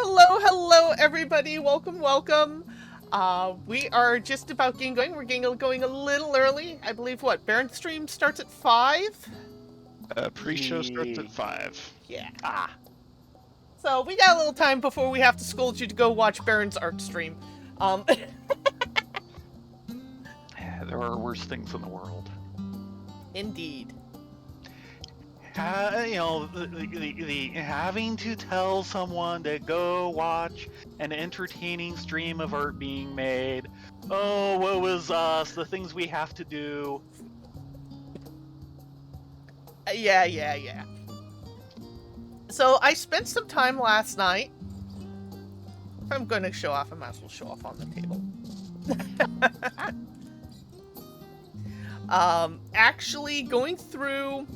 Hello, everybody. Welcome. We are just about getting going. We're going a little early. I believe, Baron's stream starts at 5? Pre-show starts at 5. Yeah. Ah. So we got a little time before we have to scold you to go watch Baron's art stream. There are worse things in the world. Indeed. The having to tell someone to go watch an entertaining stream of art being made. Oh, woe is us, the things we have to do. Yeah. So I spent some time last night. If I'm going to show off, I might as well show off on the table. Actually going through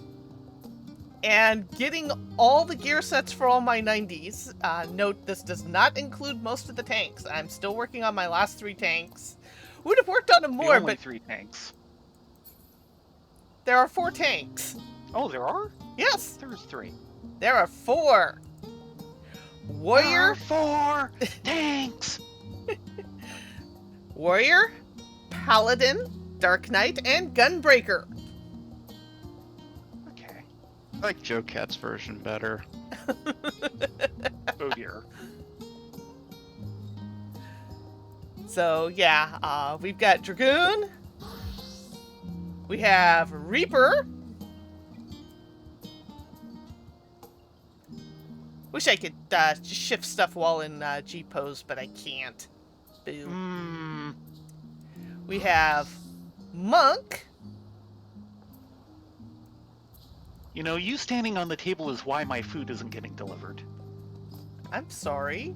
and getting all the gear sets for all my 90s. Note, this does not include most of the tanks. I'm still working on my last 3 tanks. Would have worked on them more, only but 3 tanks. There are 4 tanks. Oh, there are? Yes. There's 3. There are 4. Warrior. There are 4 tanks. Warrior, Paladin, Dark Knight, and Gunbreaker. Okay. I like Joe Cat's version better. Oh dear. So yeah, we've got Dragoon. We have Reaper. Wish I could just shift stuff while in G-pose, but I can't. Boo. We have Monk. You know, you standing on the table is why my food isn't getting delivered. I'm sorry.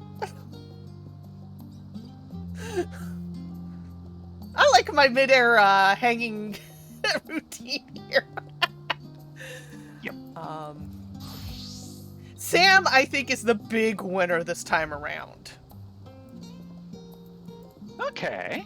I like my midair hanging routine here. Yep. Sam, I think, is the big winner this time around. Okay.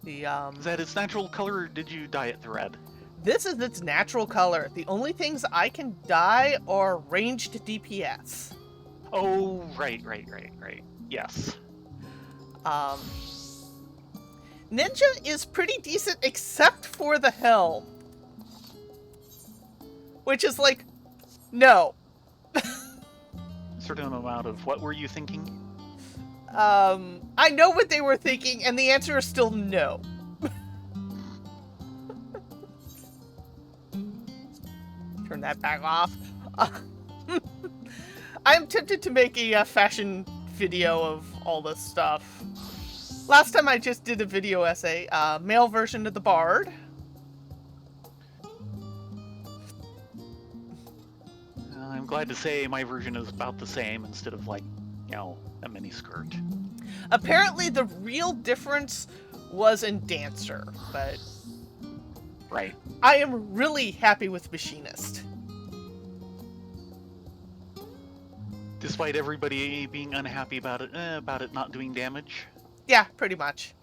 Is that its natural color, or did you dye it the red? This is its natural color. The only things I can dye are ranged DPS. Oh, right. Yes. Ninja is pretty decent except for the helm. Which is like, no. Certain amount of what were you thinking? I know what they were thinking, and the answer is still no. Turn that back off. I'm tempted to make a fashion video of all this stuff. Last time I just did a video essay, male version of the Bard. I'm glad to say my version is about the same instead of, like, you know, a mini skirt. Apparently the real difference was in Dancer, but... Right. I am really happy with Machinist. Despite everybody being unhappy about it not doing damage? Yeah, pretty much.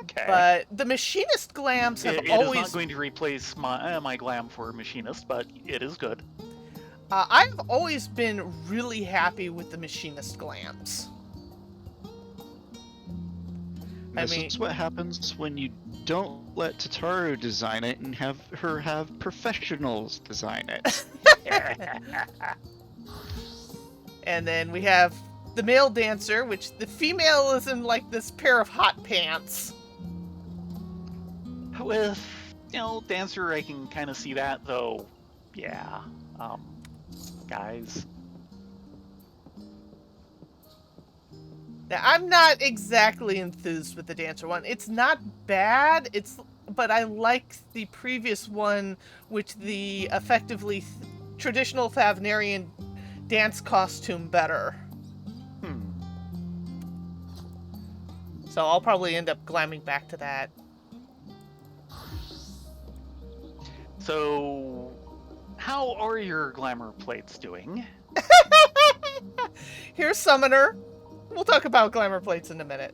Okay. But the Machinist glams have always... It is not going to replace my glam for Machinist, but it is good. I've always been really happy with the Machinist glams. This is what happens when you don't let Tataru design it and have her have professionals design it. And then we have the male dancer, which the female is in like this pair of hot pants. With, you know, Dancer, I can kind of see that, though. Yeah. Guys. Now, I'm not exactly enthused with the dancer one. It's not bad, but I like the previous one, which the effectively traditional Thavnarian dance costume better. So I'll probably end up glamming back to that. So, how are your glamour plates doing? Here's Summoner. We'll talk about glamour plates in a minute.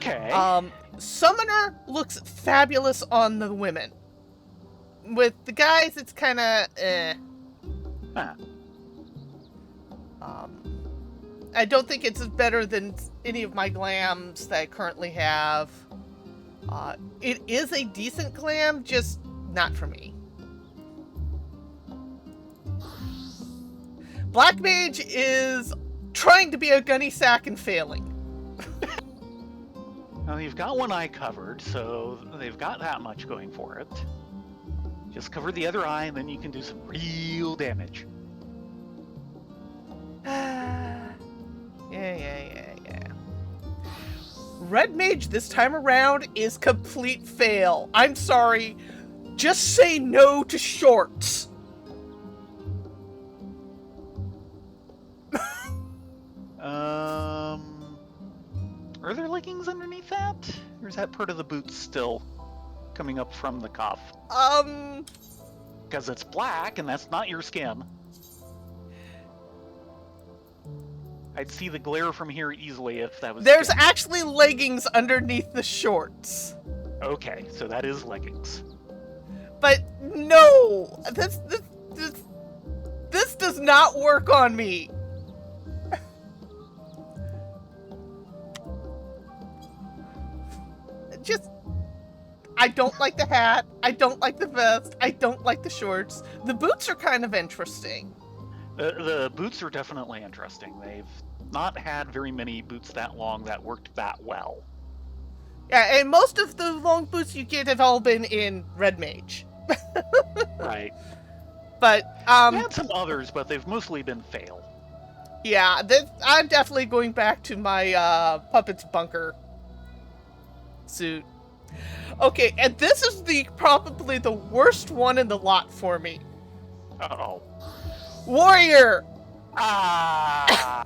Okay. Summoner looks fabulous on the women. With the guys, it's kind of Huh. I don't think it's better than any of my glams that I currently have. It is a decent glam, just not for me. Black Mage is trying to be a gunny sack and failing. Now you've got one eye covered, so they've got that much going for it. Just cover the other eye, and then you can do some real damage. Yeah. Red Mage this time around is complete fail. I'm sorry. Just say no to shorts. Are there leggings underneath that? Or is that part of the boots still coming up from the cuff? Because it's black, and that's not your skin. I'd see the glare from here easily if that was There's skin. actually leggings underneath the shorts. Okay, so that is leggings. But no! This does not work on me. I don't like the hat, I don't like the vest, I don't like the shorts. The boots are kind of interesting. The boots are definitely interesting. They've not had very many boots that long that worked that well. Yeah, and most of the long boots you get have all been in Red Mage. Right. But, We had some others, but they've mostly been fail. Yeah, I'm definitely going back to my Puppets Bunker suit. Okay, and this is probably the worst one in the lot for me. Uh-oh. Warrior! Ah!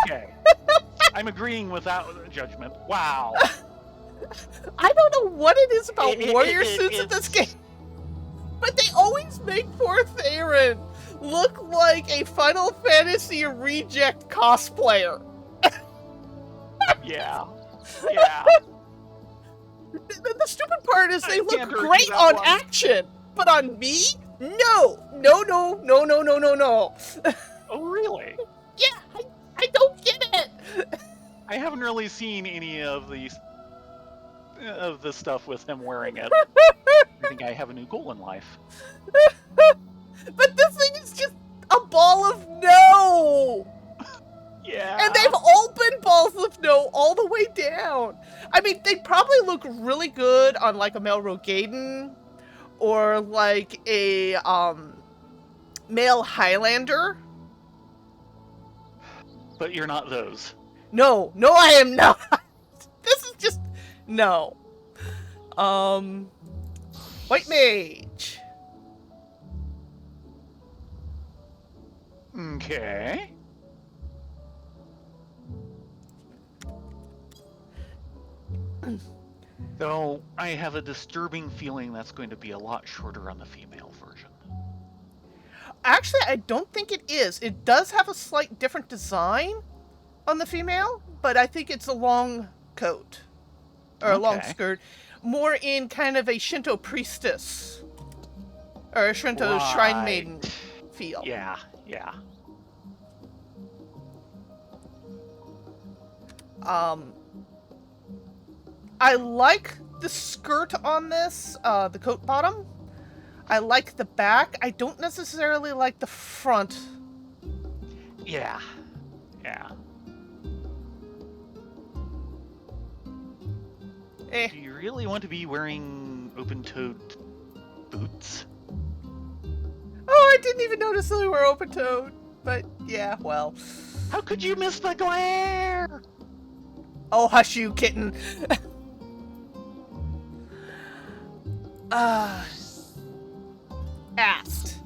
Okay. I'm agreeing without judgment. Wow. I don't know what it is about warrior suits in it's- this game, but they always make poor Thayrin look like a Final Fantasy reject cosplayer. Yeah. Yeah. The stupid part is they I look can't argue great that on one. action, but on me, no. Oh, really? Yeah, I don't get it. I haven't really seen any of these of this stuff with him wearing it. I think I have a new goal in life. But this thing is just a ball of no. Yeah. And they've all been balls of no all the way down. I mean, they'd probably look really good on like a Melro Gaiden or like a male Highlander. But you're not those. No, I am not. This is just no. White Mage. Okay. Though I have a disturbing feeling that's going to be a lot shorter on the female version. Actually, I don't think it is. It does have a slight different design on the female, but I think it's a long coat or a long Okay. skirt, more in kind of a Shinto priestess or a Shinto shrine Right. maiden feel. Yeah. I like the skirt on this, the coat bottom. I like the back. I don't necessarily like the front. Yeah. Eh. Do you really want to be wearing open-toed boots? Oh, I didn't even notice they were open-toed. But yeah, well. How could you miss the glare? Oh, hush you, kitten. Asked.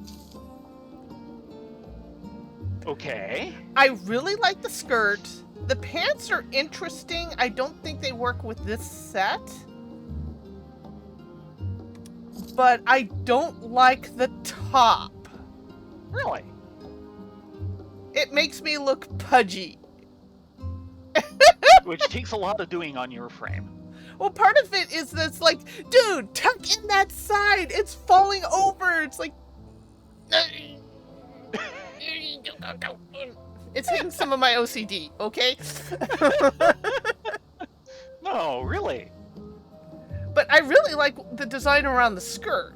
Okay. I really like the skirt. The pants are interesting. I don't think they work with this set. But I don't like the top. Really? It makes me look pudgy. which takes a lot of doing on your frame. Well, part of it is that's like, dude, tuck in that side. It's falling over. It's like, it's hitting some of my OCD, okay? No, really. But I really like the design around the skirt.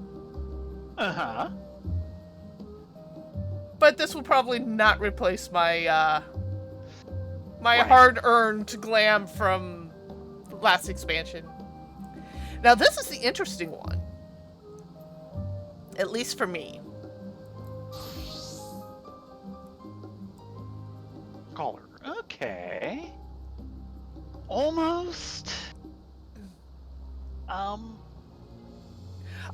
Uh-huh. But this will probably not replace my Right. hard-earned glam from the last expansion. Now, this is the interesting one. At least for me. Color. Okay. Almost.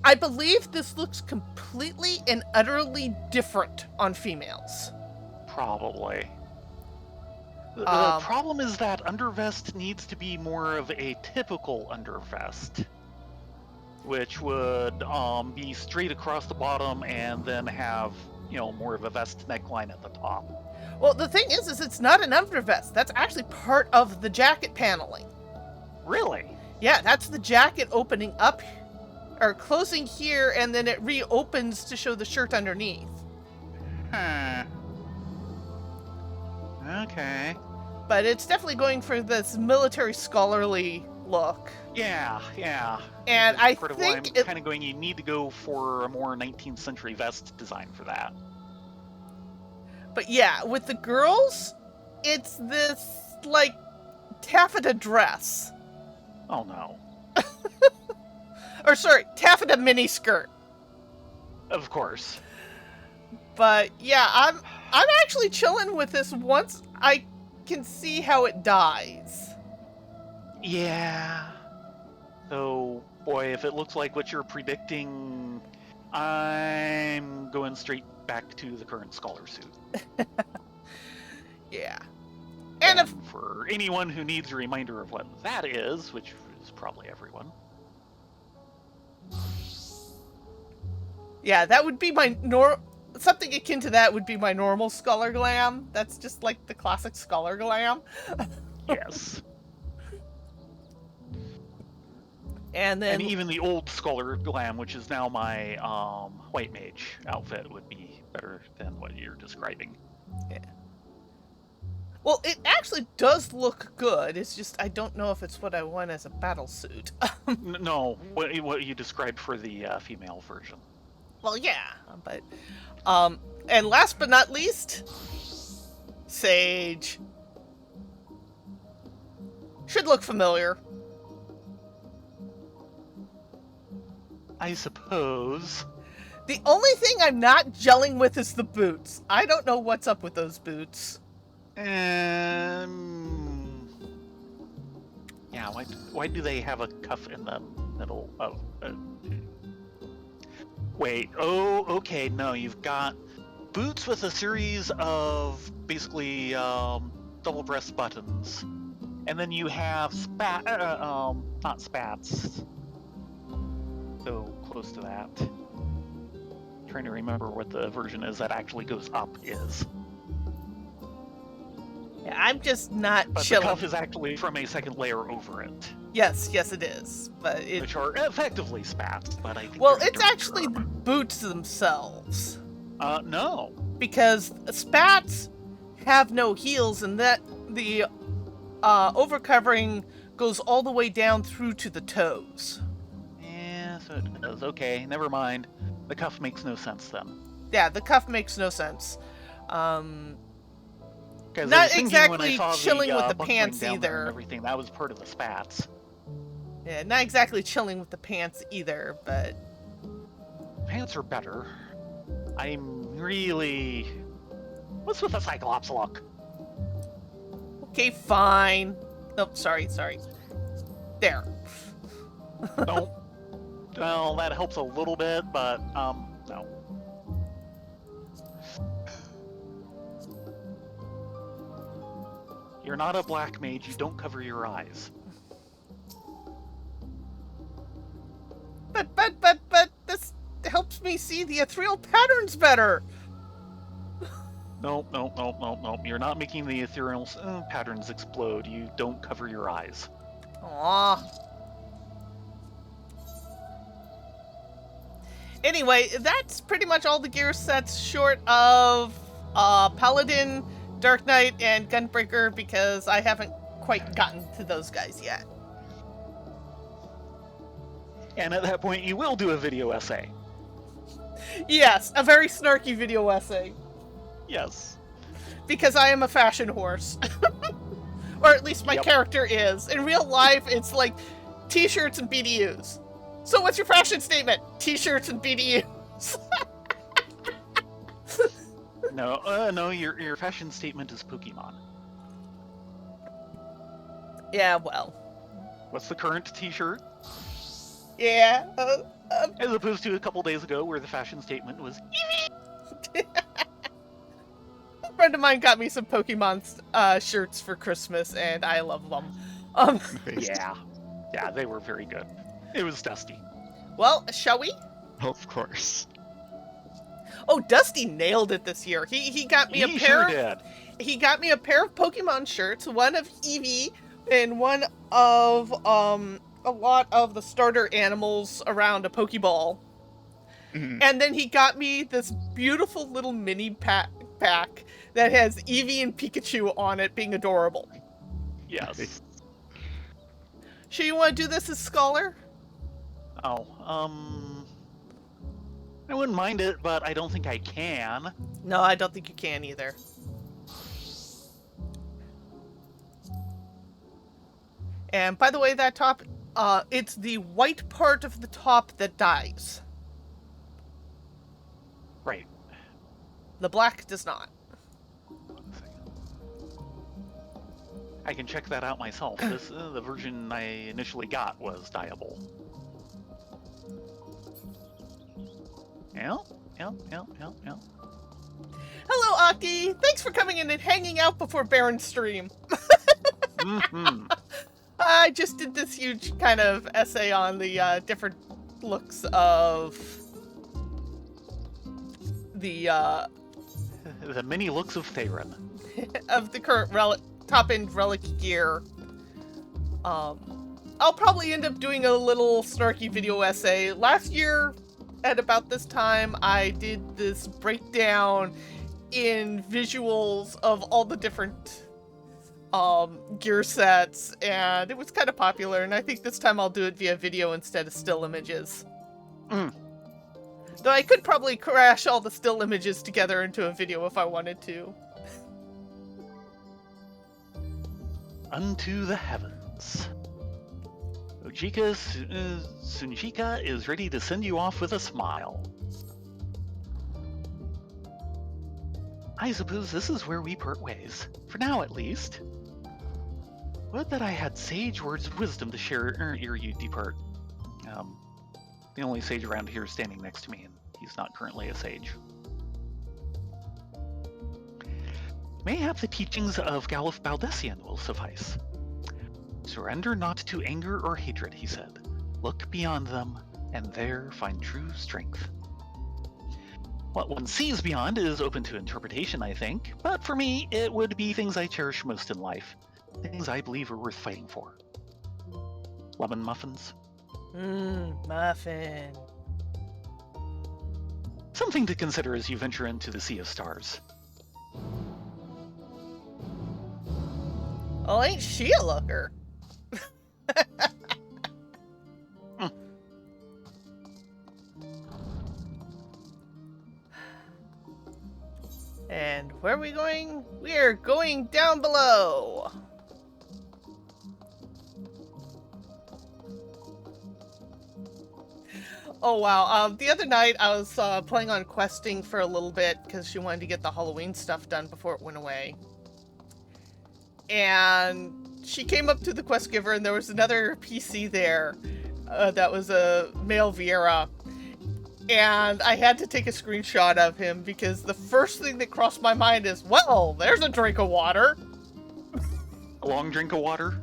I believe this looks completely and utterly different on females. Probably. The problem is that undervest needs to be more of a typical undervest, which would be straight across the bottom and then have, more of a vest neckline at the top. Well, the thing is it's not an undervest. That's actually part of the jacket paneling. Really? Yeah, that's the jacket opening up or closing here, and then it reopens to show the shirt underneath. Huh. Okay. But it's definitely going for this military scholarly look. Yeah. And That's I part of think why I'm kind of going, you need to go for a more 19th century vest design for that. But yeah, with the girls, it's this, like, taffeta dress. Oh no. Or sorry, taffeta mini skirt. Of course. But yeah, I'm actually chilling with this once I can see how it dies. Yeah. So, boy, if it looks like what you're predicting, I'm going straight back to the current scholar suit. Yeah. And for anyone who needs a reminder of what that is, which is probably everyone. Yeah, that would be my something akin to that would be my normal scholar glam. That's just like the classic scholar glam. Yes. And then even the old scholar glam, which is now my white mage outfit, would be better than what you're describing. Yeah. Well, it actually does look good. It's just I don't know if it's what I want as a battle suit. No, what you described for the female version. Well, yeah, but and last but not least, Sage. Should look familiar. I suppose. The only thing I'm not gelling with is the boots. I don't know what's up with those boots. Yeah, why do they have a cuff in the middle of... Wait, okay, no, you've got boots with a series of basically double breast buttons. And then you have not spats. So close to that. Trying to remember what the version is that actually goes up is. Yeah, I'm just not But chilling. the cuff is actually from a second layer over it. Yes, it is. But Which are effectively spats, but I think it's actually the boots themselves. No. Because spats have no heels, and that the overcovering goes all the way down through to the toes. Yeah, so it does. Okay, never mind. The cuff makes no sense then. Yeah, the cuff makes no sense. Not exactly chilling with the pants either. And everything, that was part of the spats. Yeah, not exactly chilling with the pants either, but... Pants are better. I'm really... What's with the Cyclops look? Okay, fine. Oh, sorry. There. No. Well, that helps a little bit, but, no. You're not a black mage, you don't cover your eyes. But this helps me see the ethereal patterns better. Nope, nope, nope, nope, nope. You're not making the ethereal patterns explode. You don't cover your eyes. Aww. Anyway, that's pretty much all the gear sets short of Paladin, Dark Knight, and Gunbreaker, because I haven't quite gotten to those guys yet. And at that point, you will do a video essay. Yes, a very snarky video essay. Yes. Because I am a fashion horse. Or at least my character is. In real life, it's like t-shirts and BDUs. So what's your fashion statement? T-shirts and BDUs. No, your fashion statement is Pokemon. Yeah, well. What's the current t-shirt? Yeah. As opposed to a couple days ago where the fashion statement was A friend of mine got me some Pokemon shirts for Christmas, and I love them. Nice. Yeah, they were very good. It was Dusty. Well, shall we? Of course. Oh, Dusty nailed it this year. He got me He sure did. He got me a pair of Pokemon shirts, one of Eevee and one of a lot of the starter animals around a Pokeball. Mhm. And then he got me this beautiful little mini pack that has Eevee and Pikachu on it, being adorable. Yes. Sure you want to do this as Scholar? Oh, I wouldn't mind it, but I don't think I can. No, I don't think you can either. And by the way, that top, it's the white part of the top that dies. Right. The black does not. I can check that out myself. This the version I initially got was dyeable. Yeah. Hello, Aki! Thanks for coming in and hanging out before Baron's stream. Mm-hmm. I just did this huge kind of essay on the different looks of the The many looks of Thayrin. of the current top-end relic gear. I'll probably end up doing a little snarky video essay. Last year, at about this time, I did this breakdown in visuals of all the different gear sets, and it was kind of popular, and I think this time I'll do it via video instead of still images. Though I could probably crash all the still images together into a video if I wanted to. Unto the heavens. Ojika Sunjika is ready to send you off with a smile. I suppose this is where we part ways. For now, at least. Would that I had sage words of wisdom to share ere you depart. The only sage around here is standing next to me, and he's not currently a sage. Mayhap the teachings of Galuf Baldessian will suffice. Surrender not to anger or hatred, he said. Look beyond them, and there find true strength. What one sees beyond is open to interpretation, I think, but for me, it would be things I cherish most in life. Things I believe are worth fighting for. Lemon muffins. Muffin. Something to consider as you venture into the sea of stars. Well, ain't she a looker? And where are we going? We are going down below. Oh wow, the other night I was playing on questing for a little bit because she wanted to get the Halloween stuff done before it went away. And she came up to the quest giver and there was another PC there that was a male Viera. And I had to take a screenshot of him because the first thing that crossed my mind is, well, there's a drink of water. A long drink of water?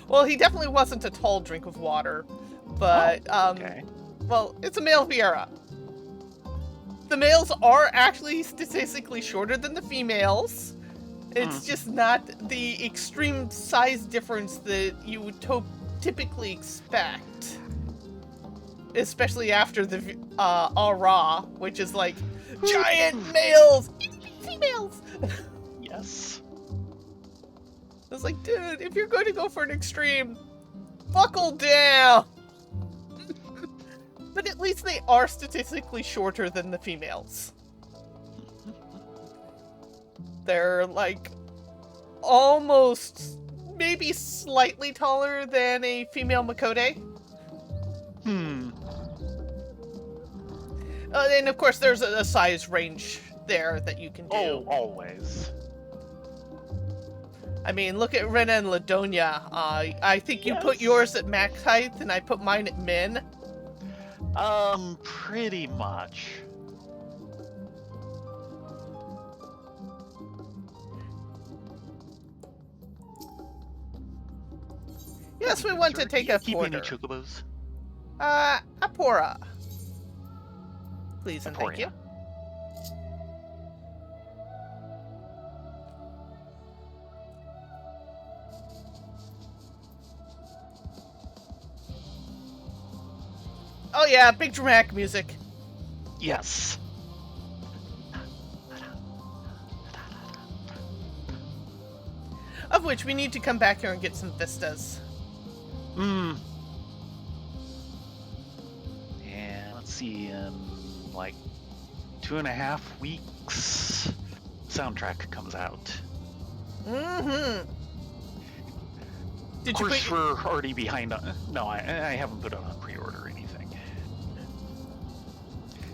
Well, he definitely wasn't a tall drink of water, but, okay. well, it's a male Viera. The males are actually statistically shorter than the females. It's just not the extreme size difference that you would typically expect. Especially after the Aura, which is like giant males, females. Yes. It's like, dude, if you're going to go for an extreme, buckle down. But at least they are statistically shorter than the females. They're like almost, maybe slightly taller than a female Makode. And of course, there's a size range there that you can do. Oh, always. I mean, look at Rena and Ladonia. I think you put yours at max height, and I put mine at min. Pretty much. Yes, we want to take a keep quarter. any chocobos? Apora. Please and thank you. Oh yeah, big dramatic music. Yes. Of which we need to come back here and get some vistas. And let's see, in like 2.5 weeks, soundtrack comes out. Did of you course, we're already behind on. No, I haven't put it on pre-order or anything.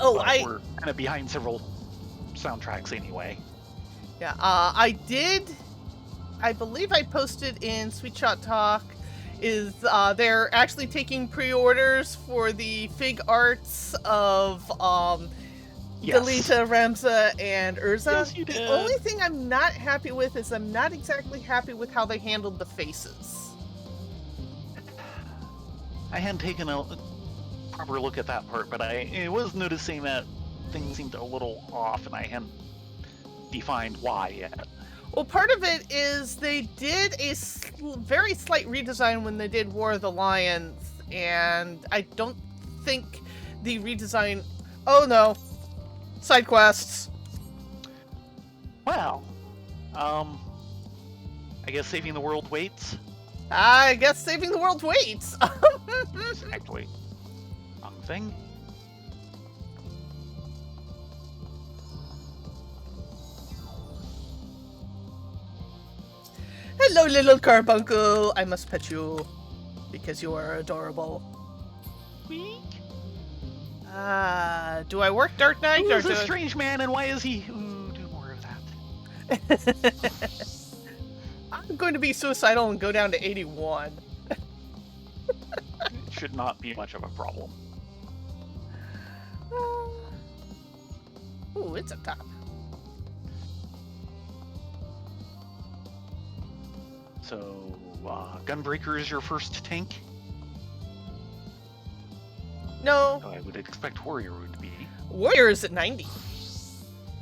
Oh, but we're kind of behind several soundtracks anyway. Yeah, I did. I believe I posted in Sweet Shot Talk. They're actually taking pre-orders for the fig arts of Delita, Ramza, and Urza. Yes, you did. The only thing I'm not happy with is I'm not exactly happy with how they handled the faces. I hadn't taken a proper look at that part, but I was noticing that things seemed a little off, and I hadn't defined why yet. Well, part of it is they did a very slight redesign when they did War of the Lions, and I don't think the redesign... Oh no. Side quests. Well, I guess saving the world waits. I guess saving the world waits. Actually, wrong thing. Hello, little carbuncle. I must pet you because you are adorable. Weak. Do I work Dark Knight? Who or is do this I... strange man, and why is he? Ooh, do more of that. I'm going to be suicidal and go down to 81. It should not be much of a problem. Ooh, it's a top. So, Gunbreaker is your first tank? No, I would expect Warrior would be. Warrior is at 90.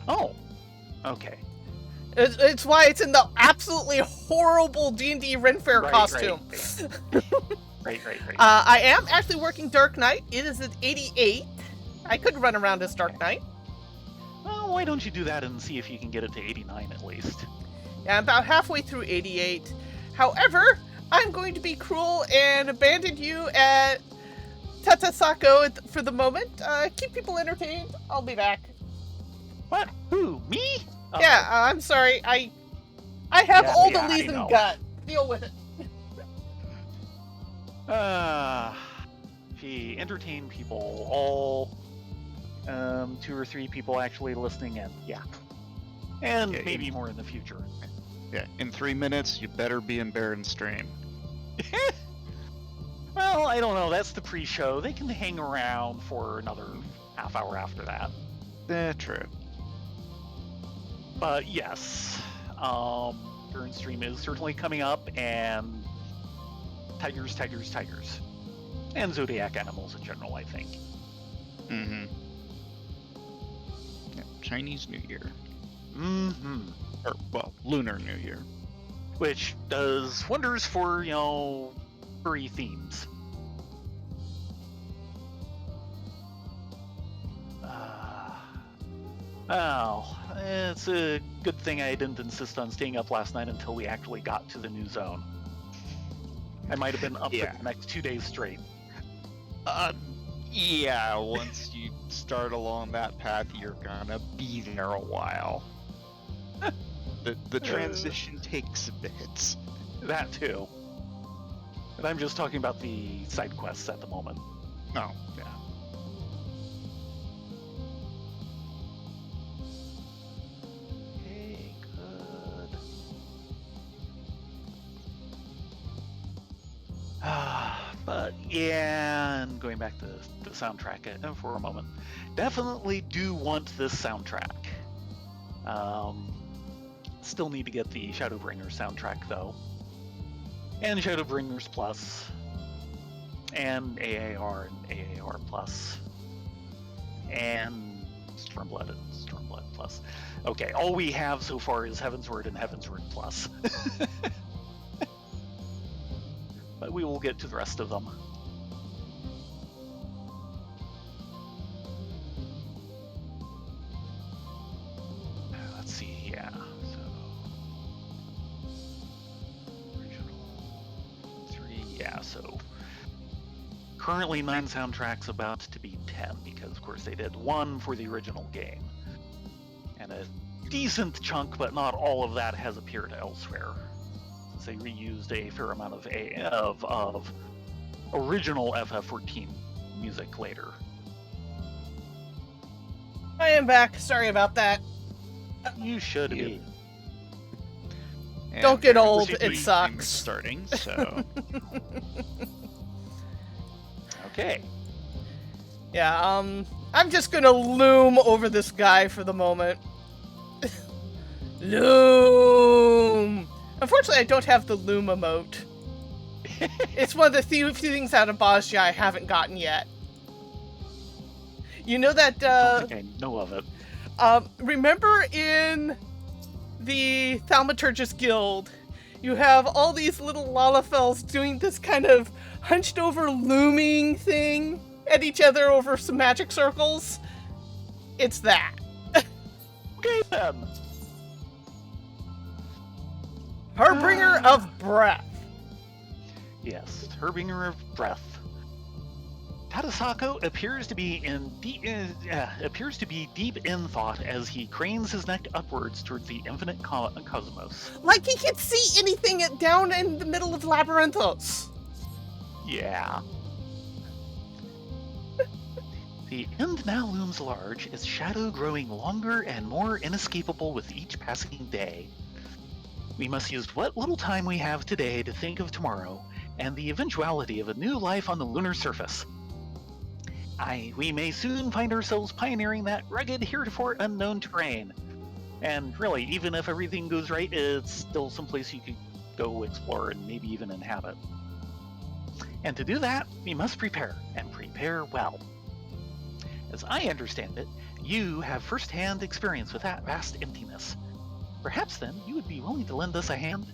Oh, okay. It's why it's in the absolutely horrible D&D Ren Fair costume. Right. I am actually working Dark Knight. It is at 88. I could run around as Dark Knight. Well, why don't you do that and see if you can get it to 89 at least? Yeah, I'm about halfway through 88. However, I'm going to be cruel and abandon you at Tatasako for the moment. Keep people entertained. I'll be back. What? Who? Me? Yeah, I'm sorry. I have all the I Lees know. and gut. Deal with it. Gee, entertain people. All 2 or 3 people actually listening in. Yeah. And Yeah, maybe more in the future. Yeah, in 3 minutes, you better be in Baron's stream. Well, I don't know. That's the pre-show. They can hang around for another half hour after that. True. But yes, Baron stream is certainly coming up, and tigers, and zodiac animals in general, I think. Mm-hmm. Chinese New Year. Mm-hmm. Or, well, Lunar New Year. Which does wonders for, furry themes. Well, it's a good thing I didn't insist on staying up last night until we actually got to the new zone. I might have been up for the next 2 days straight. Yeah, once you start along that path, you're gonna be there a while. The transition takes a bit. That too. But I'm just talking about the side quests at the moment. Oh, yeah. Okay, good. But yeah, and going back to the soundtrack for a moment, definitely do want this soundtrack. Still need to get the Shadowbringers soundtrack though, and Shadowbringers Plus, and AAR and AAR Plus, and Stormblood and Stormblood Plus. Okay, all we have so far is Heavensward and Heavensward Plus. But we will get to the rest of them. Let's see, yeah. So original 3, yeah. So currently 9 soundtracks, about to be 10, because of course they did 1 for the original game, and a decent chunk, but not all of that has appeared elsewhere. They reused a fair amount of original FF14 music later. I am back. Sorry about that. You should be. And Don't get apparently old, the it stream is sucks. Starting, so Okay. Yeah, I'm just gonna loom over this guy for the moment. Loom! Unfortunately, I don't have the loom emote. It's one of the few things out of Bosnia I haven't gotten yet. You know that, I don't think I know of it. remember in the Thaumaturgist Guild, you have all these little Lalafels doing this kind of hunched over looming thing at each other over some magic circles? It's that. Okay then. Harbinger of Breath. Yes, Harbinger of Breath. Tadasako appears to be deep in thought as he cranes his neck upwards toward the infinite cosmos. Like he can see anything down in the middle of Labyrinthos. Yeah. The end now looms large, its shadow growing longer and more inescapable with each passing day. We must use what little time we have today to think of tomorrow and the eventuality of a new life on the lunar surface. We may soon find ourselves pioneering that rugged, heretofore unknown terrain. And really, even if everything goes right, it's still someplace you could go explore and maybe even inhabit. And to do that, we must prepare, and prepare well. As I understand it, you have first-hand experience with that vast emptiness. Perhaps then you would be willing to lend us a hand?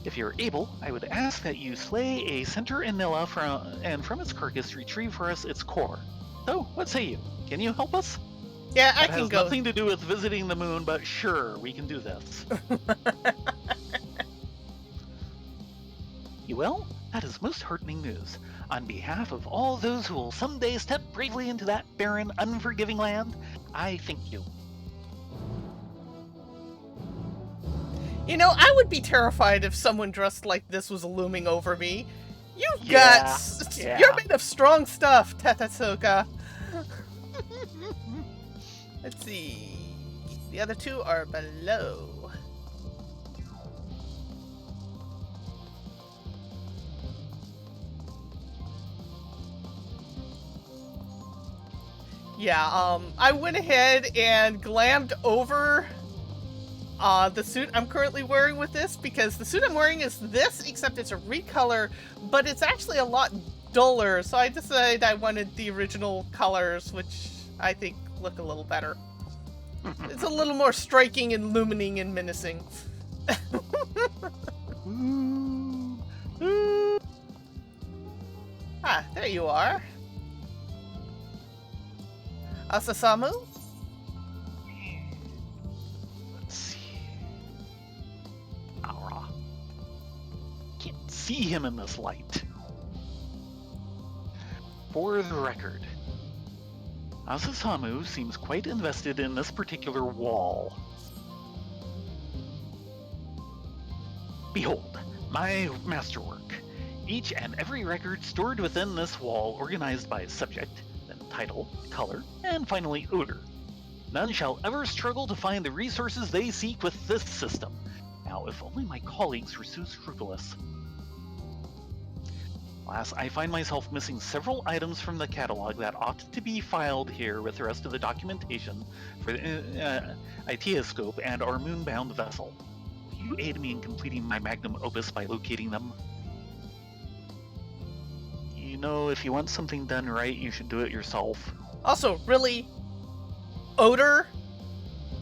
If you're able, I would ask that you slay a center Anilla and from its carcass retrieve for us its core. So, what say you? Can you help us? Yeah, I That can has go. nothing to do with visiting the moon, but sure, we can do this. You will? That is most heartening news. On behalf of all those who will someday step bravely into that barren, unforgiving land, I thank you. You know, I would be terrified if someone dressed like this was looming over me. You've Yeah, got... yeah. You're made of strong stuff, Tetsuka. Let's see. The other two are below. Yeah, I went ahead and glammed over the suit I'm currently wearing with this, because the suit I'm wearing is this, except it's a recolor, but it's actually a lot duller, so I decided I wanted the original colors, which I think look a little better. It's a little more striking and illuminating and menacing. Ah, there you are. Asasamu? Let's see. Aura. Can't see him in this light. For the record, Asasamu seems quite invested in this particular wall. Behold, my masterwork. Each and every record stored within this wall, organized by subject, then title, color, and finally odor. None shall ever struggle to find the resources they seek with this system. Now, if only my colleagues were so scrupulous. Alas, I find myself missing several items from the catalog that ought to be filed here with the rest of the documentation for the Itioscope and our moonbound vessel. Will you aid me in completing my magnum opus by locating them? You know, if you want something done right, you should do it yourself. Also, really? Odor?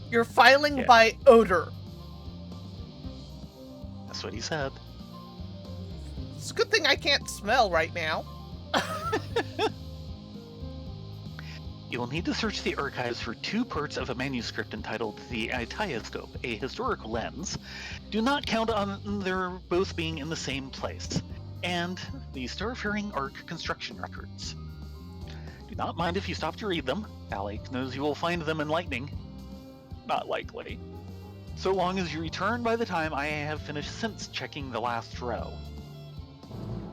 You're filing Yeah. by odor. That's what he said. It's a good thing I can't smell right now. You will need to search the archives for 2 parts of a manuscript entitled The Itioscope, a historical lens. Do not count on their both being in the same place. And the Starfaring Ark construction records. Do not mind if you stop to read them. Alec knows you will find them enlightening. Not likely. So long as you return by the time I have finished sense checking the last row.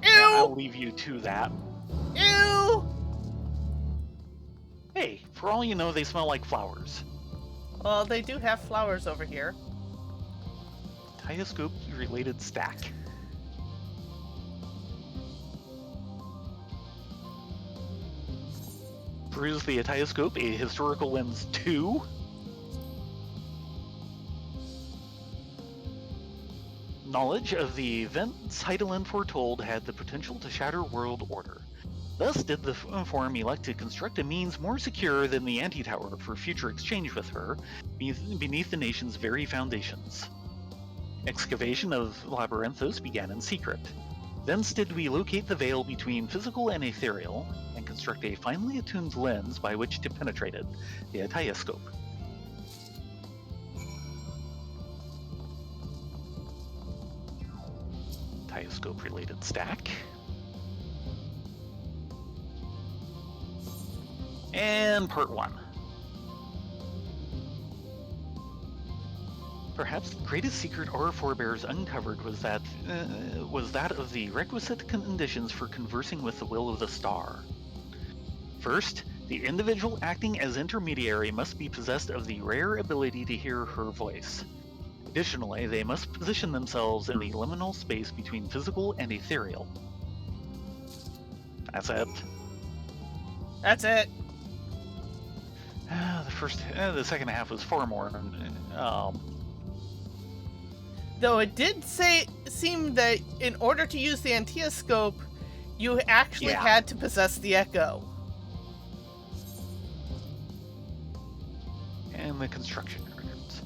Ew! I'll leave you to that. Ew! Hey, for all you know, they smell like flowers. Well, they do have flowers over here. Itioscope related stack. Peruse the Itioscope, a historical lens 2. Knowledge of the events Heidelin foretold had the potential to shatter world order. Thus did the Forum elect to construct a means more secure than the anti-tower for future exchange with her, beneath the nation's very foundations. Excavation of Labyrinthos began in secret. Thence did we locate the veil between physical and ethereal, and construct a finely attuned lens by which to penetrate it, the Itioscope. Itioscope related stack. And part 1. Perhaps the greatest secret our forebears uncovered was that of the requisite conditions for conversing with the will of the star. First, the individual acting as intermediary must be possessed of the rare ability to hear her voice. Additionally, they must position themselves in the liminal space between physical and ethereal. That's it. That's it. The second half was far more. Though it did seem that in order to use the Itioscope, you actually had to possess the Echo. And the construction records.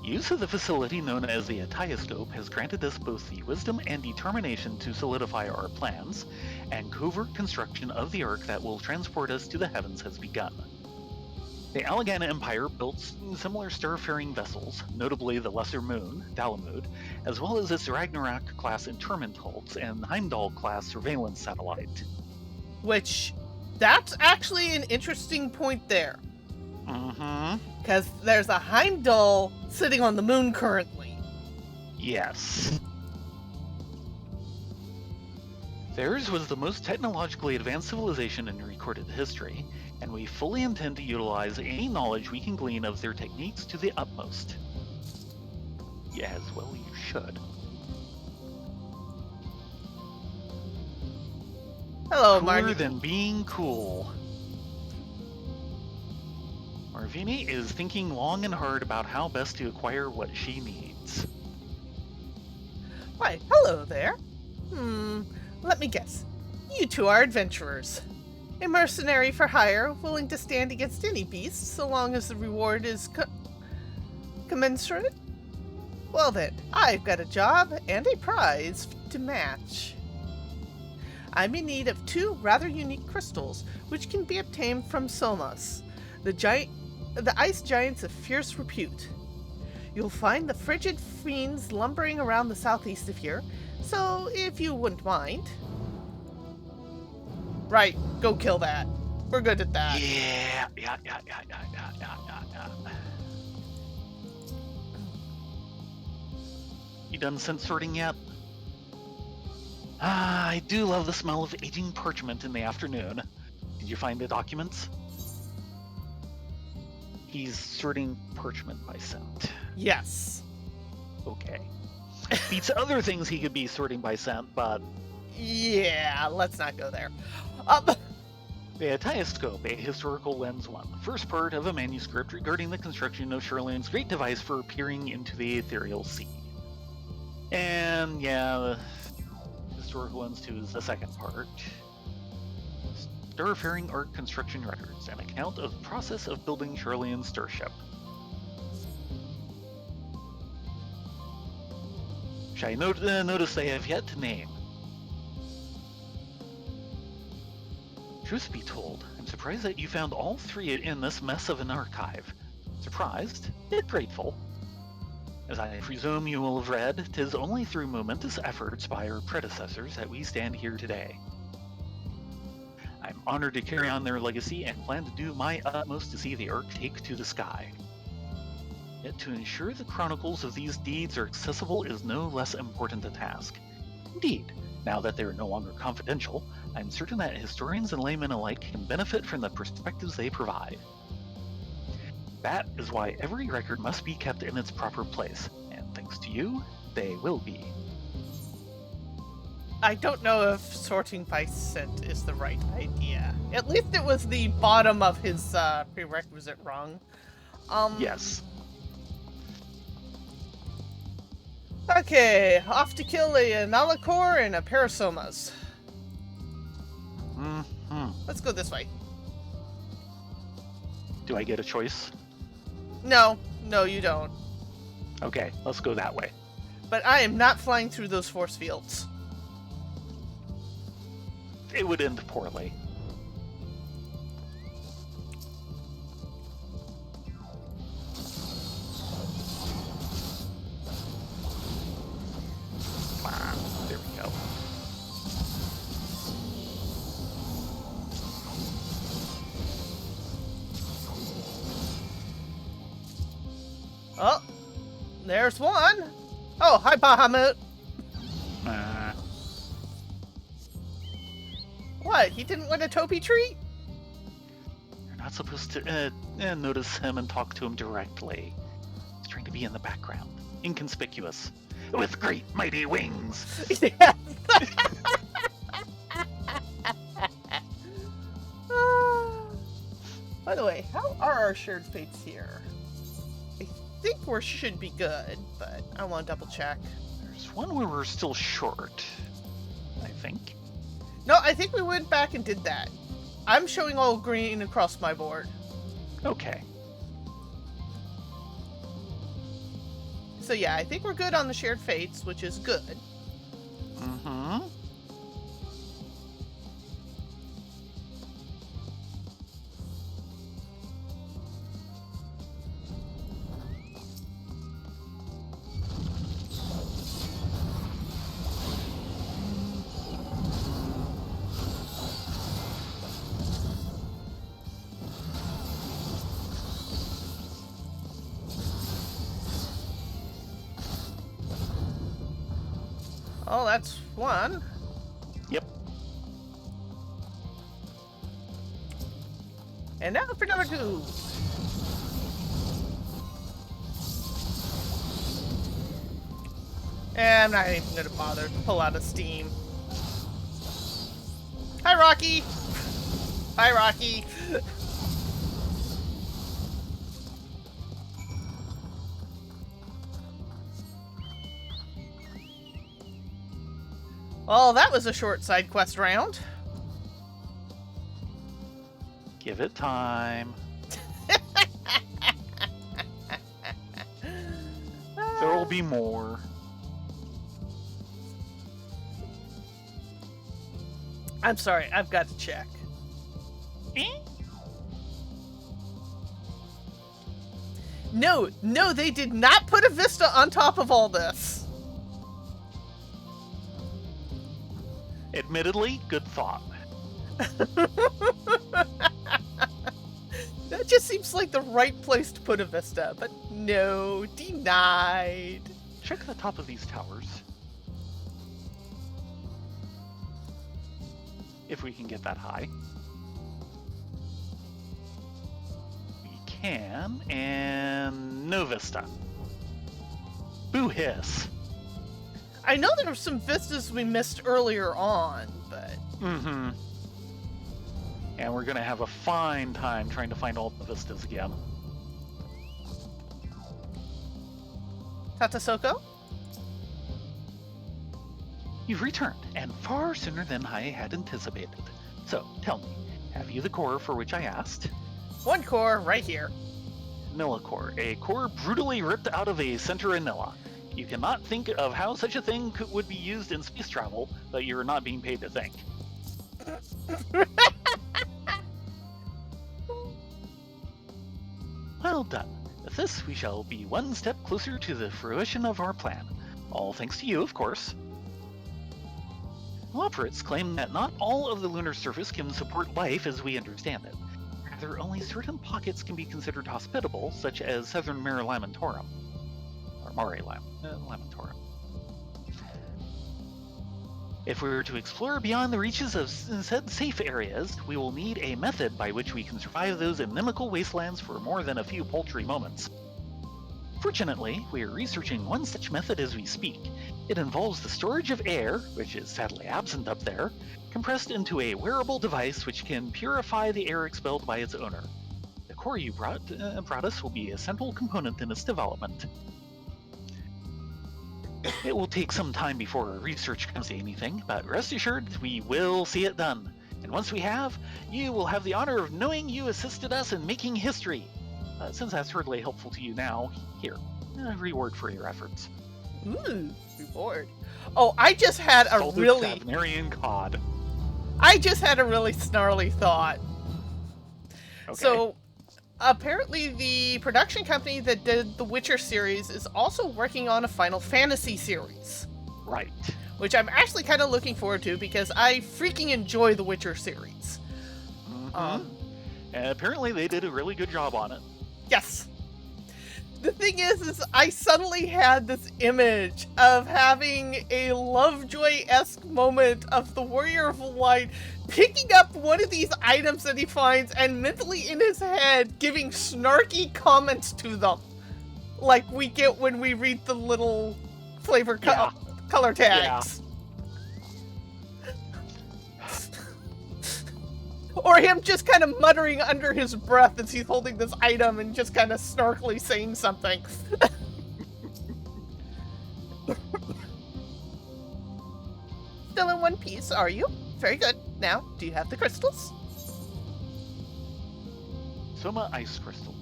Use of the facility known as the Itioscope has granted us both the wisdom and determination to solidify our plans, and covert construction of the Ark that will transport us to the heavens has begun. The Allegan Empire built similar starfaring vessels, notably the Lesser Moon, Dalamud, as well as its Ragnarok-class interment hulks and Heimdall-class surveillance satellite. Which, that's actually an interesting point there. Mm-hmm. Because there's a Heimdall sitting on the moon currently. Yes. Theirs was the most technologically advanced civilization in recorded history, and we fully intend to utilize any knowledge we can glean of their techniques to the utmost. Yeah, as well you should. Hello, Cooler Marnie. than being cool. Marvini is thinking long and hard about how best to acquire what she needs. Why, hello there. Let me guess. You two are adventurers. A mercenary for hire, willing to stand against any beast, so long as the reward is commensurate? Well then, I've got a job and a prize to match. I'm in need of 2 rather unique crystals, which can be obtained from Somos, the ice giants of fierce repute. You'll find the frigid fiends lumbering around the southeast of here, so if you wouldn't mind. Right, go kill that. We're good at that. Yeah. You done scent sorting yet? I do love the smell of aging parchment in the afternoon. Did you find the documents? He's sorting parchment by scent. Yes. Okay. Beats other things he could be sorting by scent, but... Yeah, let's not go there. The Tiascope, a historical lens one, the first part of a manuscript regarding the construction of Sherlin's great device for peering into the ethereal sea. And yeah, the historical lens 2 is the second part. Starfaring Ark construction records, an account of the process of building Sherlian's starship. Which I notice they have yet to name. Truth be told, I'm surprised that you found all 3 in this mess of an archive. Surprised, yet grateful. As I presume you will have read, 'tis only through momentous efforts by our predecessors that we stand here today. I'm honored to carry on their legacy and plan to do my utmost to see the Ark take to the sky. Yet to ensure the chronicles of these deeds are accessible is no less important a task. Indeed, now that they are no longer confidential, I'm certain that historians and laymen alike can benefit from the perspectives they provide. That is why every record must be kept in its proper place, and thanks to you, they will be. I don't know if sorting by scent is the right idea. At least it was the bottom of his prerequisite rung. Yes. Okay, off to kill a Nalakor and a Parasomas. Let's go this way. Do I get a choice? No, you don't. Okay, let's go that way. But I am not flying through those force fields. It would end poorly. There we go. Oh, there's one. Oh, hi, Bahamut. What? He didn't win a Topi treat? You're not supposed to notice him and talk to him directly. He's trying to be in the background, inconspicuous, with great mighty wings. Yeah. By the way, how are our shared fates here? I think we should be good, but I want to double check. There's one where we're still short, I think. No, I think we went back and did that. I'm showing all green across my board. Okay. So yeah, I think we're good on the shared fates, which is good. Mm-hmm. Oh, that's one. Yep. And now for number 2. I'm not even gonna bother to pull out a Steam. Hi, Rocky! Hi, Rocky! Well, that was a short side quest round. Give it time. There will be more. I'm sorry, I've got to check. No, they did not put a vista on top of all this. Admittedly, good thought. That just seems like the right place to put a vista, but no, denied. Check the top of these towers. If we can get that high. We can, and no vista. Boo hiss. I know there were some vistas we missed earlier on, but... Mm-hmm. And we're gonna have a fine time trying to find all the vistas again. Tatasoko? You've returned, and far sooner than I had anticipated. So, tell me, have you the core for which I asked? One core right here. Nilla core, a core brutally ripped out of a center in Nilla. You cannot think of how such a thing would be used in space travel, but you're not being paid to think. Well done. With this, we shall be one step closer to the fruition of our plan. All thanks to you, of course. Operates claim that not all of the lunar surface can support life as we understand it. Rather, only certain pockets can be considered hospitable, such as southern Mare Lamentorum. Or Mare Lamentorum. If we were to explore beyond the reaches of said safe areas, we will need a method by which we can survive those inimical wastelands for more than a few paltry moments. Fortunately, we are researching one such method as we speak. It involves the storage of air, which is sadly absent up there, compressed into a wearable device which can purify the air expelled by its owner. The core you brought us will be a central component in its development. It will take some time before our research comes to anything, but rest assured we will see it done. And once we have, you will have the honor of knowing you assisted us in making history. Since that's hardly helpful to you now, here, a reward for your efforts. Ooh, reward. Oh, I just had a Salted really... Savnarian cod. I just had a really snarly thought. Okay. So, apparently the production company that did the Witcher series is also working on a Final Fantasy series. Right. Which I'm actually kind of looking forward to because I freaking enjoy the Witcher series. Mm-hmm. And apparently they did a really good job on it. Yes. The thing is I suddenly had this image of having a Lovejoy-esque moment of the Warrior of Light picking up one of these items that he finds and mentally in his head giving snarky comments to them. Like we get when we read the little flavor color tags. Or him just kind of muttering under his breath as he's holding this item and just kind of snarkily saying something. Still in one piece, are you? Very good. Now, do you have the crystals? Soma Ice Crystal.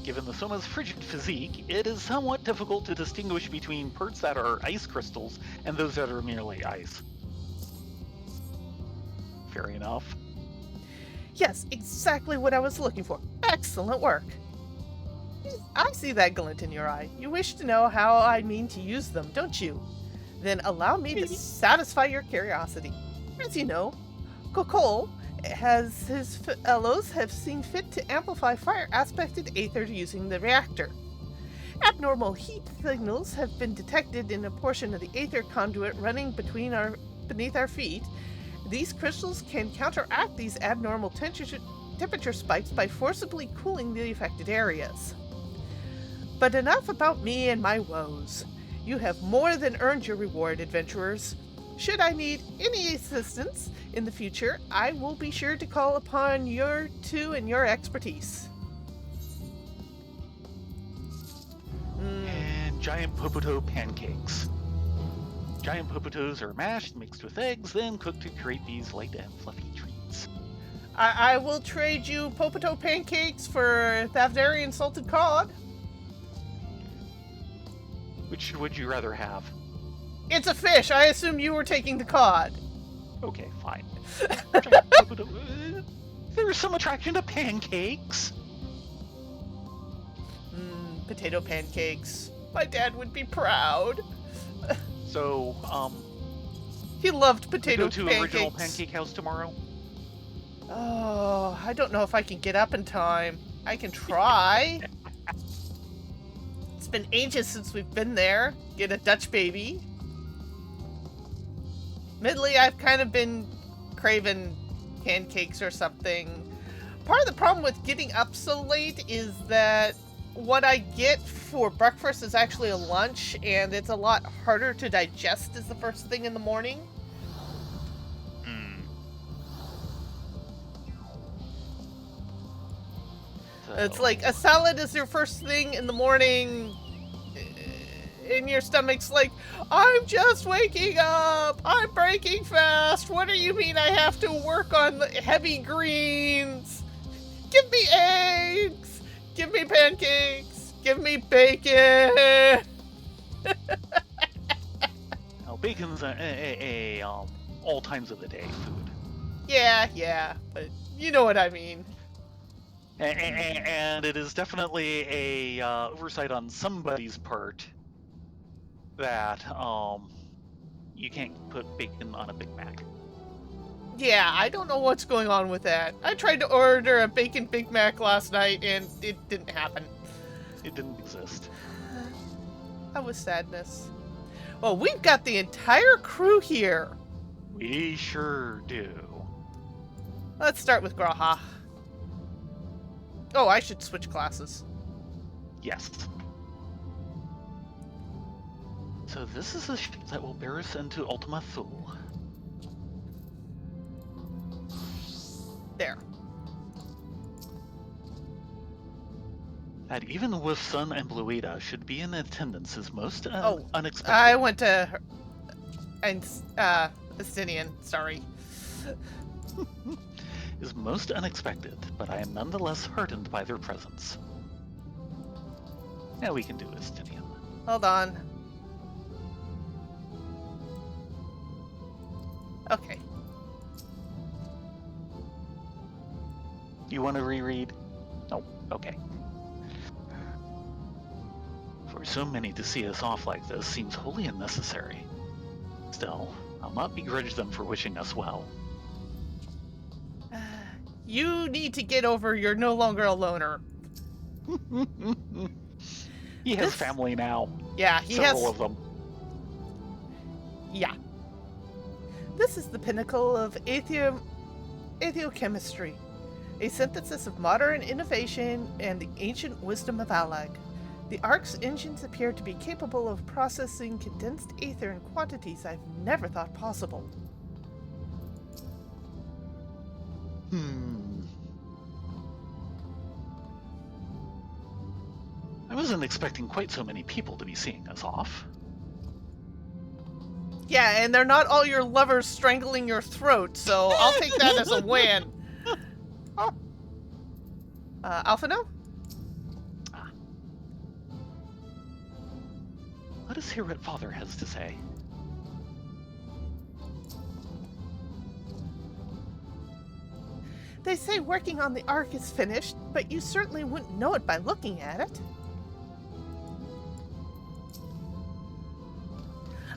Given the Soma's frigid physique, it is somewhat difficult to distinguish between parts that are ice crystals and those that are merely ice. Fair enough. Yes, exactly what I was looking for. Excellent work. I see that glint in your eye. You wish to know how I mean to use them, don't you? Then allow me to satisfy your curiosity. As you know, Kokol has his fellows have seen fit to amplify fire-aspected aether using the reactor. Abnormal heat signals have been detected in a portion of the aether conduit running beneath our feet. These crystals can counteract these abnormal temperature spikes by forcibly cooling the affected areas. But enough about me and my woes. You have more than earned your reward, adventurers. Should I need any assistance in the future, I will be sure to call upon your two and your expertise. And giant Popoto pancakes. Giant Popotos are mashed, mixed with eggs, then cooked to create these light and fluffy treats. I will trade you Popoto pancakes for Thavnarian salted cod. Which would you rather have? It's a fish. I assume you were taking the cod. Okay, fine. There's some attraction to pancakes. Potato pancakes. My dad would be proud. So, He loved go potato to pancakes. Original Pancake House tomorrow? Oh, I don't know if I can get up in time. I can try. It's been ages since we've been there. Get a Dutch baby. Admittedly, I've kind of been craving pancakes or something. Part of the problem with getting up so late is that what I get for breakfast is actually a lunch, and it's a lot harder to digest as the first thing in the morning. It's like a salad is your first thing in the morning, and your stomach's like, I'm just waking up, I'm breaking fast, what do you mean I have to work on the heavy greens? Give me eggs, give me pancakes, give me bacon. Now, bacon's all times of the day food. Yeah, but you know what I mean. And it is definitely a oversight on somebody's part that you can't put bacon on a Big Mac. Yeah, I don't know what's going on with that. I tried to order a bacon Big Mac last night, and it didn't happen. It didn't exist. That was sadness. Well, we've got the entire crew here. We sure do. Let's start with Graha. Oh, I should switch classes. Yes. So this is the ship that will bear us into Ultima Thule. There. That even Wolfson and Bluida should be in attendance is most unexpected. I went to Estinian, sorry. Is most unexpected, but I am nonetheless heartened by their presence. Now we can do Estinian. Hold on. Okay. You want to reread? No, okay. For so many to see us off like this seems wholly unnecessary. Still, I'll not begrudge them for wishing us well. You need to get over you're no longer a loner. He has family now. Yeah, he Several has. of them. Yeah. This is the pinnacle of atheochemistry, a synthesis of modern innovation and the ancient wisdom of Alag. The Ark's engines appear to be capable of processing condensed aether in quantities I've never thought possible. I wasn't expecting quite so many people to be seeing us off. Yeah, and they're not all your lovers strangling your throat, so I'll take that as a win. Alphino? Let us hear what Father has to say. They say working on the Ark is finished, but you certainly wouldn't know it by looking at it.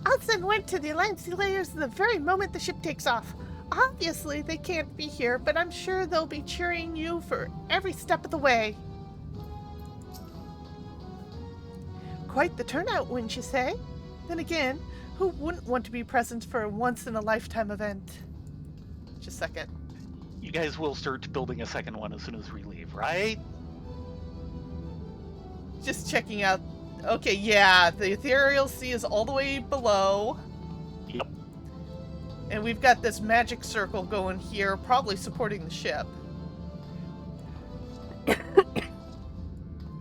Alsen went to the Alliance layers the very moment the ship takes off. Obviously, they can't be here, but I'm sure they'll be cheering you for every step of the way. Quite the turnout, wouldn't you say? Then again, who wouldn't want to be present for a once-in-a-lifetime event? Just a second. You guys will start building a second one as soon as we leave, right? Just checking out. Okay, yeah, the ethereal sea is all the way below. Yep. And we've got this magic circle going here, probably supporting the ship.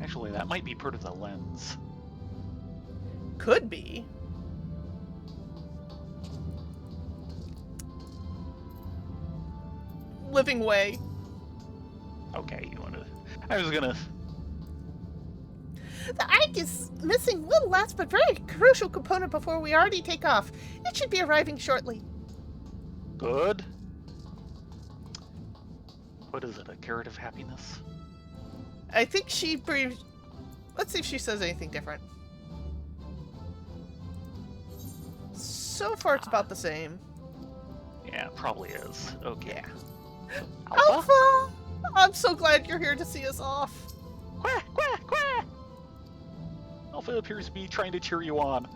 Actually, that might be part of the lens. Could be. Living way. Okay, you want to... I was gonna... The Ike is missing one last but very crucial component before we already take off. It should be arriving shortly. Good. What is it, a carrot of happiness? I think she breathed... Let's see if she says anything different. So far, it's about the same. Yeah, it probably is. Okay. Yeah. Alpha? Alpha! I'm so glad you're here to see us off. Quack, quack, quack! Alpha appears to be trying to cheer you on.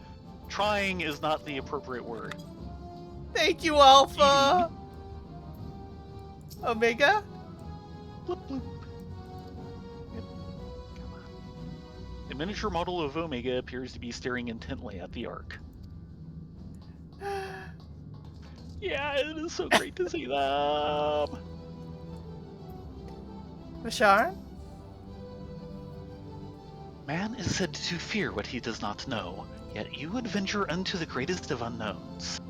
Trying is not the appropriate word. Thank you, Alpha! Omega? Bloop, bloop. Yep. Come on. The miniature model of Omega appears to be staring intently at the Ark. Yeah, it is so great to see them. Bashar? Man is said to fear what he does not know, yet you would venture unto the greatest of unknowns.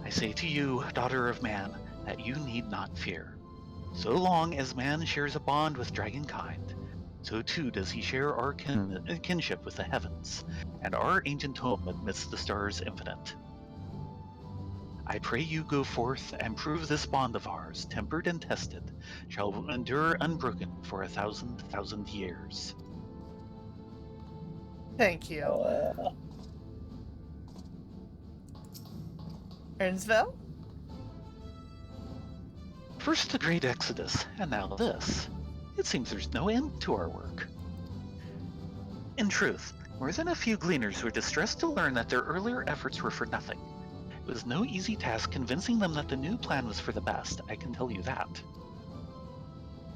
I say to you, daughter of man, that you need not fear. So long as man shares a bond with dragonkind, so too does he share our kinship with the heavens, and our ancient home amidst the stars infinite. I pray you go forth and prove this bond of ours, tempered and tested, shall endure unbroken for 1,000 years. Thank you. Ernsville? First the great Exodus, and now this. It seems there's no end to our work. In truth, more than a few gleaners were distressed to learn that their earlier efforts were for nothing. It was no easy task convincing them that the new plan was for the best, I can tell you that.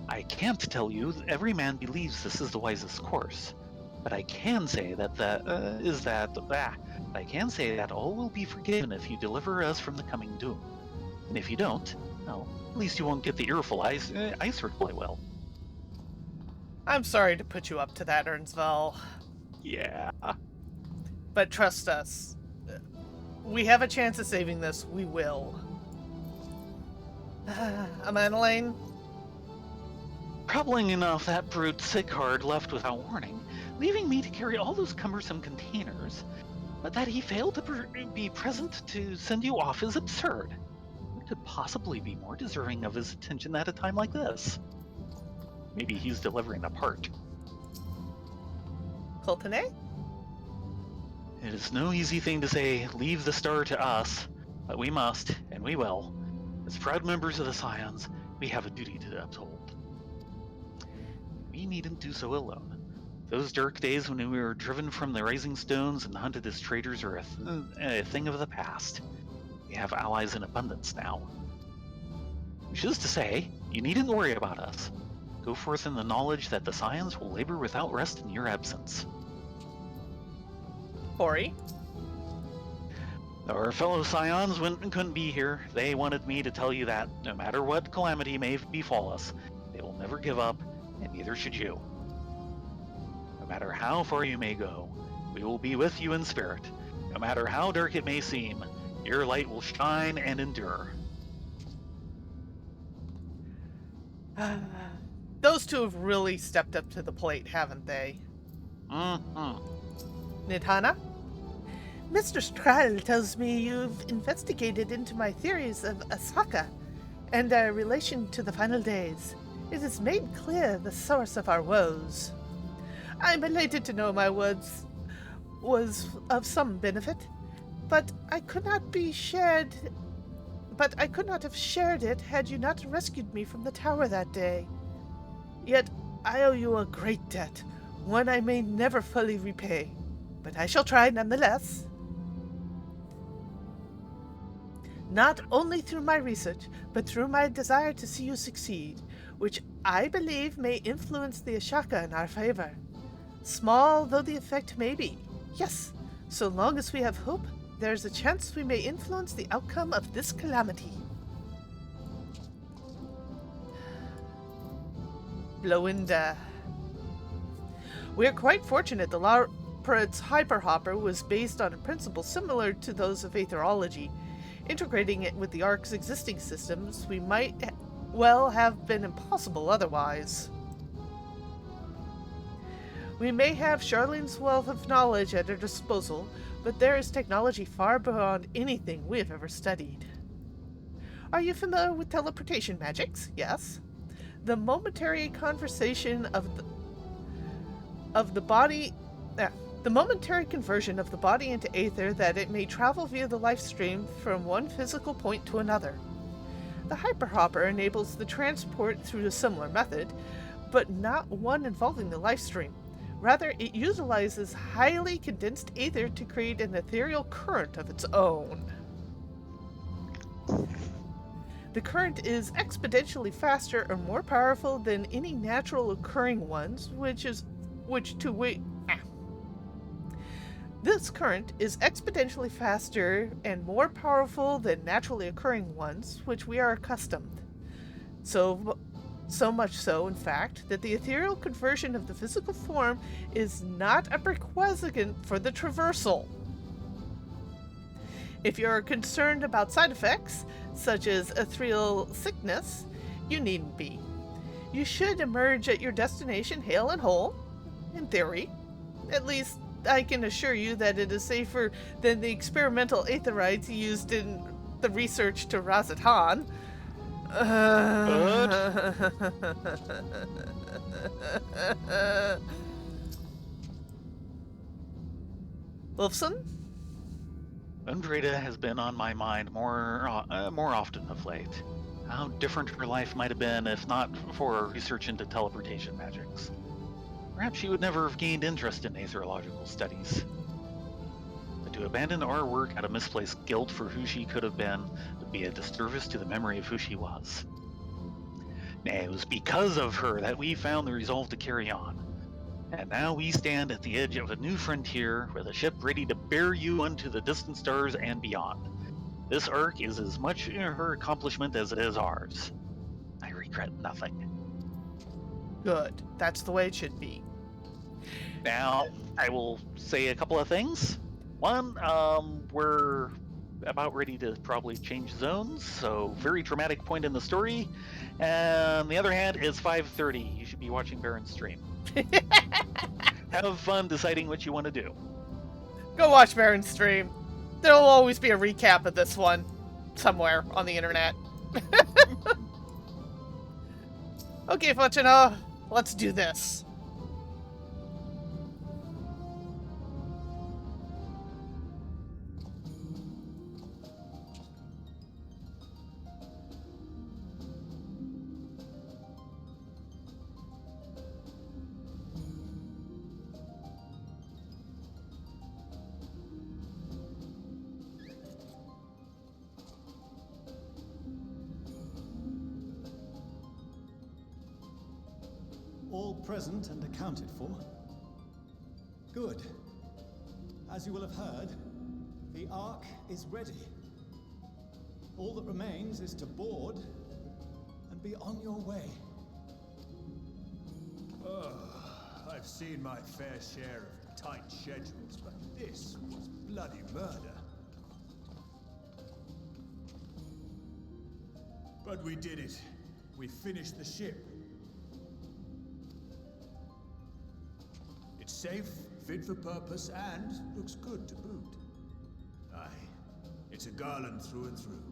I can't tell you that every man believes this is the wisest course, but I can say that I can say that all will be forgiven if you deliver us from the coming doom. And if you don't, well, at least you won't get the earful ice reply well. I'm sorry to put you up to that, Ernsville. Yeah. But trust us. We have a chance of saving this. We will. Amandelaine? Troubling enough, that brute Sighard left without warning, leaving me to carry all those cumbersome containers. But that he failed to be present to send you off is absurd. Who could possibly be more deserving of his attention at a time like this? Maybe he's delivering a part. Coltene? It is no easy thing to say, leave the star to us, but we must, and we will. As proud members of the Scions, we have a duty to uphold. We needn't do so alone. Those dark days when we were driven from the Rising Stones and hunted as traitors are a thing of the past. We have allies in abundance now. Which is to say, you needn't worry about us. Go forth in the knowledge that the Scions will labor without rest in your absence. Ori? Our fellow Scions couldn't be here. They wanted me to tell you that, no matter what calamity may befall us, they will never give up, and neither should you. No matter how far you may go, we will be with you in spirit. No matter how dark it may seem, your light will shine and endure. Those two have really stepped up to the plate, haven't they? Mm-hmm. Nidhana? Mr. Strahd tells me you've investigated into my theories of Asaka and our relation to the final days. It has made clear the source of our woes. I'm elated to know my words was of some benefit, but I could not have shared it had you not rescued me from the tower that day. Yet I owe you a great debt, one I may never fully repay, but I shall try nonetheless. Not only through my research, but through my desire to see you succeed, which I believe may influence the Ashaka in our favor. Small though the effect may be, yes, so long as we have hope, there is a chance we may influence the outcome of this calamity. Blowinda. We are quite fortunate the Lauperit's hyperhopper was based on a principle similar to those of aetherology. Integrating it with the Ark's existing systems, we might well, have been impossible otherwise. We may have Charlene's wealth of knowledge at her disposal, but there is technology far beyond anything we have ever studied. Are you familiar with teleportation magics? Yes. The momentary conversation of the body the momentary conversion of the body into aether that it may travel via the life stream from one physical point to another. The hyperhopper enables the transport through a similar method, but not one involving the life stream. Rather, it utilizes highly condensed aether to create an ethereal current of its own. The current is exponentially faster or more powerful than any natural occurring ones, This current is exponentially faster and more powerful than naturally occurring ones, which we are accustomed. So much so, in fact, that the ethereal conversion of the physical form is not a prerequisite for the traversal. If you're concerned about side effects, such as ethereal sickness, you needn't be. You should emerge at your destination hale and whole, in theory. At least, I can assure you that it is safer than the experimental aetherites used in the research to Razatan. Wolfson? Undreda has been on my mind more often of late. How different her life might have been if not for her research into teleportation magics. Perhaps she would never have gained interest in aetherological studies. But to abandon our work out of misplaced guilt for who she could have been would be a disservice to the memory of who she was. Nay, it was because of her that we found the resolve to carry on. And now we stand at the edge of a new frontier with a ship ready to bear you unto the distant stars and beyond. This arc is as much her accomplishment as it is ours. I regret nothing. Good. That's the way it should be. Now, I will say a couple of things. One, we're about ready to probably change zones, so very dramatic point in the story. And the other hand, it's 5:30. You should be watching Baron's stream. Have fun deciding what you want to do. Go watch Baron's stream. There'll always be a recap of this one somewhere on the internet. Okay, Fortuna, let's do this. All present and accounted for? Good. As you will have heard, the Ark is ready. All that remains is to board and be on your way. I've seen my fair share of tight schedules, but this was bloody murder. But we did it. We finished the ship. It's safe, fit for purpose, and looks good to boot. Aye, it's a garland through and through.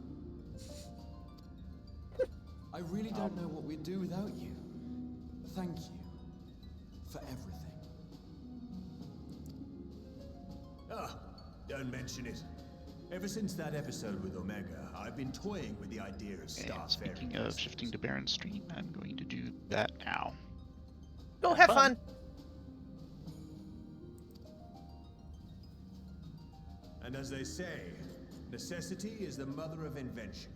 I really don't know what we'd do without you. Thank you for everything. Don't mention it. Ever since that episode with Omega, I've been toying with the idea of And starfaring. speaking of shifting to Baron's stream, I'm going to do that now. Go have fun. And as they say, necessity is the mother of invention.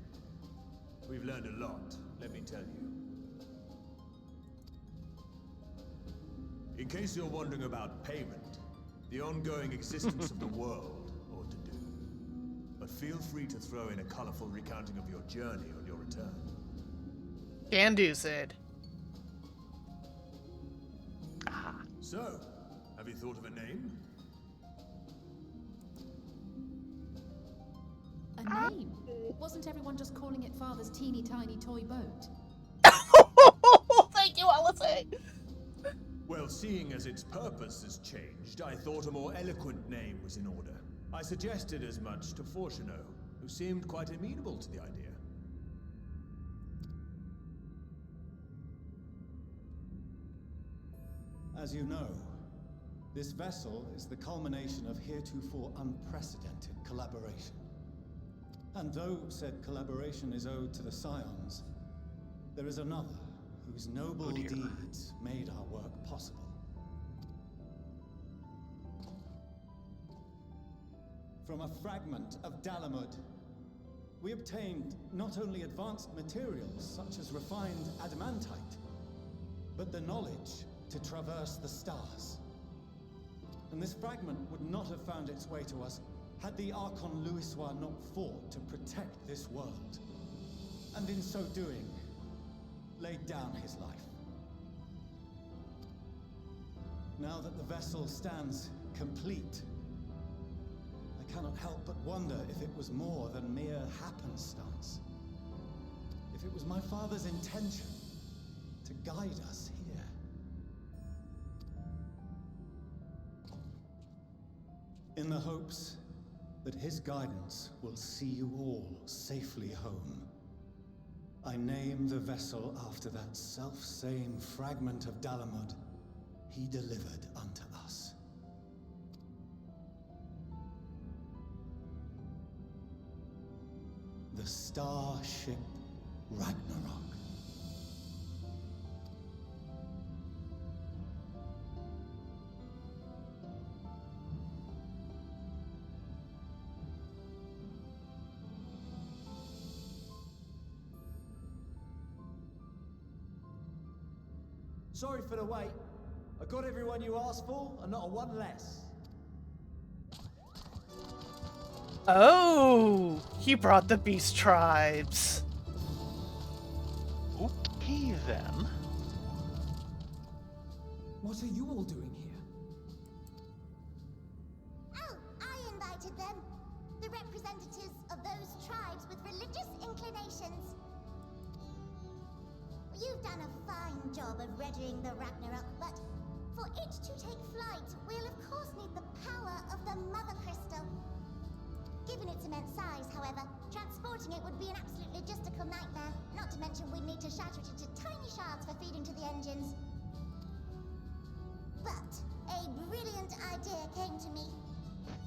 We've learned a lot, let me tell you. In case you're wondering about payment, the ongoing existence of the world ought to do. But feel free to throw in a colorful recounting of your journey on your return. Can do, Sid. So, have you thought of a name? A name? Wasn't everyone just calling it Father's teeny tiny toy boat? way. Well, seeing as its purpose has changed, I thought a more eloquent name was in order. I suggested as much to Fortuneau, who seemed quite amenable to the idea. As you know, this vessel is the culmination of heretofore unprecedented collaboration. And though said collaboration is owed to the Scions, there is another whose noble deeds made our work possible. From a fragment of Dalamud, we obtained not only advanced materials such as refined adamantite, but the knowledge to traverse the stars. And this fragment would not have found its way to us had the Archon Louisois not fought to protect this world, and in so doing, laid down his life. Now that the vessel stands complete, I cannot help but wonder if it was more than mere happenstance. If it was my father's intention to guide us here. In the hopes that his guidance will see you all safely home, I name the vessel after that self-same fragment of Dalamud he delivered unto us. The starship Ragnarok. Sorry for the wait. I got everyone you asked for, and not a one less. Oh, he brought the beast tribes. Okay then. What are you all doing here? Oh, I invited them. The representatives of those tribes with religious inclinations. You've done a fine job of readying the Ragnarok, but for it to take flight, we'll of course need the power of the Mother Crystal. Given its immense size, however, transporting it would be an absolute logistical nightmare, not to mention we'd need to shatter it into tiny shards for feeding to the engines. But a brilliant idea came to me.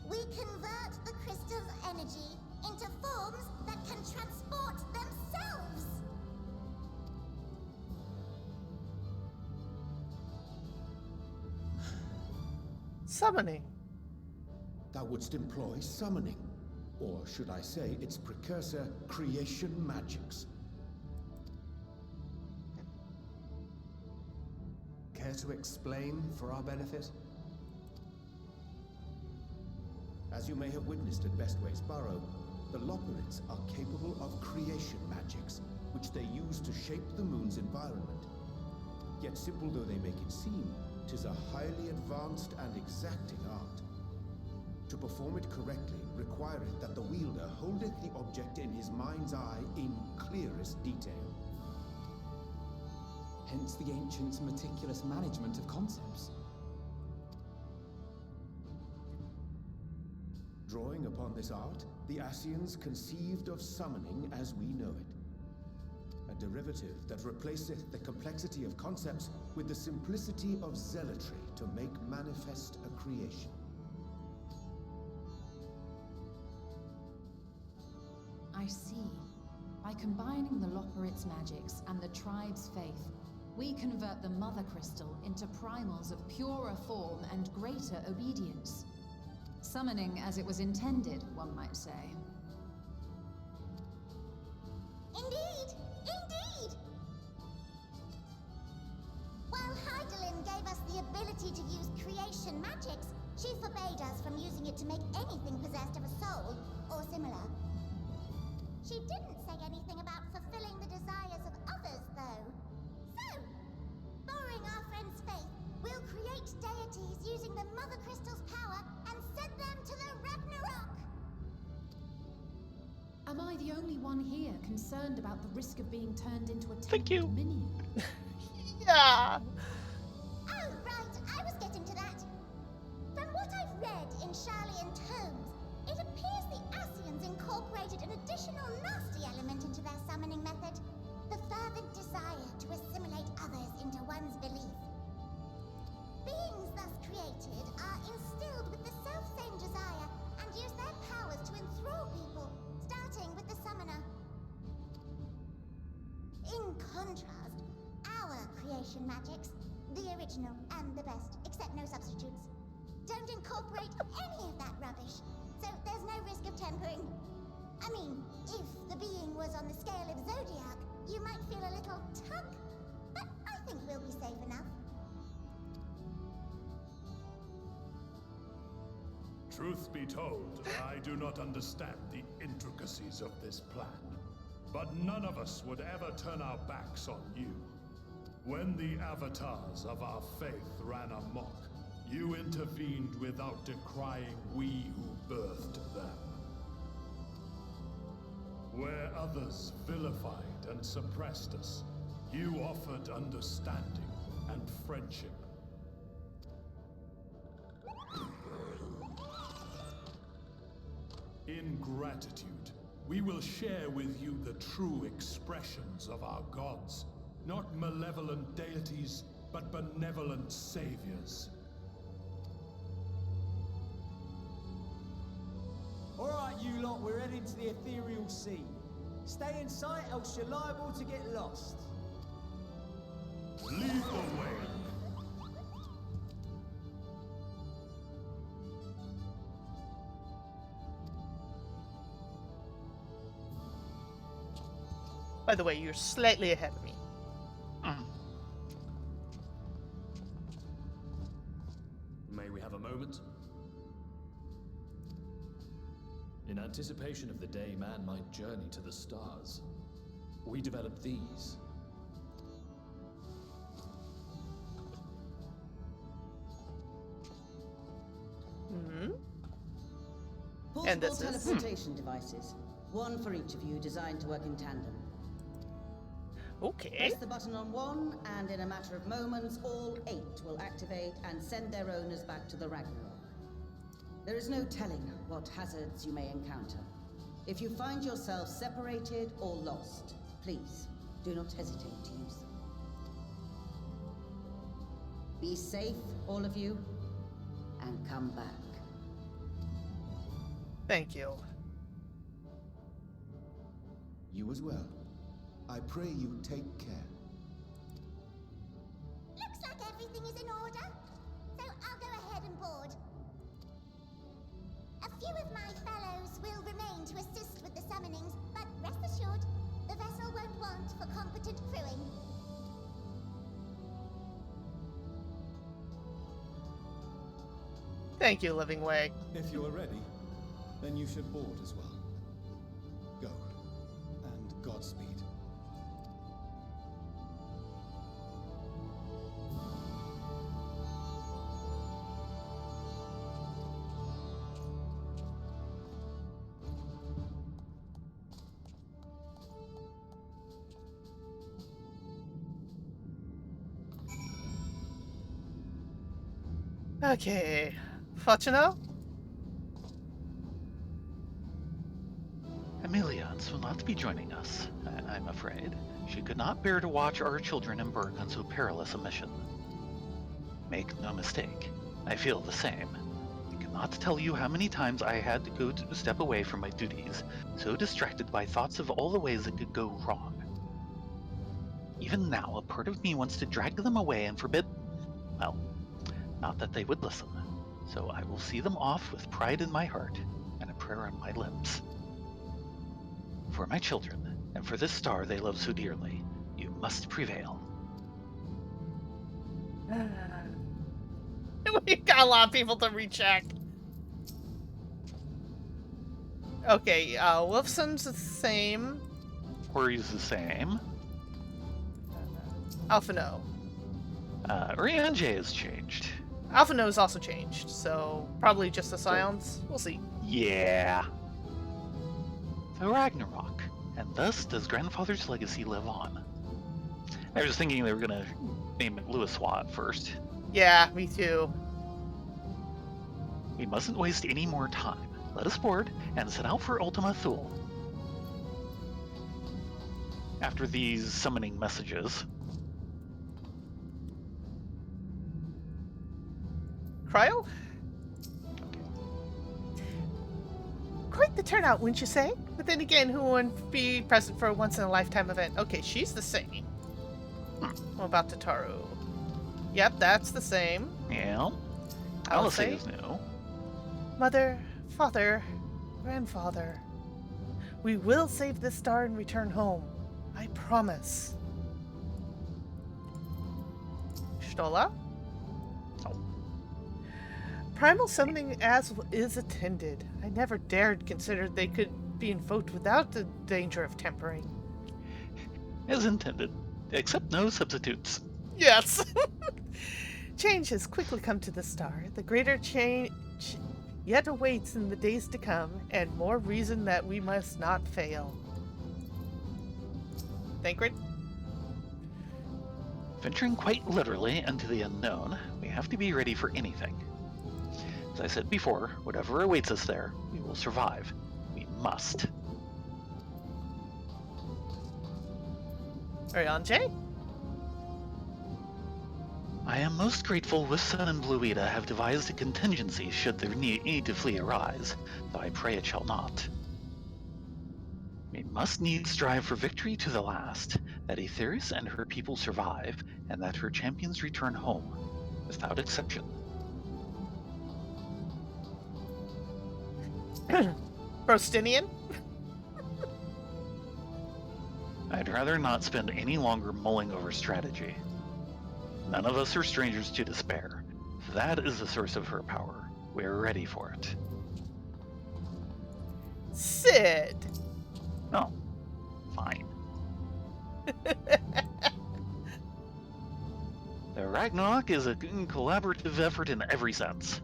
We convert the crystal's energy into forms that can transport themselves! Summoning. Thou wouldst employ summoning, or should I say its precursor, creation magics. Care to explain for our benefit? As you may have witnessed at Bestway's Burrow, the Loporrits are capable of creation magics, which they use to shape the moon's environment. Yet simple though they make it seem, 'tis a highly advanced and exacting art. To perform it correctly requireth that the wielder holdeth the object in his mind's eye in clearest detail. Hence the ancients' meticulous management of concepts. Drawing upon this art, the Ascians conceived of summoning as we know it. A derivative that replaceth the complexity of concepts with the simplicity of zealotry to make manifest a creation. I see. By combining the Loporrits' magics and the tribe's faith, we convert the Mother Crystal into primals of purer form and greater obedience. Summoning as it was intended, one might say. Indeed! Indeed! While Hydaelyn gave us the ability to use creation magics, she forbade us from using it to make anything possessed of a soul, or similar. She didn't say anything about fulfilling the desires of others, though. So, borrowing our friend's faith, we'll create deities using the Mother Crystal's power and send them to the Ragnarok! Am I the only one here concerned about the risk of being turned into a Thank you. minion? Yeah, Ah. Oh, right, I was getting to that. From what I've read in Sharlayan tomes, it appears the Ascians incorporated an additional nasty element into their summoning method. The fervent desire to assimilate others into one's belief. Beings thus created are instilled with the self-same desire and use their powers to enthrall people, starting with the summoner. In contrast, our creation magics, the original and the best, except no substitutes, don't incorporate any of that rubbish, so there's no risk of tempering. I mean, if the being was on the scale of Zodiac, you might feel a little tug, but I think we'll be safe enough. Truth be told, I do not understand the intricacies of this plan. But none of us would ever turn our backs on you. When the avatars of our faith ran amok, you intervened without decrying we who birthed them. Where others vilified and suppressed us, you offered understanding and friendship. In gratitude, we will share with you the true expressions of our gods. Not malevolent deities, but benevolent saviors. Alright, you lot, we're heading to the ethereal sea. Stay in sight, else you're liable to get lost. Lead the way. By the way, you're slightly ahead of me. May we have a moment? In anticipation of the day man might journey to the stars, we developed these. And Portable this is teleportation devices. One for each of you, designed to work in tandem. okay. Press the button on one, and in a matter of moments, all 8 will activate and send their owners back to the Ragnarok. There is no telling what hazards you may encounter. If you find yourself separated or lost, please do not hesitate to use them. Be safe, all of you, and come back. Thank you. You as well. I pray you take care. Looks like everything is in order, so I'll go ahead and board. A few of my fellows will remain to assist with the summonings, but rest assured, the vessel won't want for competent crewing. Thank you, Living Way. If you are ready, then you should board as well. Go, and Godspeed. Okay. Fachino? Emiliance will not be joining us, I'm afraid. She could not bear to watch our children embark on so perilous a mission. Make no mistake, I feel the same. I cannot tell you how many times I had to go to step away from my duties, so distracted by thoughts of all the ways it could go wrong. Even now, a part of me wants to drag them away and forbid... well, not that they would listen. So I will see them off with pride in my heart and a prayer on my lips. For my children, and for this star they love so dearly, you must prevail. We've got a lot of people to recheck. Okay, Wolfson's the same. Ori's the same. Alphino. Rianjay has changed. Alphino's also changed, so probably just the Scions. We'll see. Yeah. The Ragnarok, and thus does Grandfather's legacy live on. I was thinking they were gonna name it Lewis Watt first. Yeah, me too. We mustn't waste any more time. Let us board and set out for Ultima Thule. After these summoning messages, Cryo? Quite the turnout, wouldn't you say? But then again, who wouldn't be present for a once-in-a-lifetime event? Okay, she's the same. What about Tataru? Yep, that's the same. yeah, Alice Alice is new. Mother, father, grandfather. We will save this star and return home. I promise. Stola? Oh. Primal summoning as is attended. I never dared consider they could be invoked without the danger of tempering. As intended, except no substitutes. Yes! Change has quickly come to the star. The greater change yet awaits in the days to come, and more reason that we must not fail. Thancred? Venturing quite literally into the unknown, we have to be ready for anything. As I said before, whatever awaits us there, we will survive. We must. Orianjay? I am most grateful Wisson and Bluida have devised a contingency should their need to flee arise, though I pray it shall not. We must needs strive for victory to the last, that Aetheris and her people survive, and that her champions return home, without exception. Brostinian? I'd rather not spend any longer mulling over strategy. None of us are strangers to despair. That is the source of her power. We're ready for it. Sid! Oh, fine. The Ragnarok is a collaborative effort in every sense.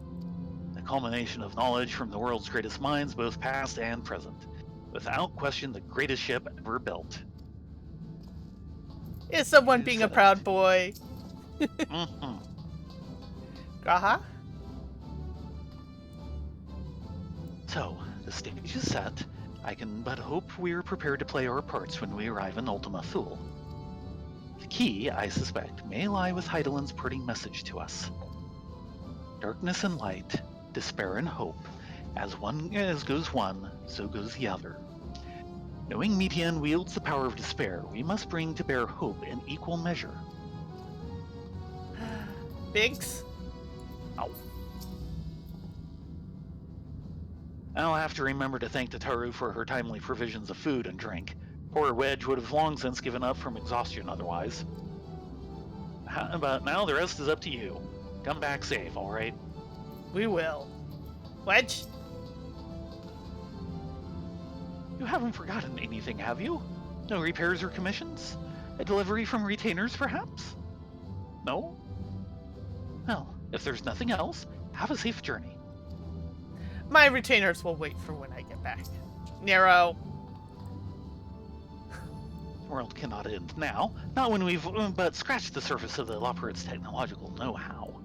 A culmination of knowledge from the world's greatest minds, both past and present. Without question, the greatest ship ever built. Is someone being a proud boy? Mm-hmm. Graha? So, the stage is set. I can but hope we're prepared to play our parts when we arrive in Ultima Thule. The key, I suspect, may lie with Heidelin's parting message to us. Darkness and light, despair and hope, as goes one, so goes the other. Knowing Median wields the power of despair, we must bring to bear hope in equal measure. Biggs? Ow. I'll have to remember to thank Tataru for her timely provisions of food and drink. Poor Wedge would have long since given up from exhaustion otherwise. But now the rest is up to you. Come back safe, alright? We will. Wedge? You haven't forgotten anything, have you? No repairs or commissions? A delivery from retainers, perhaps? No? Well, if there's nothing else, have a safe journey. My retainers will wait for when I get back. Nero. The world cannot end now, not when we've but scratched the surface of the Loperit's technological know-how.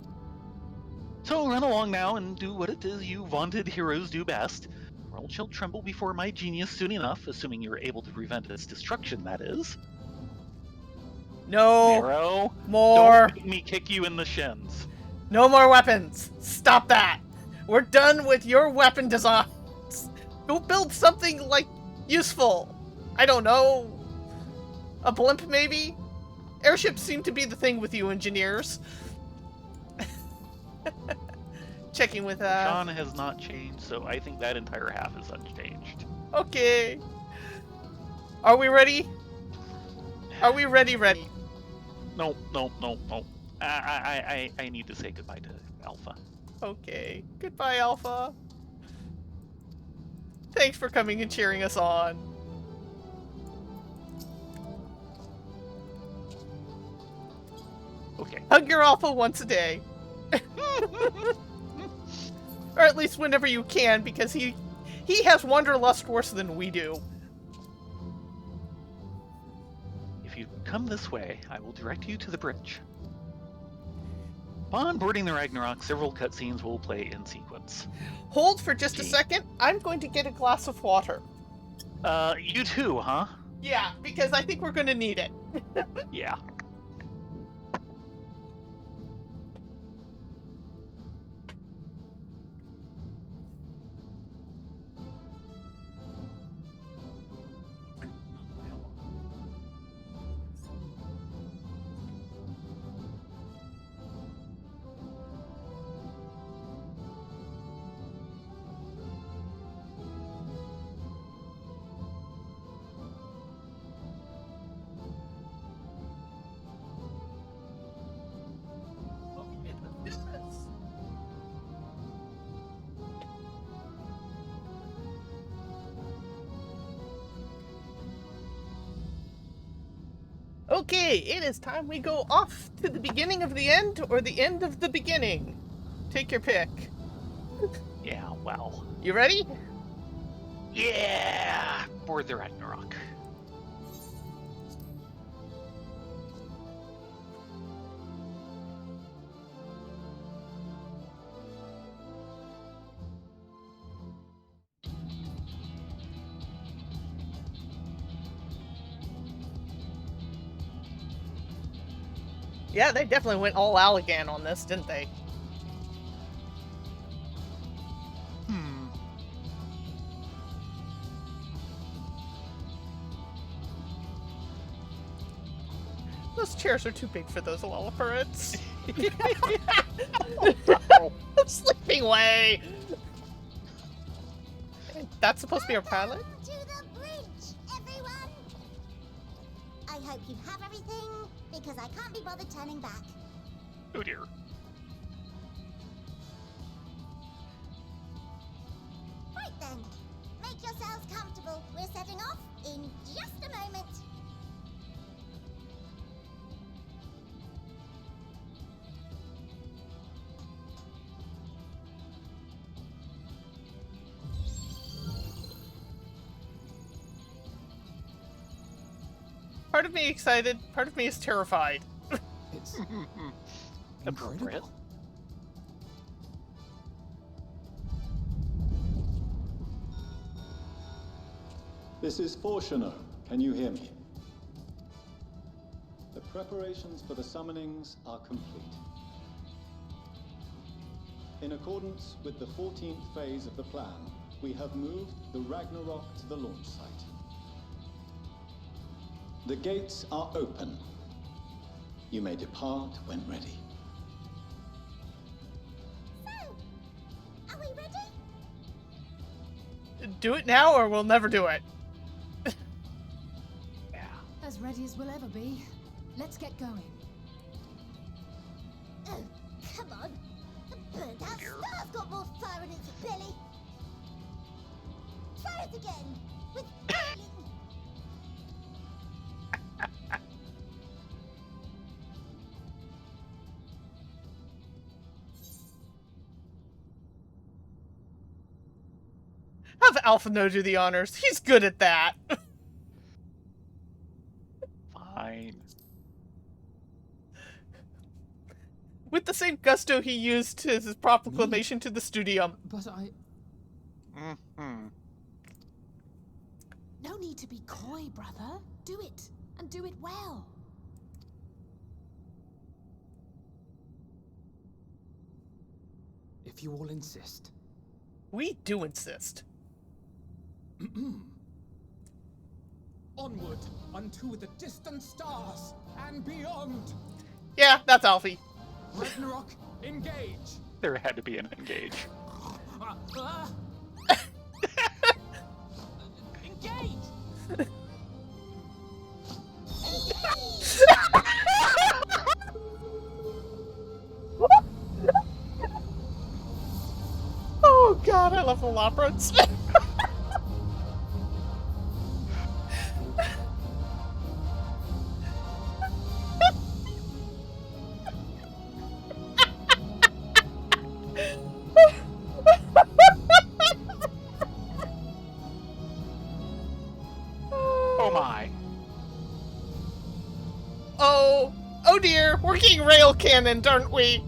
So run along now and do what it is you vaunted heroes do best. The world shall tremble before my genius soon enough, assuming you're able to prevent its destruction, that is. No. Nero, More. don't make me kick you in the shins. No more weapons. Stop that. We're done with your weapon designs. Go build something, like, useful. I don't know. A blimp, maybe? Airships seem to be the thing with you engineers. Checking with, Sean has not changed, so I think that entire half is unchanged. Okay. Are we ready? Are we ready? No. I need to say goodbye to Alpha. Okay. Goodbye, Alpha. Thanks for coming and cheering us on. Okay. Hug your Alpha once a day. Or at least whenever you can, because he has wanderlust worse than we do. If you come this way. I will direct you to the bridge. Upon boarding the Ragnarok, several cutscenes will play in sequence. Hold for just a second. I'm going to get a glass of water. You too, huh? Yeah, because I think we're going to need it. Yeah. Okay, it is time we go off to the beginning of the end or the end of the beginning. Take your pick. Yeah, well. You ready? Yeah! Board the Ragnarok. Yeah, they definitely went all Allagan on this, didn't they? Those chairs are too big for those Lollipirats. Sleeping away! That's supposed to be our pilot? Welcome to the bridge, everyone! I hope you have everything, because I can't be bothered turning back. Oh dear. Right then, make yourselves comfortable. We're setting off in just a moment. Part of me excited, part of me is terrified. It's Appropriate. incredible. This is Fortuner. Can you hear me? The preparations for the summonings are complete. In accordance with the 14th phase of the plan, we have moved the Ragnarok to the launch site. The gates are open. You may depart when ready. So, are we ready? Do it now or we'll never do it. Yeah. As ready as we'll ever be. Let's get going. Oh, come on. The burnt out star's got more fire in its belly. Try it again. With feeling. Have Alphino do the honors. He's good at that. Fine. With the same gusto he used his proclamation to the studio. But I... Mm-hmm. No need to be coy, brother. Do it, and do it well. If you all insist. We do insist. Onward unto the distant stars and beyond. Yeah, that's Alfie. Ragnarok, engage. There had to be an engage. Engage. Oh god, I love the Lollipirats. Oh my. Oh dear, we're getting rail cannoned, aren't we?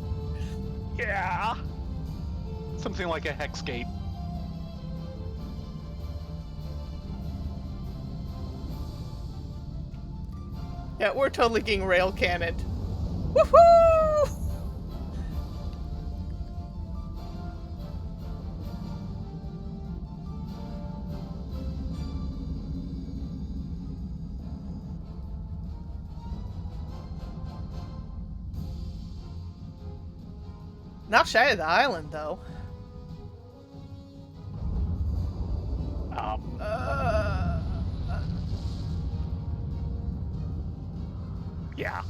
Yeah. Something like a hex gate. Yeah, we're totally getting rail cannoned. Woohoo! Not shy of the island, though. Yeah.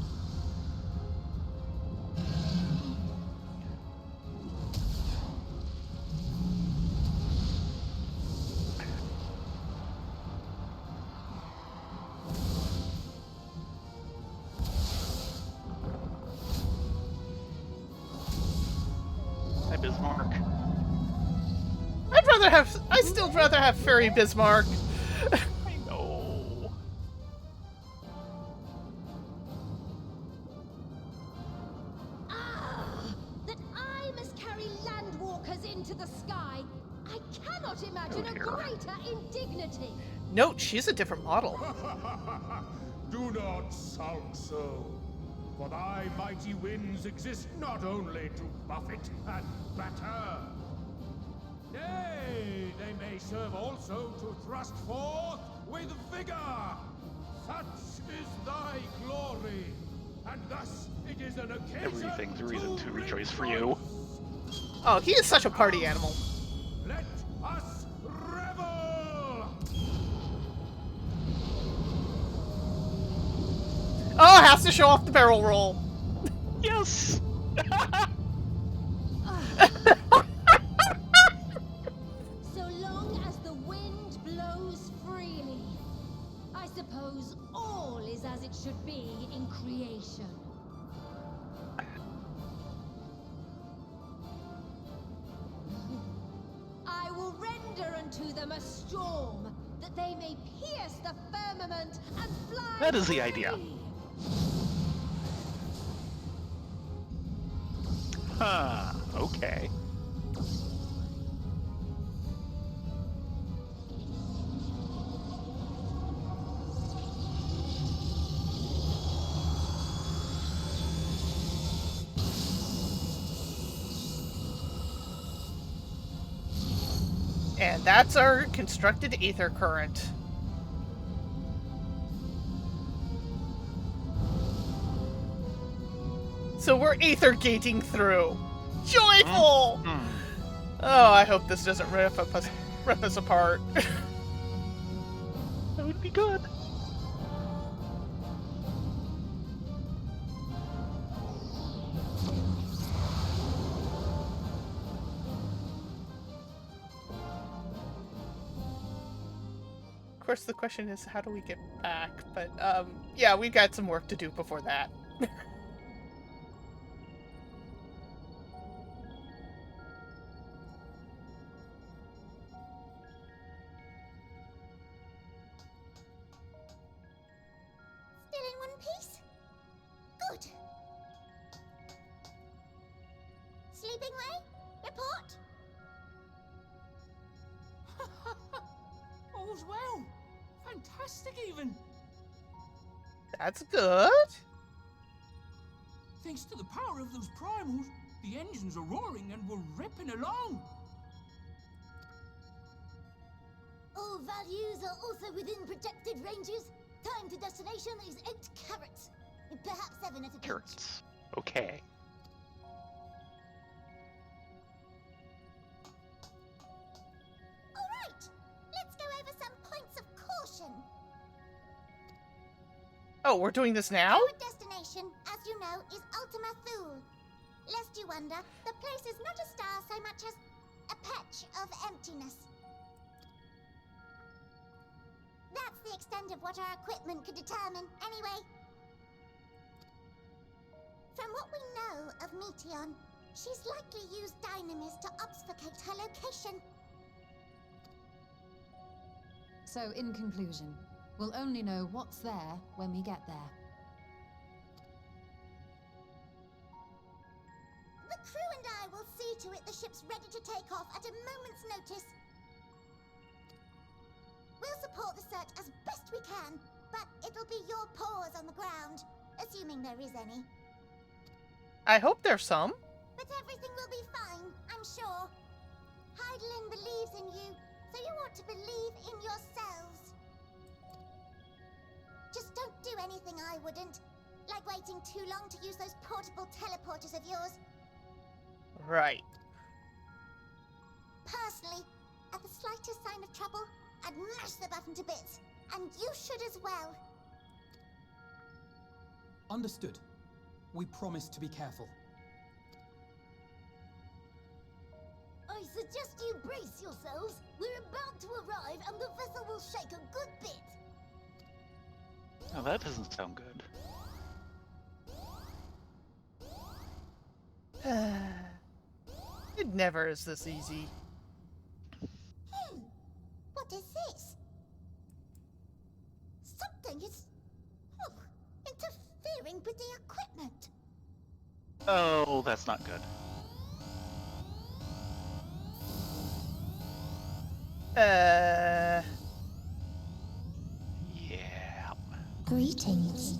Hi, Bismarck. I'd still rather have Fairy Bismarck. I know. That I must carry landwalkers into the sky. I cannot imagine a greater indignity. Note, she's a different model. Do not sulk so. For thy mighty winds exist not only to buffet and batter. Nay, they may serve also to thrust forth with vigor. Such is thy glory, and thus it is an occasion. Everything's a reason to rejoice for you. Oh, he is such a party animal. Let us revel! Oh, has to show off the barrel roll. Yes! So long as the wind blows freely, I suppose all is as it should be in creation. I will render unto them a storm, that they may pierce the firmament and fly. That is the idea. Huh, okay. And that's our constructed ether current. So we're ether gating through. Joyful! Oh, I hope this doesn't rip us apart. That would be good. Of course, the question is, how do we get back? But, yeah, we've got some work to do before that. Still in one piece? Good. Sleeping Way? Report? All's well. Fantastic, even. That's good. Thanks to the power of those primals, the engines are roaring and we're ripping along. All values are also within projected ranges. Time to destination is 8 carats. Perhaps 7 at a pinch. Carrots. Okay. Alright, let's go over some points of caution. Oh, we're doing this now? Our destination, as you know, is Ultima Thule. Lest you wonder, the place is not a star so much as a patch of emptiness. That's the extent of what our equipment could determine, anyway. From what we know of Meteon, she's likely used Dynamis to obfuscate her location. So, in conclusion, we'll only know what's there when we get there. take off at a moment's notice. We'll support the search as best we can, but it'll be your paws on the ground, assuming there is any. I hope there's some. But everything will be fine, I'm sure. Hydaelyn believes in you, so you ought to believe in yourselves. Just don't do anything I wouldn't, like waiting too long to use those portable teleporters of yours. Right. Personally, at the slightest sign of trouble, I'd mash the button to bits, and you should as well. Understood. We promise to be careful. I suggest you brace yourselves. We're about to arrive and the vessel will shake a good bit. Oh, that doesn't sound good. It never is this easy. What is this? Something is interfering with the equipment. Oh, that's not good. Yeah. Greetings.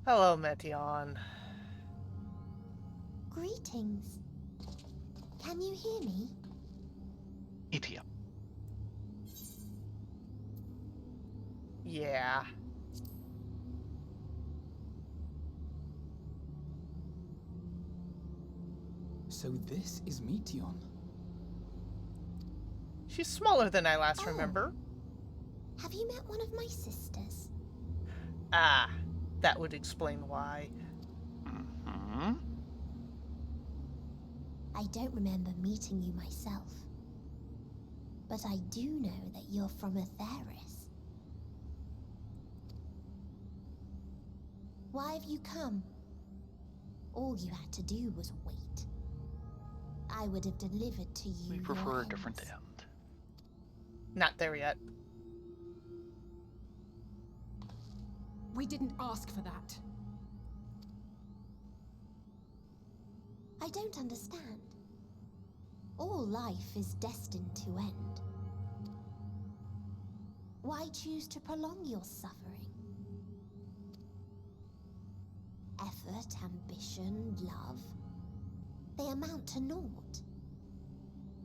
Hello, Metion. Greetings. Can you hear me? ETM. Yeah. So this is Metion. She's smaller than I last remember. Have you met one of my sisters? Ah, that would explain why. Mm-hmm. I don't remember meeting you myself. But I do know that you're from Atheris. Why have you come? All you had to do was wait. I would have delivered to you. We prefer a different end. Not there yet. We didn't ask for that. I don't understand. All life is destined to end. Why choose to prolong your suffering? Effort, ambition, love, they amount to naught.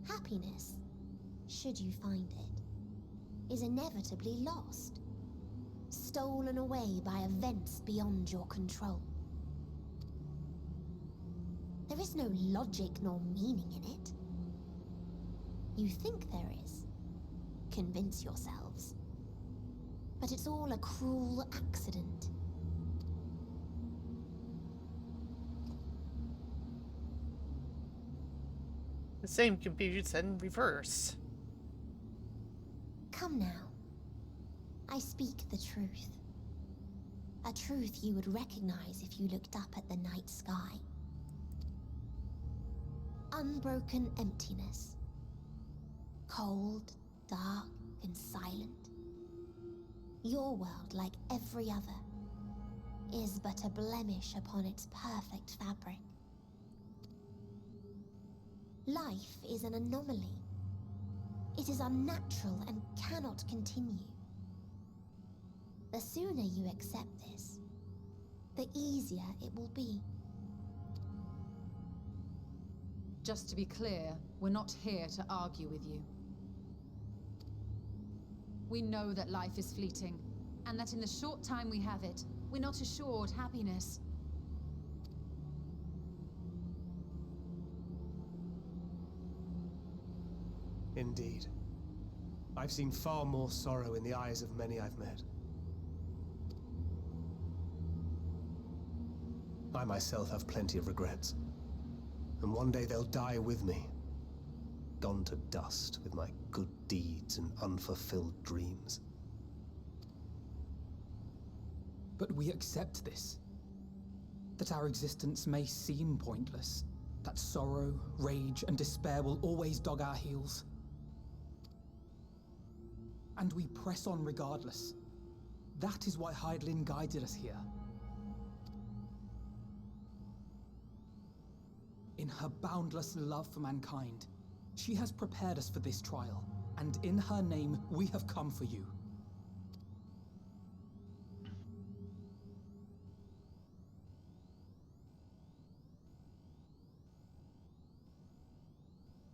Happiness, should you find it, is inevitably lost. Stolen away by events beyond your control. There is no logic nor meaning in it. You think there is. Convince yourselves. But it's all a cruel accident. The same can be said in reverse. Come now. I speak the truth. A truth you would recognize if you looked up at the night sky. Unbroken emptiness. Cold, dark, and silent. Your world, like every other, is but a blemish upon its perfect fabric. Life is an anomaly. It is unnatural and cannot continue. The sooner you accept this, the easier it will be. Just to be clear, we're not here to argue with you. We know that life is fleeting, and that in the short time we have it, we're not assured happiness. Indeed. I've seen far more sorrow in the eyes of many I've met. I myself have plenty of regrets. And one day they'll die with me. Gone to dust with my good deeds and unfulfilled dreams. But we accept this. That our existence may seem pointless. That sorrow, rage, and despair will always dog our heels. and we press on regardless. That is why Hydaelyn guided us here. In her boundless love for mankind, she has prepared us for this trial, and in her name, we have come for you.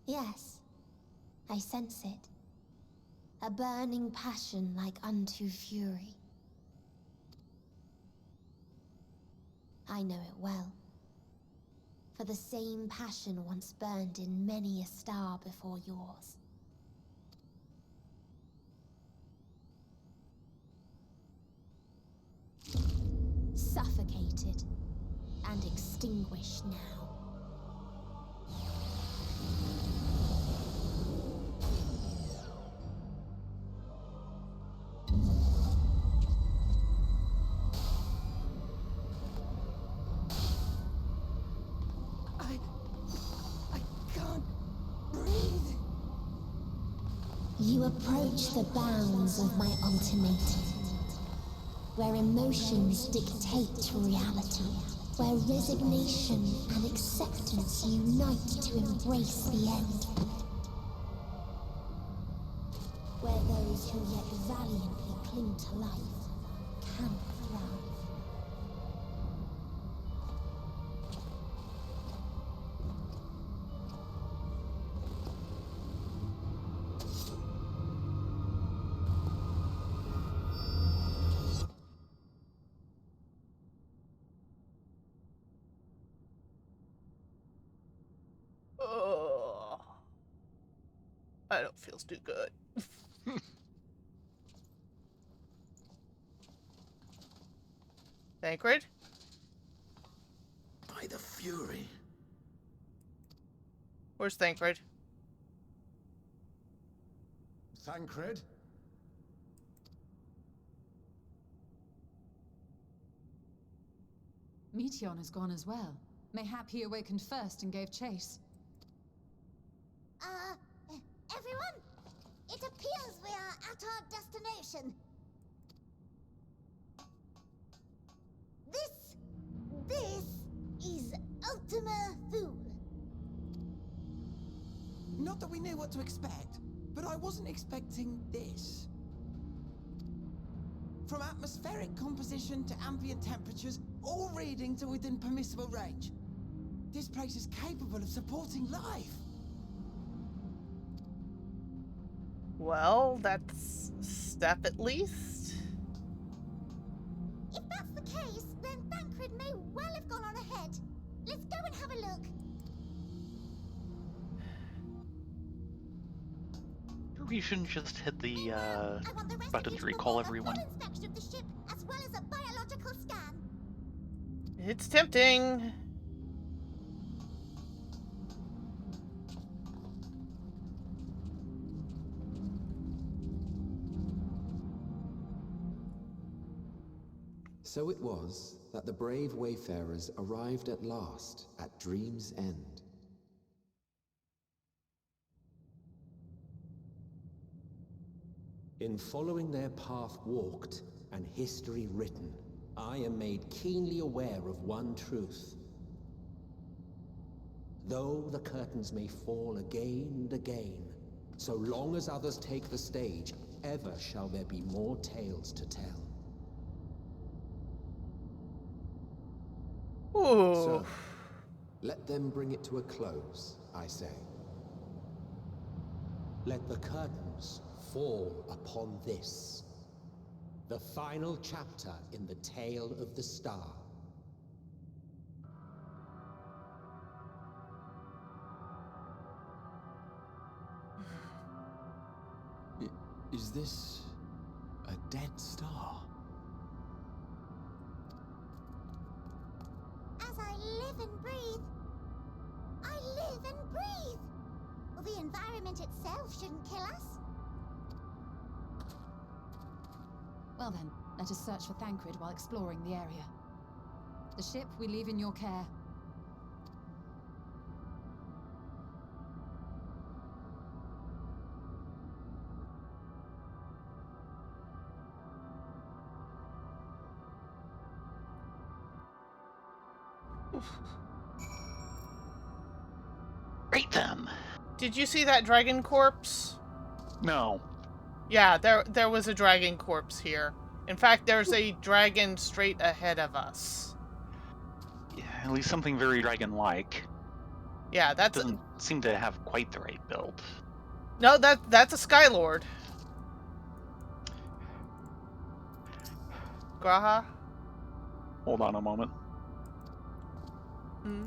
Yes, I sense it. A burning passion like unto fury. I know it well. For the same passion once burned in many a star before yours. Suffocated and extinguished now. I can't breathe. You approach the bounds of my ultimatum, where emotions dictate reality, where resignation and acceptance unite to embrace the end, where those who yet valiantly cling to life can thrive. Oh, I don't feel too good. Thancred? By the Fury. Where's Thancred? Thancred? Meteon has gone as well. Mayhap he awakened first and gave chase. Everyone? It appears we are at our destination. This is Ultima Thule. Not that we knew what to expect, but I wasn't expecting this. From atmospheric composition to ambient temperatures, all reading to within permissible range. This place is capable of supporting life. Well, that's a step at least. If that's the case, then Thancred may well have gone on ahead. Let's go and have a look. We shouldn't just hit the I want the rest button of to you recall perform a everyone. full inspection of the ship, as well as a biological scan. It's tempting. So it was that the brave wayfarers arrived at last at Dream's End. In following their path walked and history written, I am made keenly aware of one truth. Though the curtains may fall again and again, so long as others take the stage, ever shall there be more tales to tell. Ooh. So, let them bring it to a close, I say. Let the curtains fall upon this, the final chapter in the tale of the star. Is this a dead star? As I live and breathe, I live and breathe. Well, the environment itself shouldn't kill us. Well then, let us search for Thancred while exploring the area. The ship we leave in your care. Great then. Did you see that dragon corpse? No. Yeah, there was a dragon corpse here. In fact, there's a dragon straight ahead of us. Yeah, at least something very dragon-like. Yeah, that's doesn't seem to have quite the right build. No, that's a Skylord. Graha? Hold on a moment. Hmm?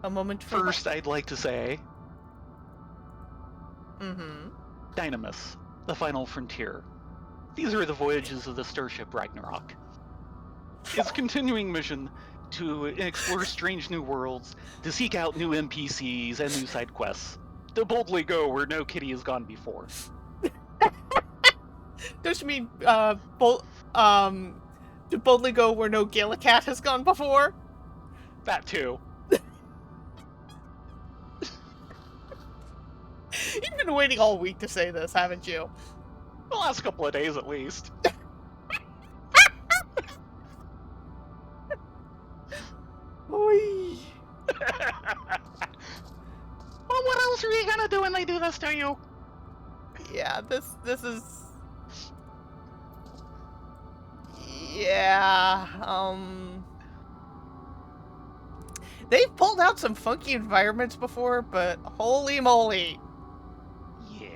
A moment for First, I'd like to say... Mm-hmm. Dynamis, the final frontier. These are the voyages of the starship Ragnarok. Its continuing mission to explore strange new worlds, to seek out new NPCs and new side quests, to boldly go where no kitty has gone before. Don't you mean, to boldly go where no Galacat has gone before? That too. You've been waiting all week to say this, haven't you? The last couple of days, at least. Oy. Well, what else are you gonna do when they do this to you? Yeah, this is... Yeah, They've pulled out some funky environments before, but holy moly. Yeah.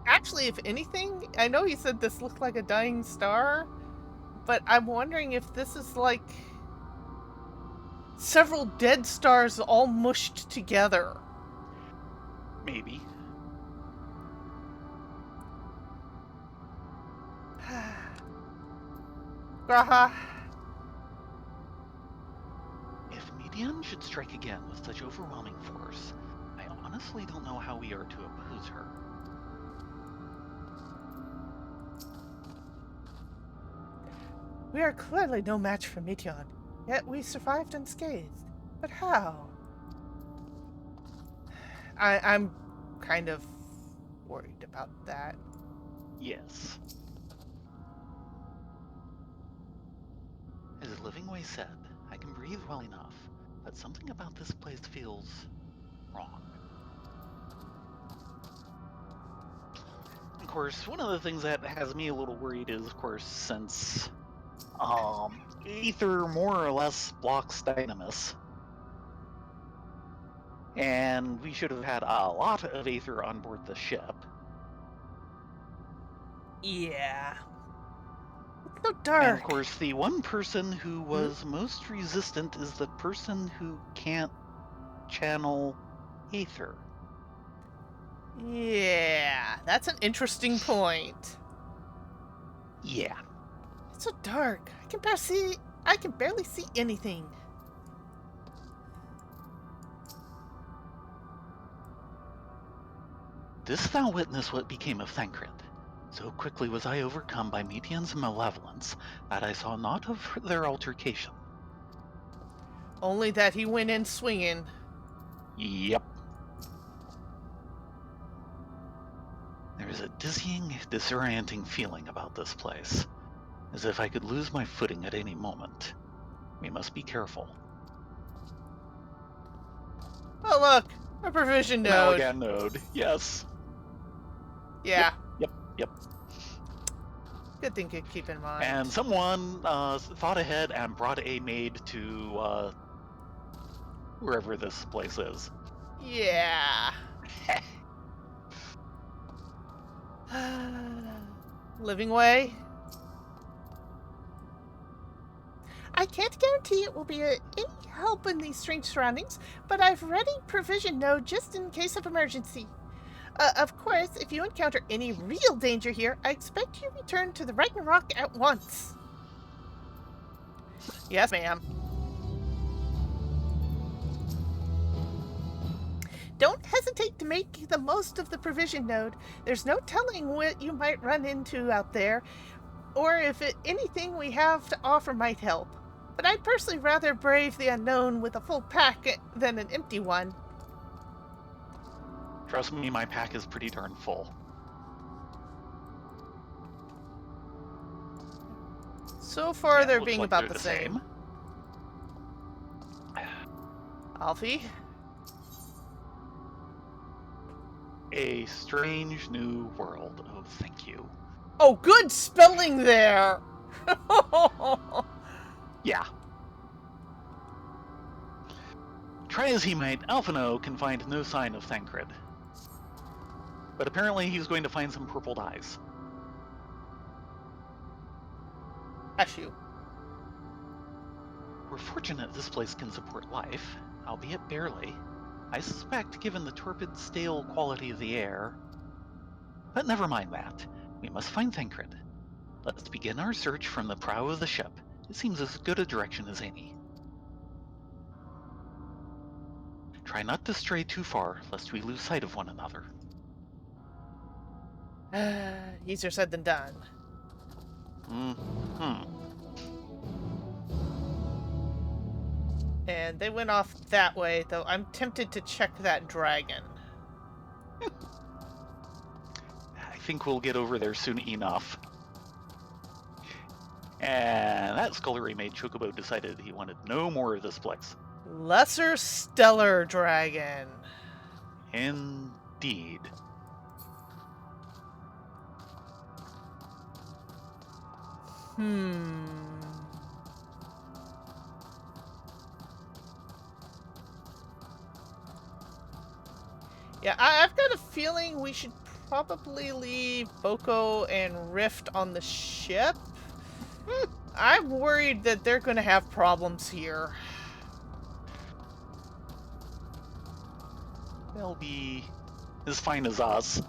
Actually, if anything, I know he said this looked like a dying star, but I'm wondering if this is like several dead stars all mushed together. Maybe. Graha. If Median should strike again with such overwhelming force, I honestly don't know how we are to oppose her. We are clearly no match for Meteon, yet we survived unscathed. But how? I'm kind of worried about that. Yes. As Livingway said, I can breathe well enough, but something about this place feels wrong. Of course, one of the things that has me a little worried is, of course, since Aether more or less blocks Dynamis. And we should have had a lot of Aether on board the ship. Yeah. It's so dark. And of course, the one person who was most resistant is the person who can't channel Aether. Yeah, that's an interesting point. Yeah. It's so dark. I can barely see anything. Didst thou witness what became of Thancred? So quickly was I overcome by Meteon's malevolence that I saw naught of their altercation. Only that he went in swinging. Yep. There is a dizzying, disorienting feeling about this place, as if I could lose my footing at any moment. We must be careful. Oh look, a provision node. Malagan node, yes. Yeah. Yep. Good thing to keep in mind. And someone thought ahead and brought a maid to wherever this place is. Yeah. Livingway? I can't guarantee it will be any help in these strange surroundings, but I've ready provision node just in case of emergency. Of course, if you encounter any real danger here, I expect you return to the Ragnarok at once. Yes, ma'am. Don't hesitate to make the most of the provision node. There's no telling what you might run into out there, or if anything we have to offer might help. But I'd personally rather brave the unknown with a full pack than an empty one. Trust me, my pack is pretty darn full. So far, Yeah, they're looks being like about they're the same. Alfie? A strange new world. Oh, thank you. Oh, good spelling there! Yeah. Try as he might, Alphino can find no sign of Thancred. But apparently he's going to find some purple dyes. Ashu. We're fortunate this place can support life, albeit barely. I suspect, given the torpid, stale quality of the air. But never mind that. We must find Thancred. Let's begin our search from the prow of the ship. It seems as good a direction as any. Try not to stray too far, lest we lose sight of one another. Easier said than done. And they went off that way, though I'm tempted to check that dragon. I think we'll get over there soon enough. And that scullery maid Chocobo decided he wanted no more of this place. Lesser Stellar Dragon. Indeed. Yeah, I've got a feeling we should probably leave Boko and Rift on the ship. I'm worried that they're going to have problems here. They'll be as fine as us.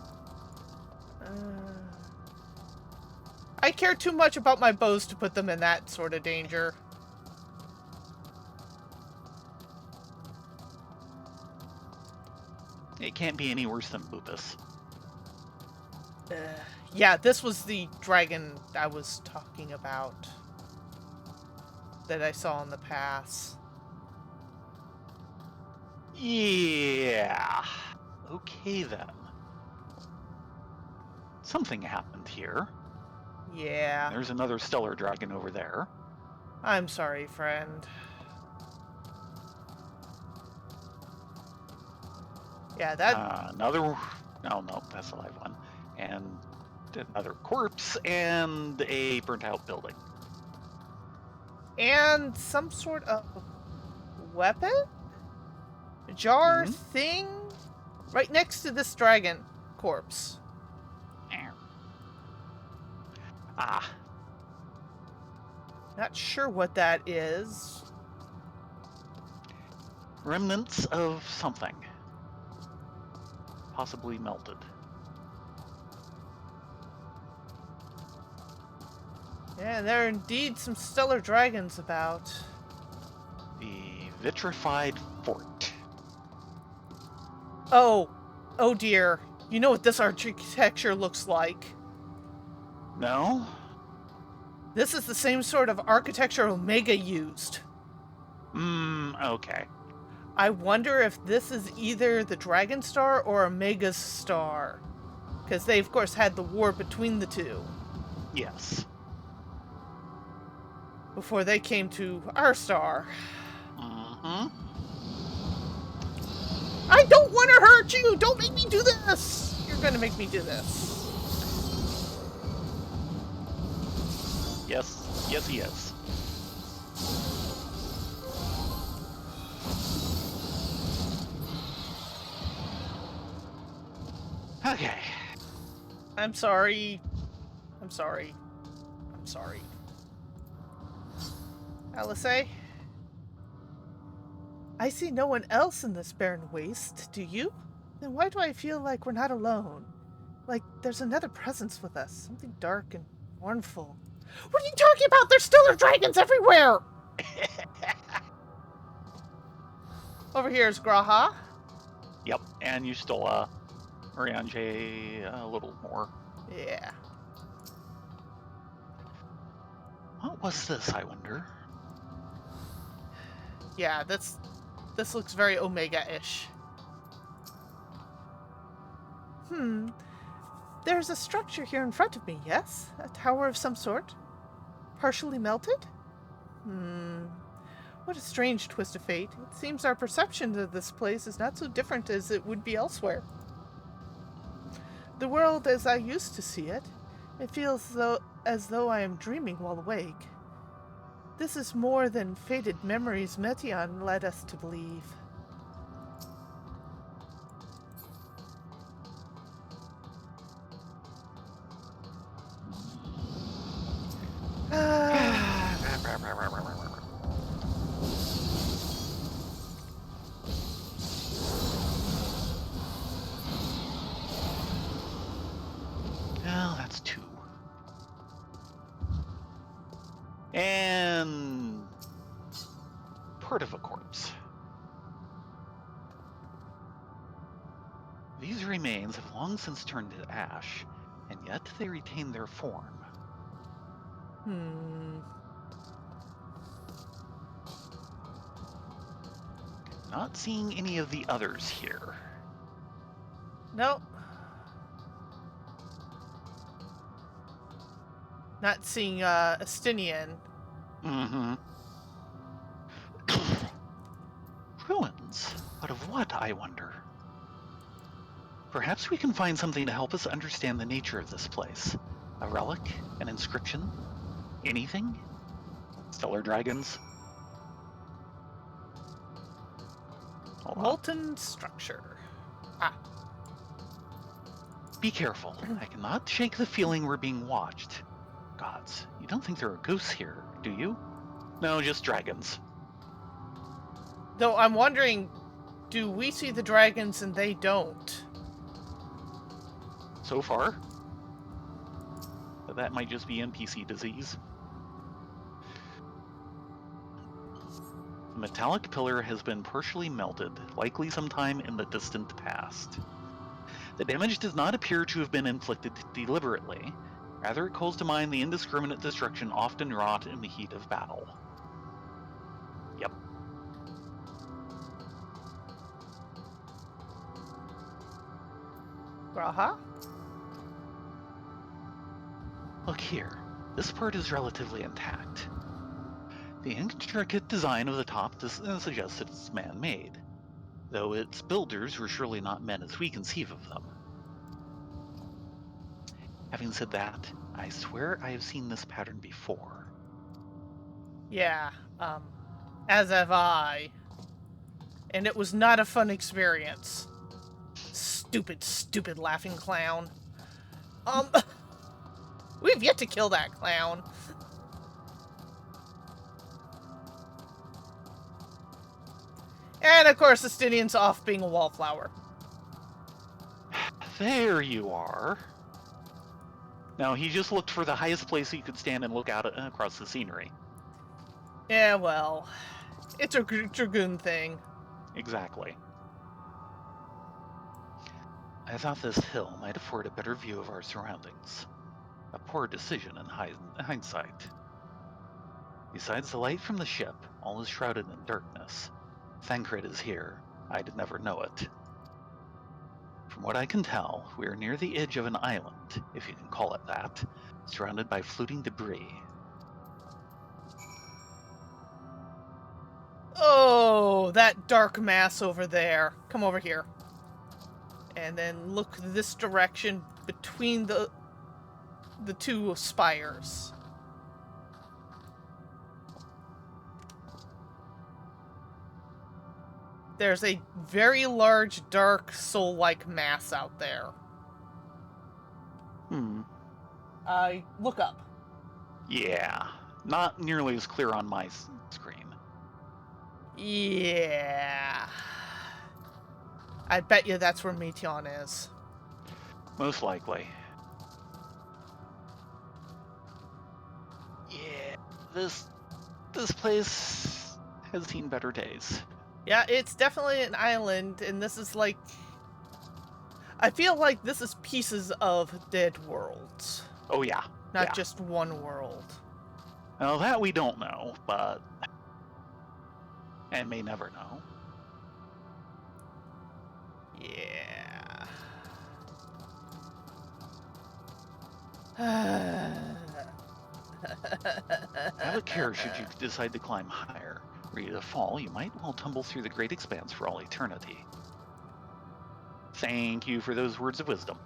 I care too much about my bows to put them in that sort of danger. It can't be any worse than Lupus. Yeah, this was the dragon I was talking about. That I saw in the pass. Yeah. Okay then. Something happened here. Yeah. There's another stellar dragon over there. I'm sorry, friend. Yeah, that... another... Oh, no, that's a live one. And another corpse and a burnt-out building. And some sort of weapon? Jar thing? Right next to this dragon corpse. Ah. Not sure what that is. Remnants of something. Possibly melted. Yeah, there are indeed some stellar dragons about. The vitrified fort. Oh dear. You know what this architecture looks like? No? This is the same sort of architecture Omega used. Okay. I wonder if this is either the Dragon Star or Omega's star. Because they, of course, had the war between the two. Yes. Before they came to our star. I don't want to hurt you! Don't make me do this! You're gonna make me do this. Yes. Yes, he is. Okay. I'm sorry. I'm sorry. I'm sorry. Alice? I see no one else in this barren waste, do you? Then why do I feel like we're not alone? Like there's another presence with us, something dark and mournful. What are you talking about? There's stellar dragons everywhere! Over here is Graha. Yep, and you stole Oriange a little more. Yeah. What was this, I wonder? Yeah, this looks very Omega-ish. There's a structure here in front of me, yes? A tower of some sort? Partially melted? What a strange twist of fate. It seems our perception of this place is not so different as it would be elsewhere. The world as I used to see it, it feels as though I am dreaming while awake. This is more than faded memories Metion led us to believe. Well, that's 2. And part of a corpse. These remains have long since turned to ash, and yet they retain their form. Not seeing any of the others here. Nope. Not seeing Estinian. Mm-hmm. Ruins? But of what, I wonder? Perhaps we can find something to help us understand the nature of this place. A relic? An inscription? Anything? Stellar dragons? Molten structure. Be careful. I cannot shake the feeling we're being watched. Gods, you don't think there are ghosts here, do you? No, just dragons. Though I'm wondering, do we see the dragons and they don't? So far. But that might just be NPC disease. The metallic pillar has been partially melted, likely sometime in the distant past. The damage does not appear to have been inflicted deliberately. Rather, it calls to mind the indiscriminate destruction often wrought in the heat of battle. Yep. Graha? Look here. This part is relatively intact. The intricate design of the top suggests it's man-made, though its builders were surely not men as we conceive of them. Having said that, I swear I have seen this pattern before. Yeah, as have I. And it was not a fun experience. Stupid, stupid laughing clown. We've yet to kill that clown. And of course, Estinian's off being a wallflower. There you are. Now, he just looked for the highest place he could stand and look out across the scenery. Yeah, well, it's a dragoon thing. Exactly. I thought this hill might afford a better view of our surroundings. A poor decision in hindsight. Besides the light from the ship, all is shrouded in darkness. Thancred is here. I'd never know it. From what I can tell, we are near the edge of an island, if you can call it that, surrounded by floating debris. Oh, that dark mass over there. Come over here. And then look this direction between the two spires. There's a very large, dark, soul-like mass out there. Look up. Yeah, not nearly as clear on my screen. Yeah. I bet you that's where Metion is. Most likely. Yeah, this place has seen better days. Yeah, it's definitely an island, and this is like... I feel like this is pieces of Dead Worlds. Oh yeah. Not just one world. Well, that we don't know, but... and may never know. Yeah. Have a care should you decide to climb higher. Were you to fall, you might well tumble through the great expanse for all eternity. Thank you for those words of wisdom.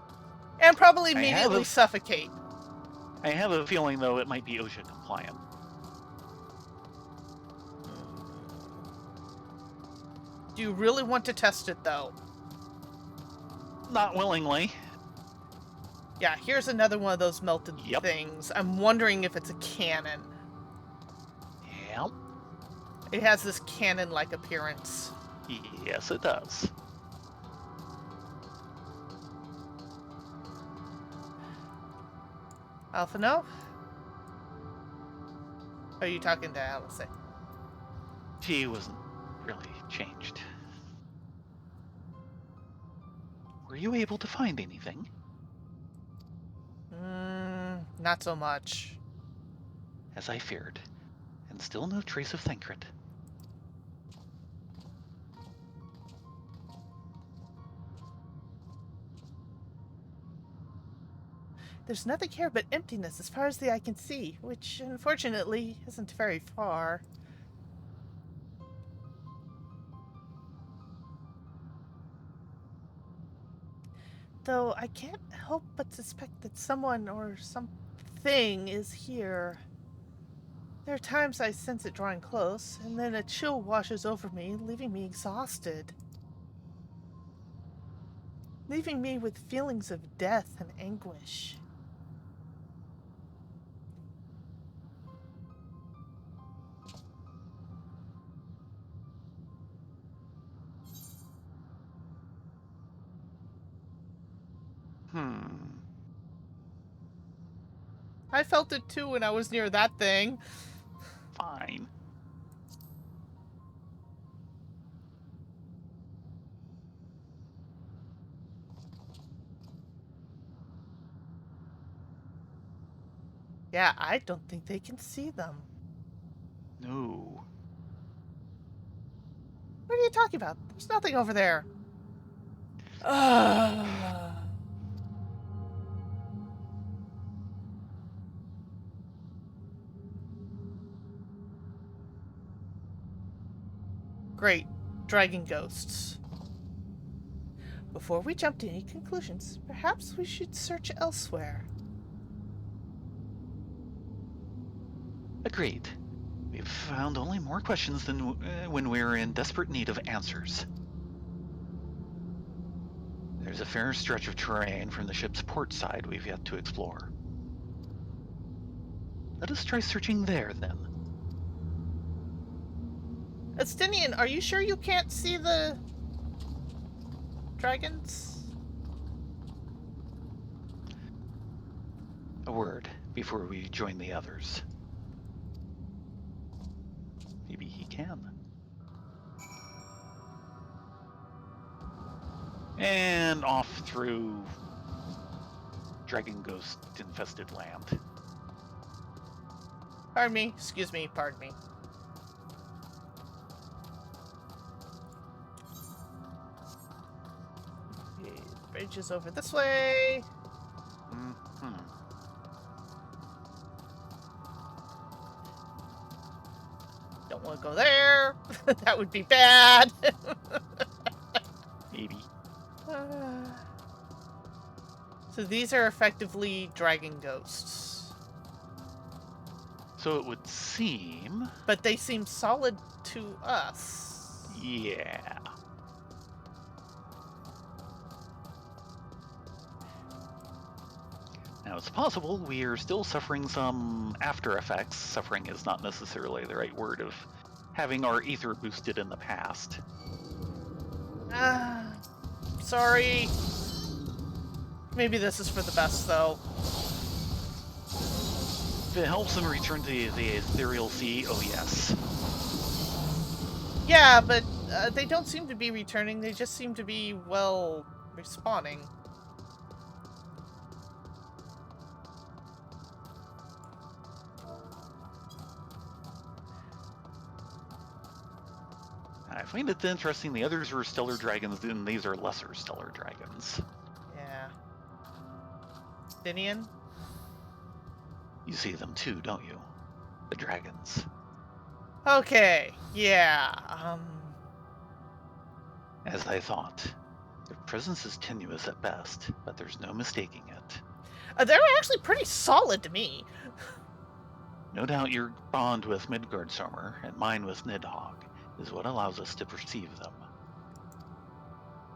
And probably immediately suffocate. I have a feeling, though, it might be OSHA compliant. Do you really want to test it, though? Not willingly. Yeah, here's another one of those melted things. I'm wondering if it's a cannon. Yep. It has this cannon-like appearance. Yes, it does. Alpha, no? Are you talking to Alice? She wasn't really changed. Were you able to find anything? Not so much. As I feared. And still no trace of Thayrin. There's nothing here but emptiness as far as the eye can see, which, unfortunately, isn't very far. Though I can't help but suspect that someone or something is here. There are times I sense it drawing close, and then a chill washes over me, leaving me exhausted. Leaving me with feelings of death and anguish. I felt it too when I was near that thing. Fine. Yeah, I don't think they can see them. No. What are you talking about? There's nothing over there. Great. Dragon ghosts. Before we jump to any conclusions, perhaps we should search elsewhere. Agreed. We've found only more questions than when we're in desperate need of answers. There's a fair stretch of terrain from the ship's port side we've yet to explore. Let us try searching there, then. Estinian, are you sure you can't see the dragons? A word before we join the others. Maybe he can. And off through dragon ghost infested land. Pardon me. Excuse me. Pardon me. Okay, the bridge is over this way. Don't want to go there. That would be bad. Maybe. So these are effectively dragon ghosts. So it would seem. But they seem solid to us. Yeah. Now, it's possible we are still suffering some after effects. Suffering is not necessarily the right word of having our ether boosted in the past. Sorry. Maybe this is for the best, though. If it helps them return to the ethereal sea, oh yes. Yeah, but they don't seem to be returning. They just seem to be, well, respawning. I find it interesting the others were stellar dragons and these are lesser stellar dragons. Yeah. Stinian? You see them too, don't you? The dragons. Okay, yeah, As I thought. Their presence is tenuous at best, but there's no mistaking it. they're actually pretty solid to me. No doubt your bond with Midgardsormr and mine with Nidhogg is what allows us to perceive them.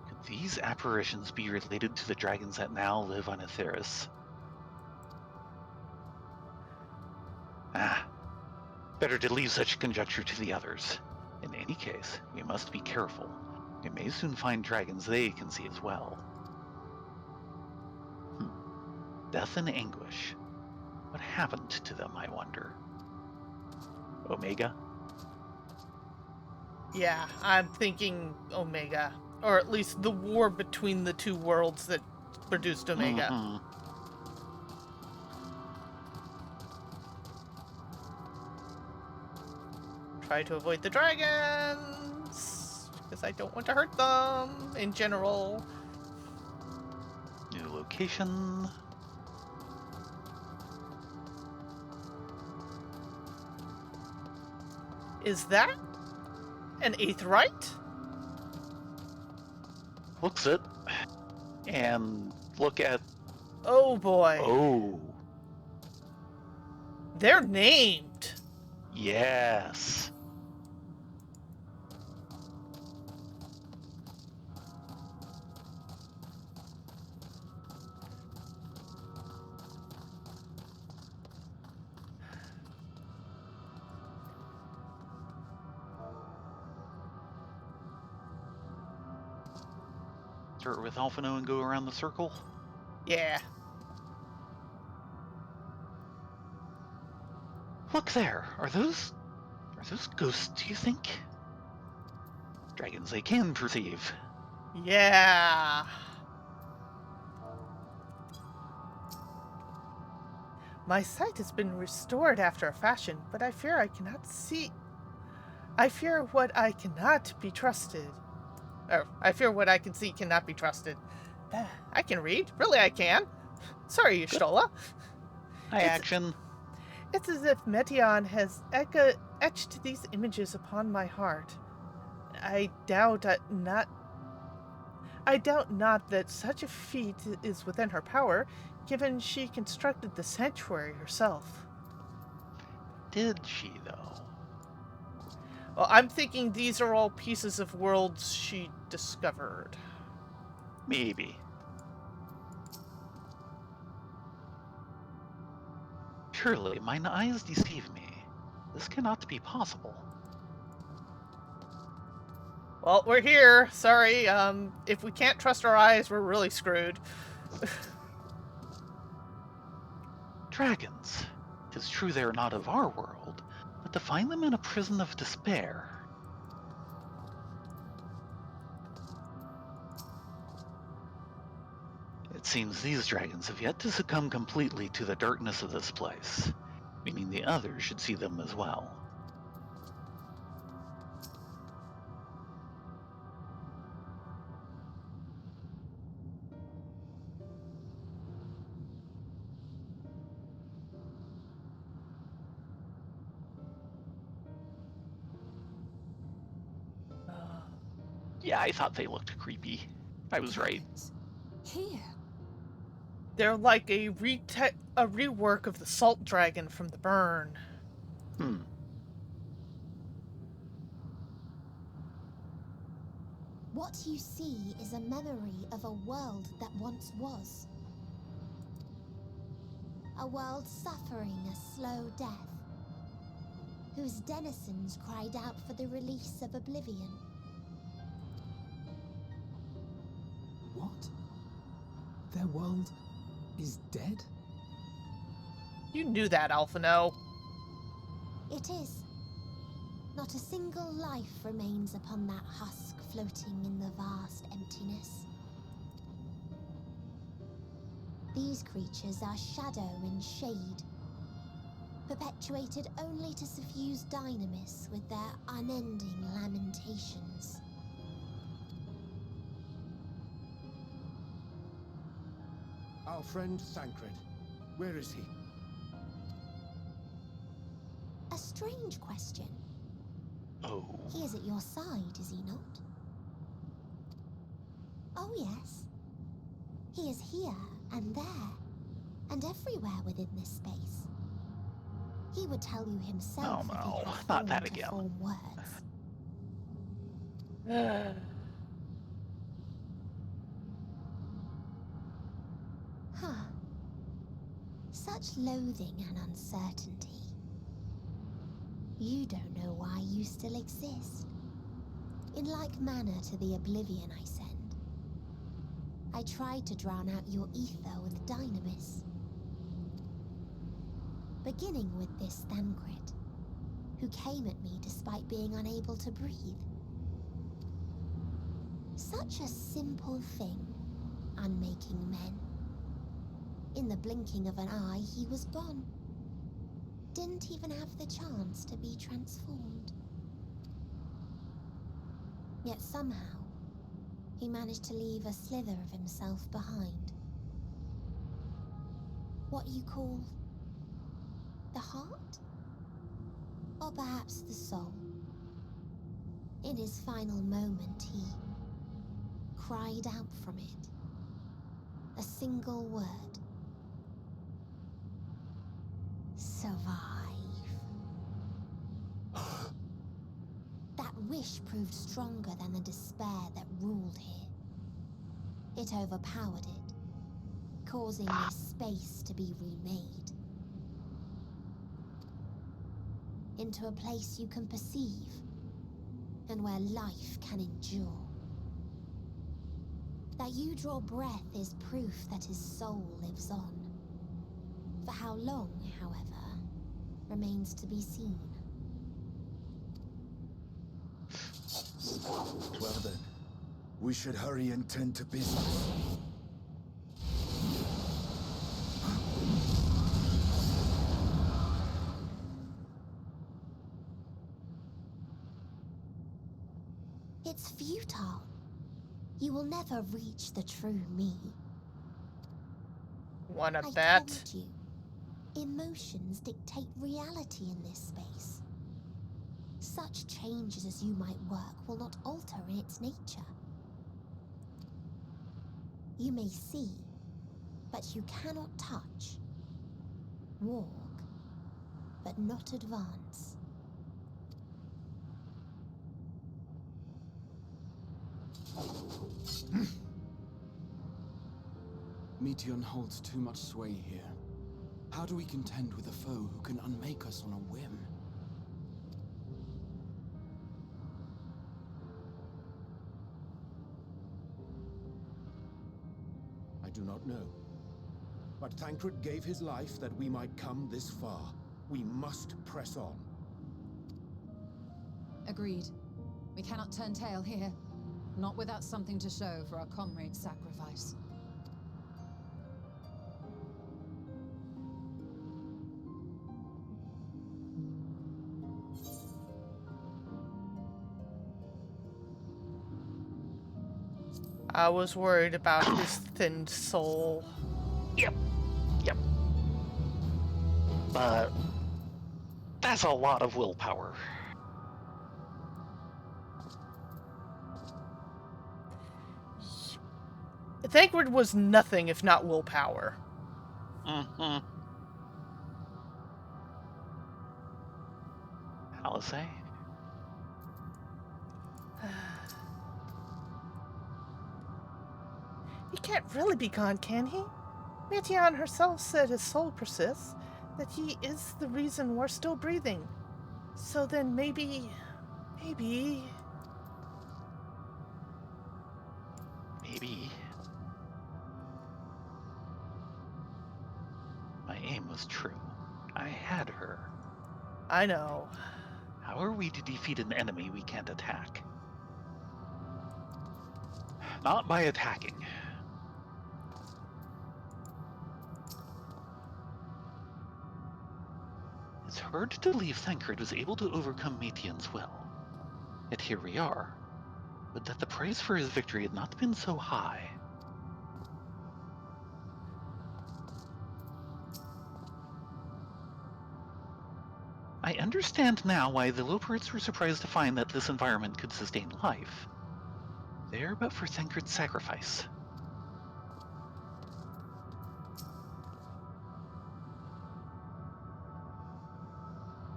Could these apparitions be related to the dragons that now live on Aetheris? Better to leave such conjecture to the others. In any case, we must be careful. We may soon find dragons they can see as well. Death and anguish. What happened to them, I wonder? Omega? Yeah, I'm thinking Omega. Or at least the war between the two worlds that produced Omega. Mm-hmm. Try to avoid the dragons, because I don't want to hurt them in general. New location. Is that an Aetheryte? Looks it. And look at... Oh boy. Oh. They're named. Yes. Start with Alphino and go around the circle? Yeah. Look there. Are those ghosts, do you think? Dragons they can perceive. Yeah. My sight has been restored after a fashion, but I fear I cannot see. I fear what I cannot be trusted. Or, I fear what I can see cannot be trusted. I can read. Really, I can. Sorry, Y'shtola. High action. It's as if Meteion has etched these images upon my heart. I doubt not that such a feat is within her power, given she constructed the sanctuary herself. Did she, though? Well, I'm thinking these are all pieces of worlds she discovered. Maybe. Surely mine eyes deceive me. This cannot be possible. Well, we're here. Sorry. If we can't trust our eyes, we're really screwed. Dragons. 'Tis true they are not of our world, but to find them in a prison of despair. It seems these dragons have yet to succumb completely to the darkness of this place, meaning the others should see them as well. Yeah, I thought they looked creepy. I was right. Here. They're like a rework of the Salt Dragon from the Burn. What you see is a memory of a world that once was. A world suffering a slow death, whose denizens cried out for the release of oblivion. What? Their world is dead? You knew that, Alphino. It is. Not a single life remains upon that husk floating in the vast emptiness. These creatures are shadow and shade, perpetuated only to suffuse dynamis with their unending lamentations. Our friend Thancred, where is he? strange question. Oh. He is at your side, is he not? Oh, yes. He is here and there, and everywhere within this space. He would tell you himself if he had not form that to again. form words. Huh. Such loathing and uncertainty. You don't know why you still exist. In like manner to the oblivion I send. I tried to drown out your ether with dynamis. Beginning with this Thancred, who came at me despite being unable to breathe. Such a simple thing, unmaking men. In the blinking of an eye, he was gone. Didn't even have the chance to be transformed. Yet somehow, he managed to leave a slither of himself behind. What you call the heart? Or perhaps the soul. In his final moment, he cried out from it. A single word. Survive. That wish proved stronger than the despair that ruled here. It overpowered it, causing this space to be remade. Into a place you can perceive, and where life can endure. That you draw breath is proof that his soul lives on. For how long, however, remains to be seen. Well then, we should hurry and tend to business. It's futile. You will never reach the true me. Wanna I bet? told you, emotions dictate reality in this space. Such changes as you might work will not alter in its nature. You may see, but you cannot touch. Walk, but not advance. Meteon holds too much sway here. How do we contend with a foe who can unmake us on a whim? I do not know. But Thancred gave his life that we might come this far. We must press on. Agreed. We cannot turn tail here. Not without something to show for our comrade's sacrifice. I was worried about his thinned soul. Yep. But that's a lot of willpower. Thancred was nothing if not willpower. Mm-hmm. Alizé? He can't really be gone, can he? Meteon herself said his soul persists, that he is the reason we're still breathing. So then maybe... Maybe. My aim was true. I had her. I know. How are we to defeat an enemy we can't attack? Not by attacking. It's hard to believe Thancred was able to overcome Meteon's will. Yet here we are. Would that the price for his victory had not been so high. I understand now why the Loperites were surprised to find that this environment could sustain life. There but for Thancred's sacrifice.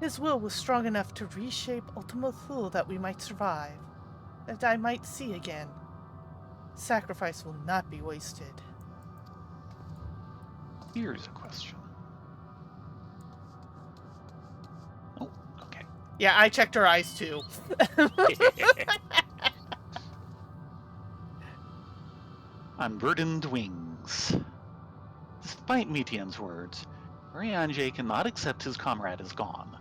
His will was strong enough to reshape Ultima Thule that we might survive, that I might see again. Sacrifice will not be wasted. Here's a question. Oh, okay. Yeah, I checked her eyes too. Unburdened wings. Despite Mitian's words, Urianger cannot accept his comrade is gone.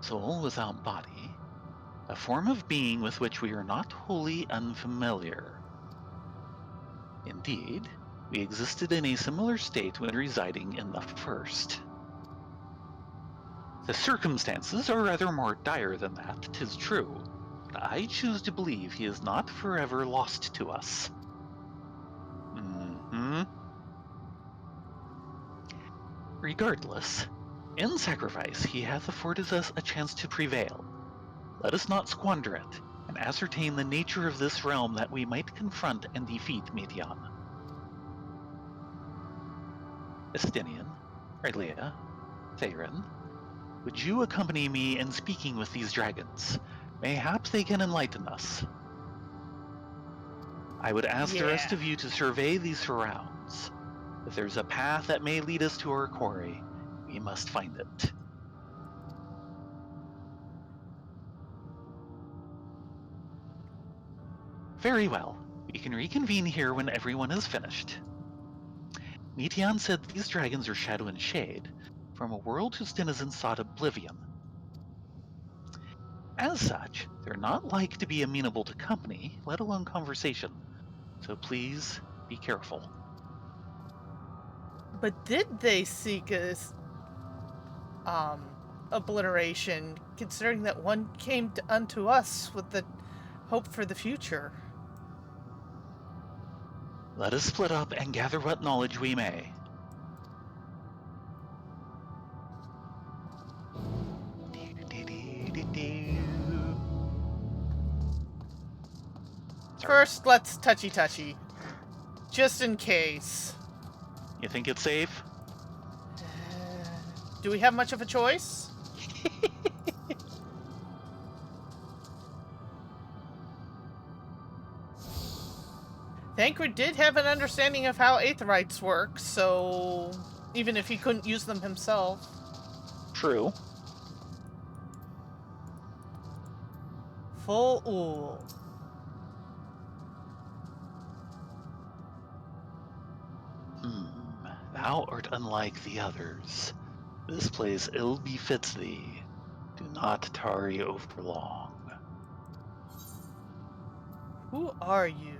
Soul without body, a form of being with which we are not wholly unfamiliar. Indeed, we existed in a similar state when residing in the first. The circumstances are rather more dire than that, 'tis true, but I choose to believe he is not forever lost to us. Regardless, in sacrifice he hath afforded us a chance to prevail. Let us not squander it, and ascertain the nature of this realm that we might confront and defeat Mitian. Estinian, Rylea, Thayrin, would you accompany me in speaking with these dragons? Mayhap they can enlighten us. I would ask the rest of you to survey these surrounds. If there's a path that may lead us to our quarry, we must find it. Very well. We can reconvene here when everyone is finished. Mitian said these dragons are shadow and shade, from a world whose denizens sought oblivion. As such, they're not like to be amenable to company, let alone conversation, so please be careful. But did they seek obliteration, considering that one came unto us with the hope for the future? Let us split up and gather what knowledge we may. First, let's touchy-touchy. Just in case. You think it's safe? Do we have much of a choice? Thancred did have an understanding of how aetherites work, so even if he couldn't use them himself. True. Full Ool. Thou art unlike the others. This place ill befits thee. Do not tarry over long. Who are you?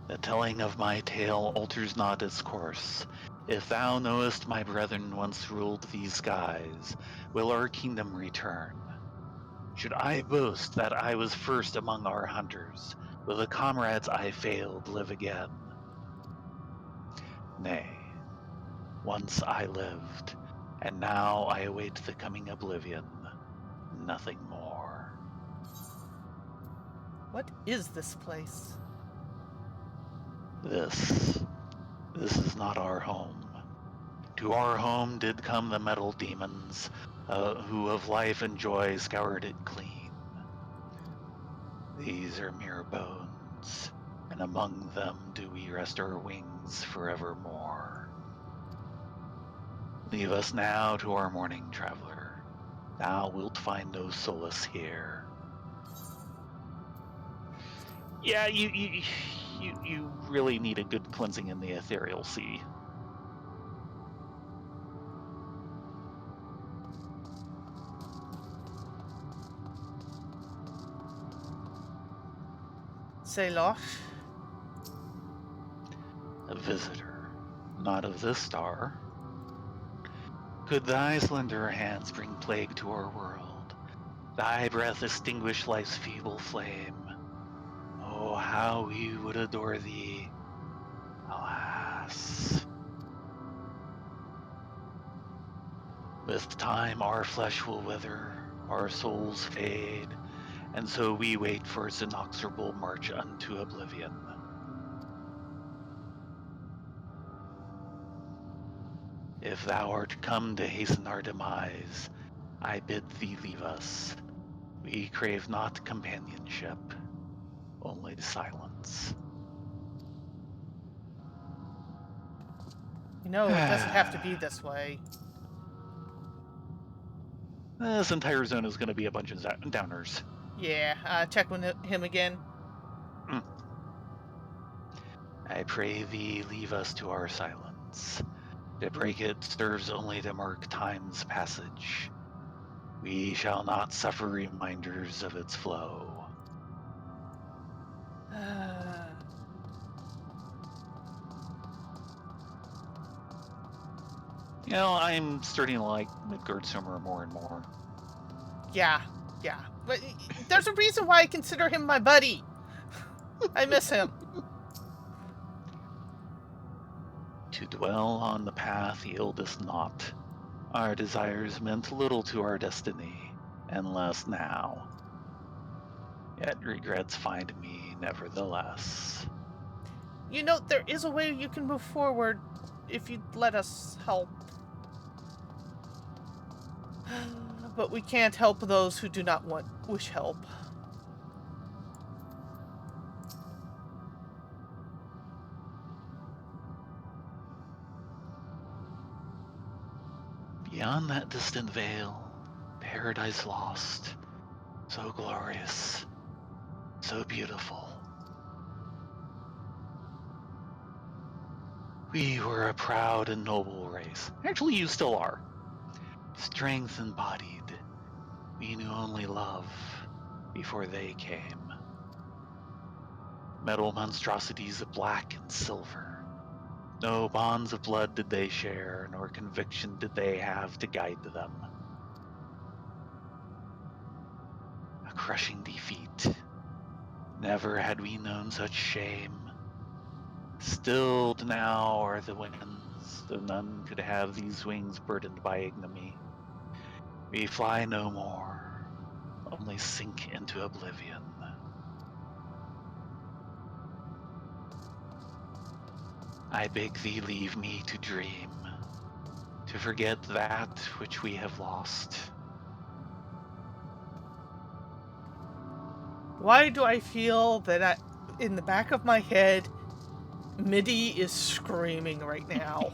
The telling of my tale alters not its course. If thou knowest my brethren once ruled these skies, will our kingdom return? Should I boast that I was first among our hunters, will the comrades I failed live again? Nay, once I lived, and now I await the coming oblivion. Nothing more. What is this place? This is not our home. To our home did come the metal demons, who of life and joy scoured it clean. These are mere bones, and among them do we rest our wings forevermore. Leave us now to our morning, traveler. Thou wilt find no solace here. Yeah, you really need a good cleansing in the ethereal sea. Selosh? A visitor, not of this star. Could thy slender hands bring plague to our world, thy breath extinguish life's feeble flame, oh, how we would adore thee. Alas. With time, our flesh will wither, our souls fade, and so we wait for its inexorable march unto oblivion. If thou art come to hasten our demise, I bid thee leave us. We crave not companionship, only silence. You know, it doesn't have to be this way. This entire zone is going to be a bunch of downers. Yeah, check with him again. I pray thee leave us to our silence. To break it serves only to mark time's passage. We shall not suffer reminders of its flow. You know, I'm starting to like Midgard Summer more and more. Yeah. But there's a reason why I consider him my buddy. I miss him. To dwell on the path yieldeth not. Our desires meant little to our destiny, and less now. Yet regrets find me nevertheless. You know, there is a way you can move forward if you'd let us help. But we can't help those who do not wish help. Beyond that distant veil, paradise lost, so glorious, so beautiful. We were a proud and noble race. Actually, you still are. Strength embodied. We knew only love before they came. Metal monstrosities of black and silver. No bonds of blood did they share, nor conviction did they have to guide them. A crushing defeat. Never had we known such shame. Stilled now are the winds, though none could have these wings burdened by ignominy. We fly no more, only sink into oblivion. I beg thee leave me to dream, to forget that which we have lost. Why do I feel that in the back of my head, Midi is screaming right now?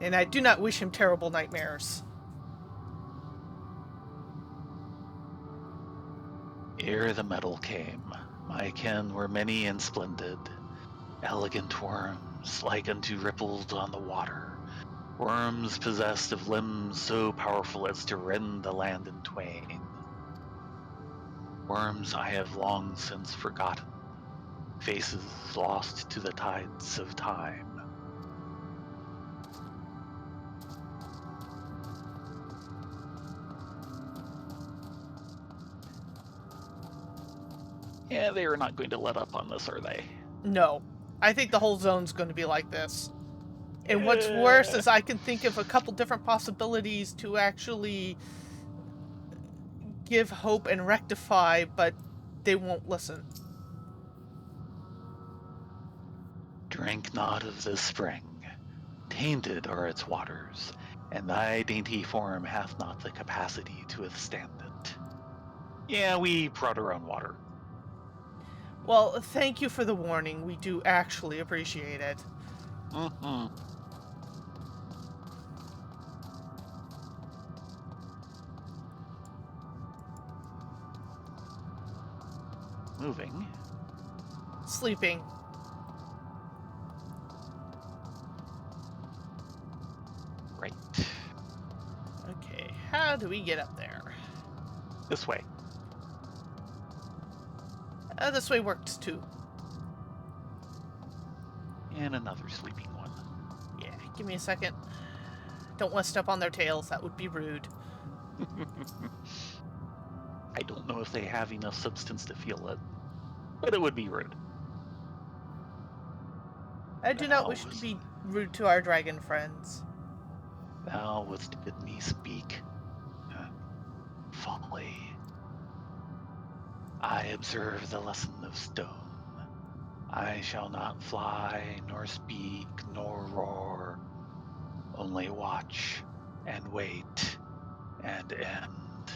And I do not wish him terrible nightmares. Ere the metal came, my ken were many and splendid, elegant worms like unto ripples on the water, worms possessed of limbs so powerful as to rend the land in twain. Worms I have long since forgotten, faces lost to the tides of time. Yeah, they are not going to let up on this, are they? No. I think the whole zone's going to be like this. And what's worse is I can think of a couple different possibilities to actually give hope and rectify, but they won't listen. Drink not of this spring. Tainted are its waters, and thy dainty form hath not the capacity to withstand it. Yeah, we brought our own water. Well, thank you for the warning. We do actually appreciate it. Mm-hmm. Moving. Sleeping. Right. Okay, how do we get up there? This way. This way works too. And another sleeping one. Yeah, give me a second. Don't want to step on their tails, that would be rude. I don't know if they have enough substance to feel it, but it would be rude. I do not wish to be rude to our dragon friends. Thou wouldst bid me speak. Folly. I observe the lesson of stone. I shall not fly, nor speak, nor roar, only watch and wait and end.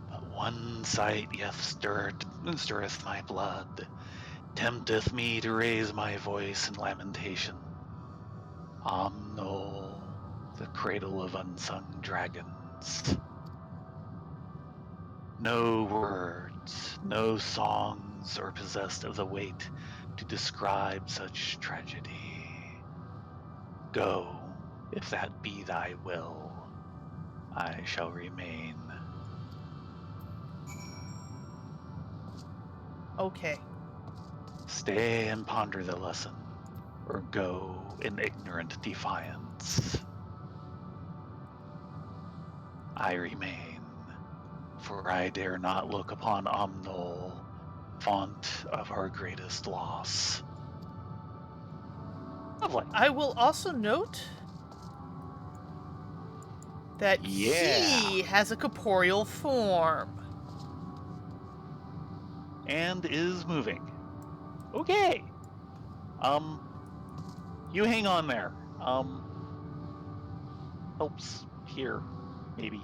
But one sight yet stirreth my blood, tempteth me to raise my voice in lamentation. Omnol, the cradle of unsung dragons. No words, no songs are possessed of the weight to describe such tragedy. Go, if that be thy will. I shall remain. Okay. Stay and ponder the lesson, or go in ignorant defiance. I remain, for I dare not look upon Omnol, font of our greatest loss. Lovely. I will also note that he has a corporeal form. And is moving. Okay. You hang on there. Helps here, maybe.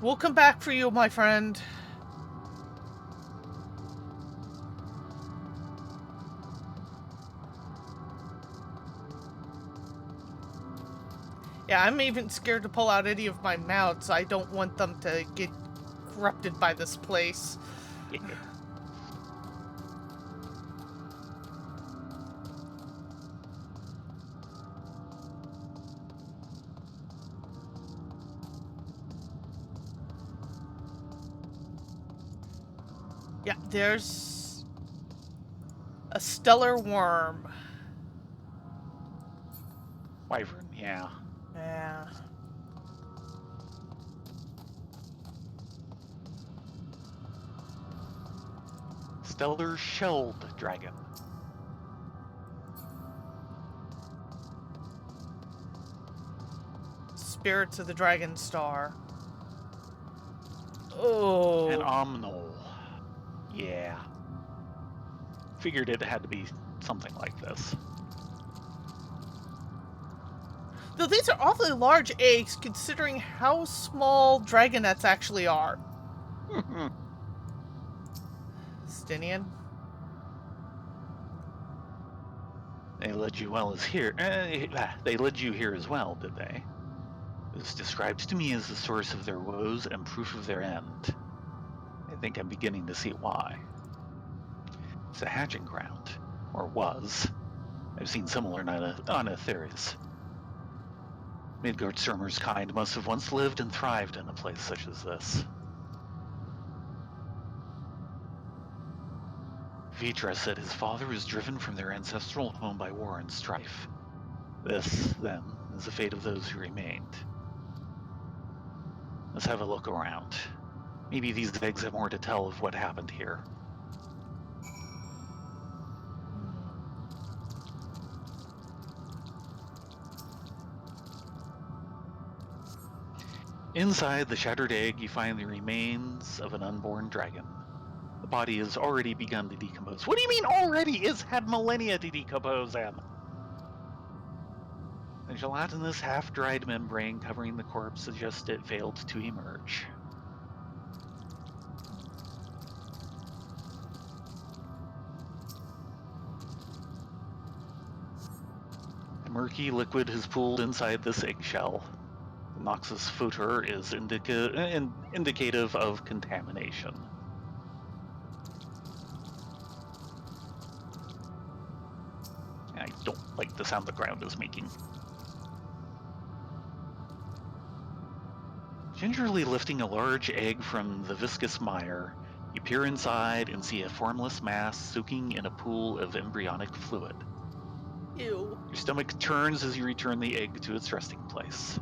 We'll come back for you, my friend. Yeah, I'm even scared to pull out any of my mounts. I don't want them to get corrupted by this place. Yeah, there's a stellar worm. Wyvern, yeah. Yeah. Stellar shelled dragon. Spirits of the Dragon Star. Oh. An Omnol. Yeah. Figured it had to be something like this. Though these are awfully large eggs considering how small dragonets actually are. Stinian? They led you well as here. They led you here as well, did they? It was described to me as the source of their woes and proof of their end. I think I'm beginning to see why. It's a hatching ground, or was. I've seen similar on Aetheris. Midgardsormr's kind must have once lived and thrived in a place such as this. Vitra said his father was driven from their ancestral home by war and strife. This, then, is the fate of those who remained. Let's have a look around. Maybe these eggs have more to tell of what happened here. Inside the shattered egg, you find the remains of an unborn dragon. The body has already begun to decompose. What do you mean already? It's had millennia to decompose in. The gelatinous, half-dried membrane covering the corpse suggests it failed to emerge. A murky liquid has pooled inside this eggshell. The noxious footer is indicative of contamination. I don't like the sound the ground is making. Gingerly lifting a large egg from the viscous mire, you peer inside and see a formless mass soaking in a pool of embryonic fluid. Ew. Your stomach turns as you return the egg to its resting place.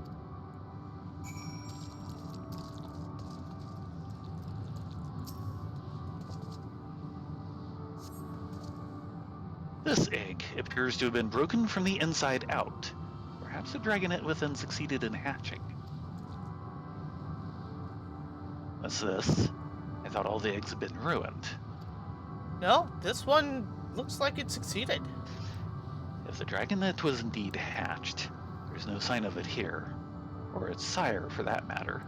This egg appears to have been broken from the inside out. Perhaps the dragonet within succeeded in hatching. What's this? I thought all the eggs had been ruined. No, this one looks like it succeeded. If the dragonet was indeed hatched, there's no sign of it here, or its sire for that matter.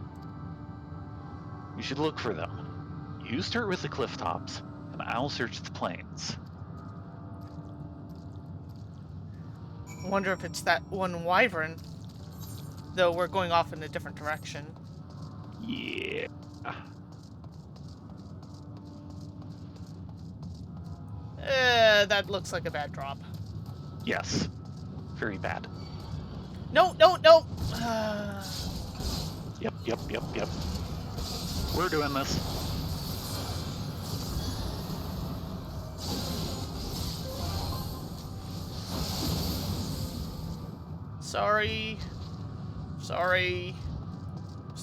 We should look for them. You start with the cliff tops, and I'll search the plains. I wonder if it's that one wyvern. Though we're going off in a different direction. Yeah. That looks like a bad drop. Yes. Very bad. No! Yep. We're doing this. Sorry.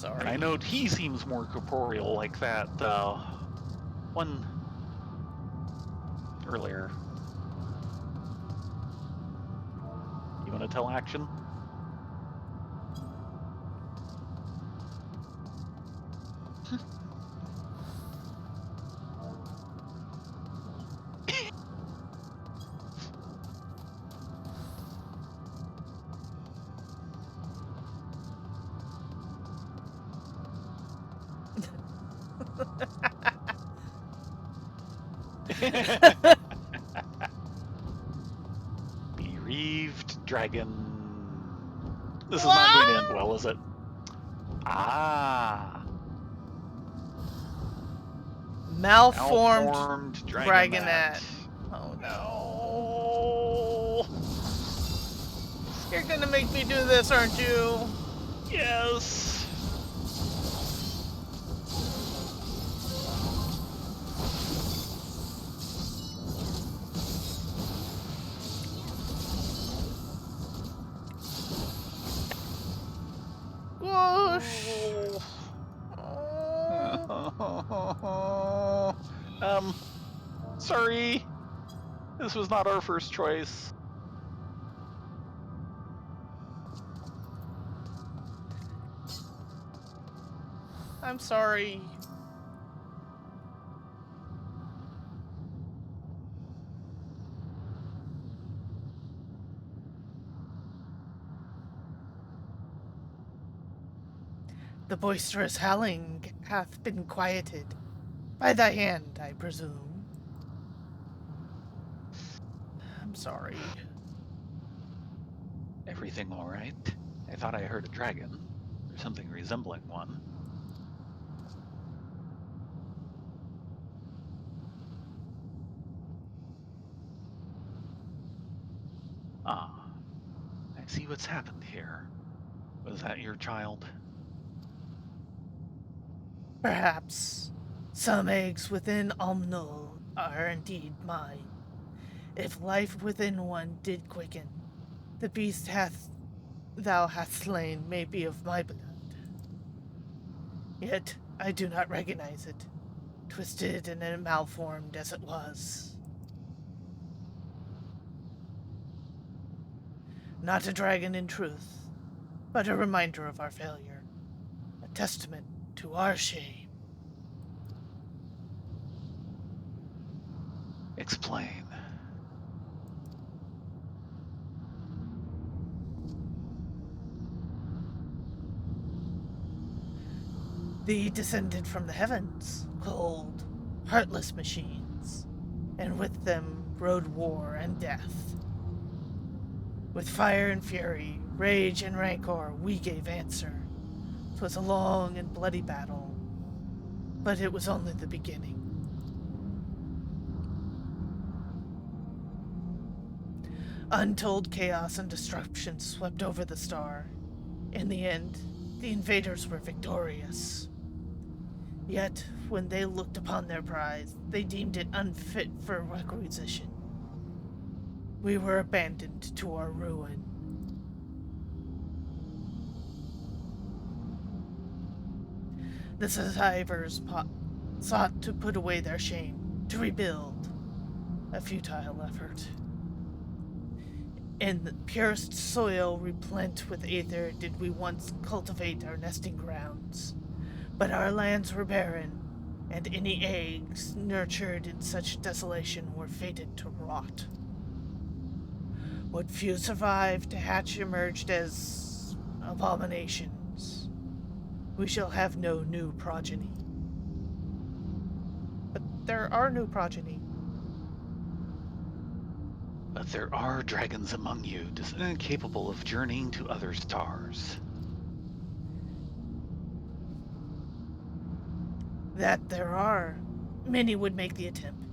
And I know he seems more corporeal like that one earlier. You want to tell action? Bereaved dragon. This is not going to end well, is it? Ah. Malformed dragonet. Oh no. You're gonna make me do this, aren't you? Yes. Whoosh. Sorry. This was not our first choice. I'm sorry. The boisterous howling hath been quieted. By thy hand, I presume. I'm sorry. Everything all right? I thought I heard a dragon, or something resembling one. Ah, I see what's happened here. Was that your child? Perhaps some eggs within Omnul are indeed mine. If life within one did quicken, the beast thou hast slain may be of my blood. Yet I do not recognize it, twisted and malformed as it was. Not a dragon in truth, but a reminder of our failure, a testament to our shame. Explain. Thee descended from the heavens, cold, heartless machines, and with them rode war and death. With fire and fury, rage and rancor, we gave answer. 'Twas a long and bloody battle, but it was only the beginning. Untold chaos and destruction swept over the star. In the end, the invaders were victorious. Yet, when they looked upon their prize, they deemed it unfit for requisition. We were abandoned to our ruin. The survivors sought to put away their shame, to rebuild. A futile effort. In the purest soil replete with aether did we once cultivate our nesting grounds. But our lands were barren, and any eggs nurtured in such desolation were fated to rot. What few survived to hatch emerged as abominations. We shall have no new progeny. But there are new progeny. But there are dragons among you, capable of journeying to other stars. That there are. Many would make the attempt,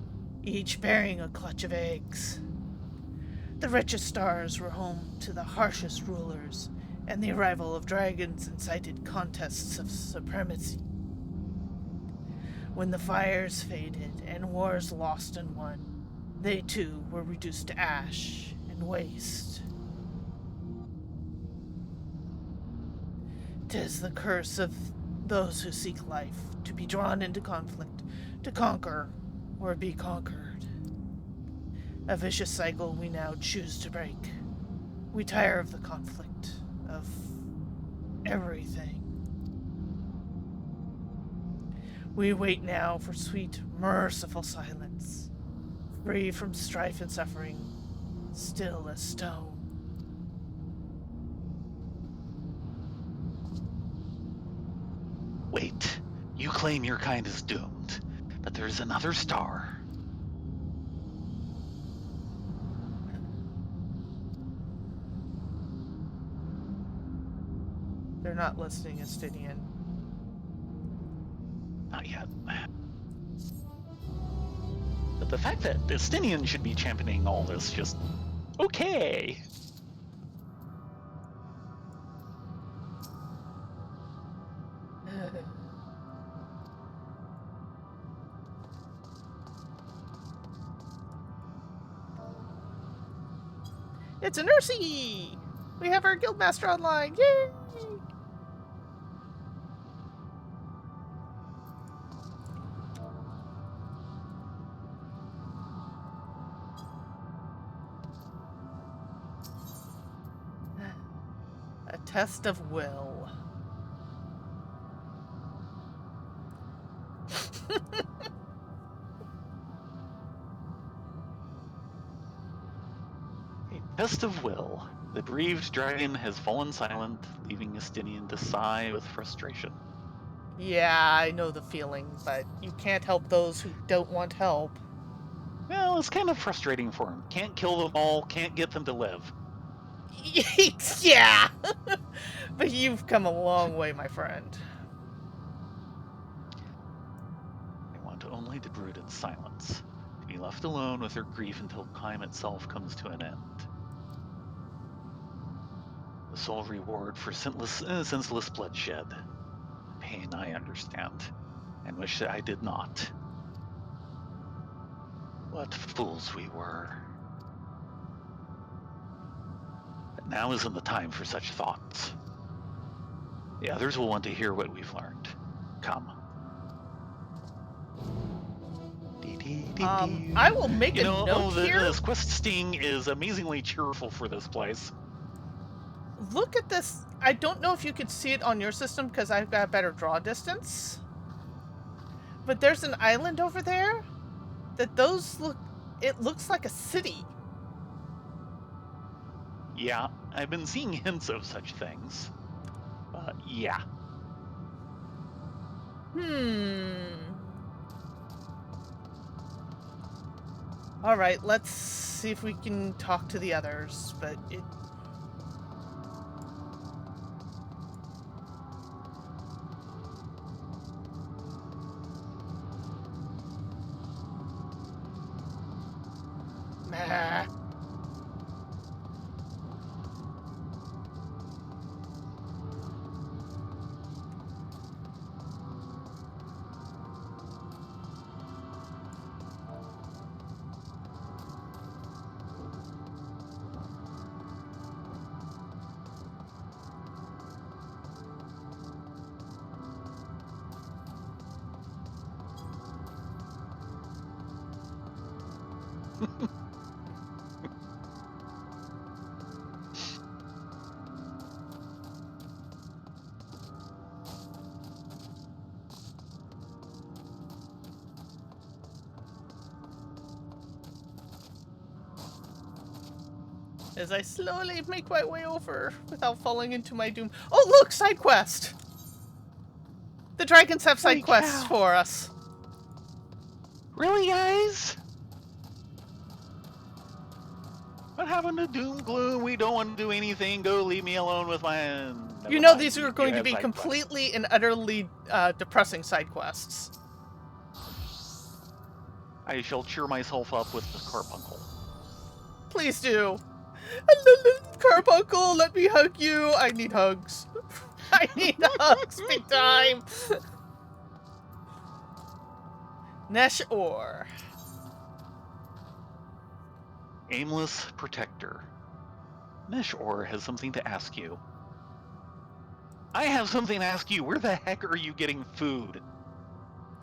each bearing a clutch of eggs. The richest stars were home to the harshest rulers, and the arrival of dragons incited contests of supremacy. When the fires faded and wars lost and won, they too were reduced to ash and waste. 'Tis the curse of those who seek life, to be drawn into conflict, to conquer or be conquered. A vicious cycle we now choose to break. We tire of the conflict, of everything. We wait now for sweet, merciful silence, free from strife and suffering, still as stone. Wait, you claim your kind is doomed, but there's another star. They're not listening, Estinian. Not yet. But the fact that Estinian should be championing all this just okay. It's a Nursey! We have our guildmaster online! Yay! A test of will. A test of will. The bereaved dragon has fallen silent, leaving Estinian to sigh with frustration. Yeah, I know the feeling, but you can't help those who don't want help. Well, it's kind of frustrating for him. Can't kill them all, can't get them to live. Yeah! But you've come a long way, my friend. I want only to brood in silence, to be left alone with her grief until time itself comes to an end. The sole reward for senseless bloodshed. Pain I understand, and wish that I did not. What fools we were. But now isn't the time for such thoughts. The others will want to hear what we've learned. Come. I will make a note here. This quest sting is amazingly cheerful for this place. Look at this. I don't know if you could see it on your system because I've got better draw distance. But there's an island over there that it looks like a city. Yeah, I've been seeing hints of such things. Yeah. Alright, let's see if we can talk to the others, but it... Nah. As I slowly make my way over without falling into my doom. Oh, look! Side quest! The dragons have side Holy quests cow. for us. Really, guys? What happened to Doom Gloom? We don't want to do anything. Go leave me alone with my... Never You know mind. these You are going to have be side quests. completely and utterly depressing side quests. I shall cheer myself up with the Carpuncle. Please do. Carbuncle, let me hug you. I need hugs. I need hugs big time. Nesh Or. Aimless Protector. Neshor has something to ask you. I have something to ask you. Where the heck are you getting food?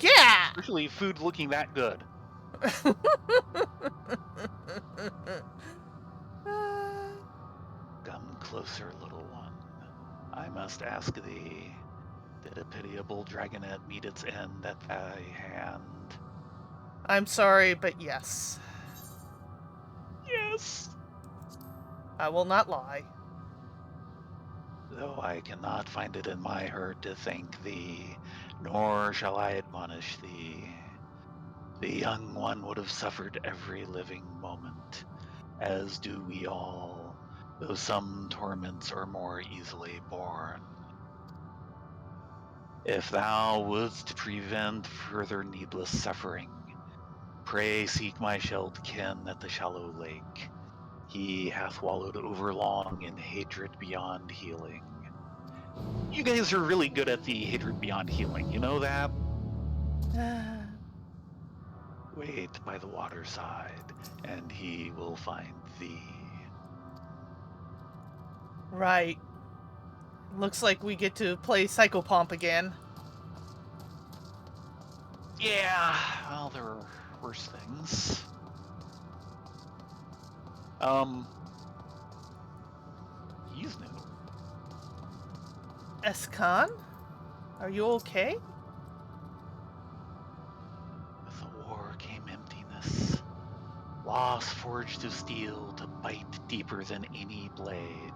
Yeah! Especially food looking that good. Come closer, little one. I must ask thee, did a pitiable dragonet meet its end at thy hand? I'm sorry, but yes. Yes! I will not lie. Though I cannot find it in my heart to thank thee, nor shall I admonish thee. The young one would have suffered every living moment, as do we all, though some torments are more easily borne. If thou wouldst prevent further needless suffering, pray seek my shelled kin at the shallow lake. He hath wallowed overlong in hatred beyond healing. You guys are really good at the hatred beyond healing, you know that? Wait by the waterside, and he will find thee. Right. Looks like we get to play Psychopomp again. Yeah, well, there are worse things. He's new. Escan? Are you okay? With the war came emptiness. Loss forged of steel to bite deeper than any blade.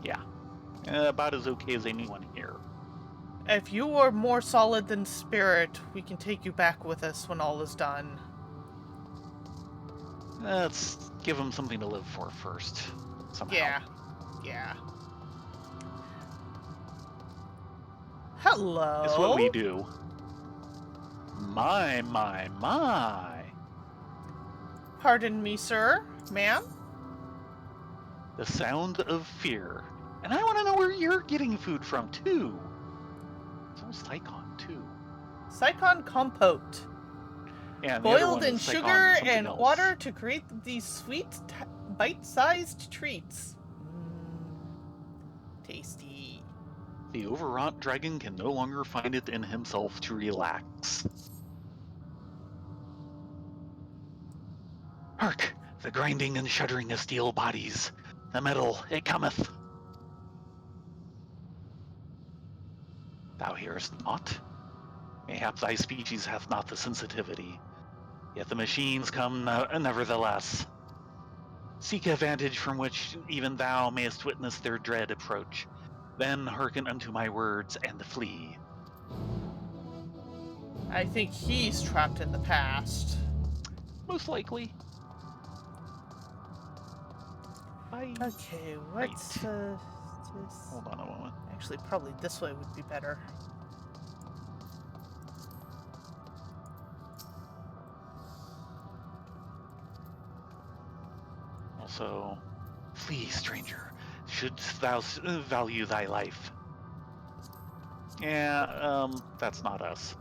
Yeah, about as okay as anyone here. If you are more solid than spirit, we can take you back with us when all is done. Let's give him something to live for first, somehow. Yeah. Hello. It's what we do. My. Pardon me, sir. Ma'am? The sound of fear. And I want to know where you're getting food from, too. It's Psychon, too. Psychon compote. Yeah, boiled in sugar and else. water to create these sweet, bite-sized treats. Tasty. The overwrought dragon can no longer find it in himself to relax. Hark! The grinding and shuddering of steel bodies. The metal, it cometh. Thou hearest not? Mayhap thy species hath not the sensitivity. Yet the machines come nevertheless. Seek a vantage from which even thou mayest witness their dread approach. Then hearken unto my words and flee. I think he's trapped in the past. Most likely. Bye. Okay, what's this? Hold on a moment. Actually, probably this way would be better. Also, flee, stranger, shouldst thou value thy life. Yeah, that's not us.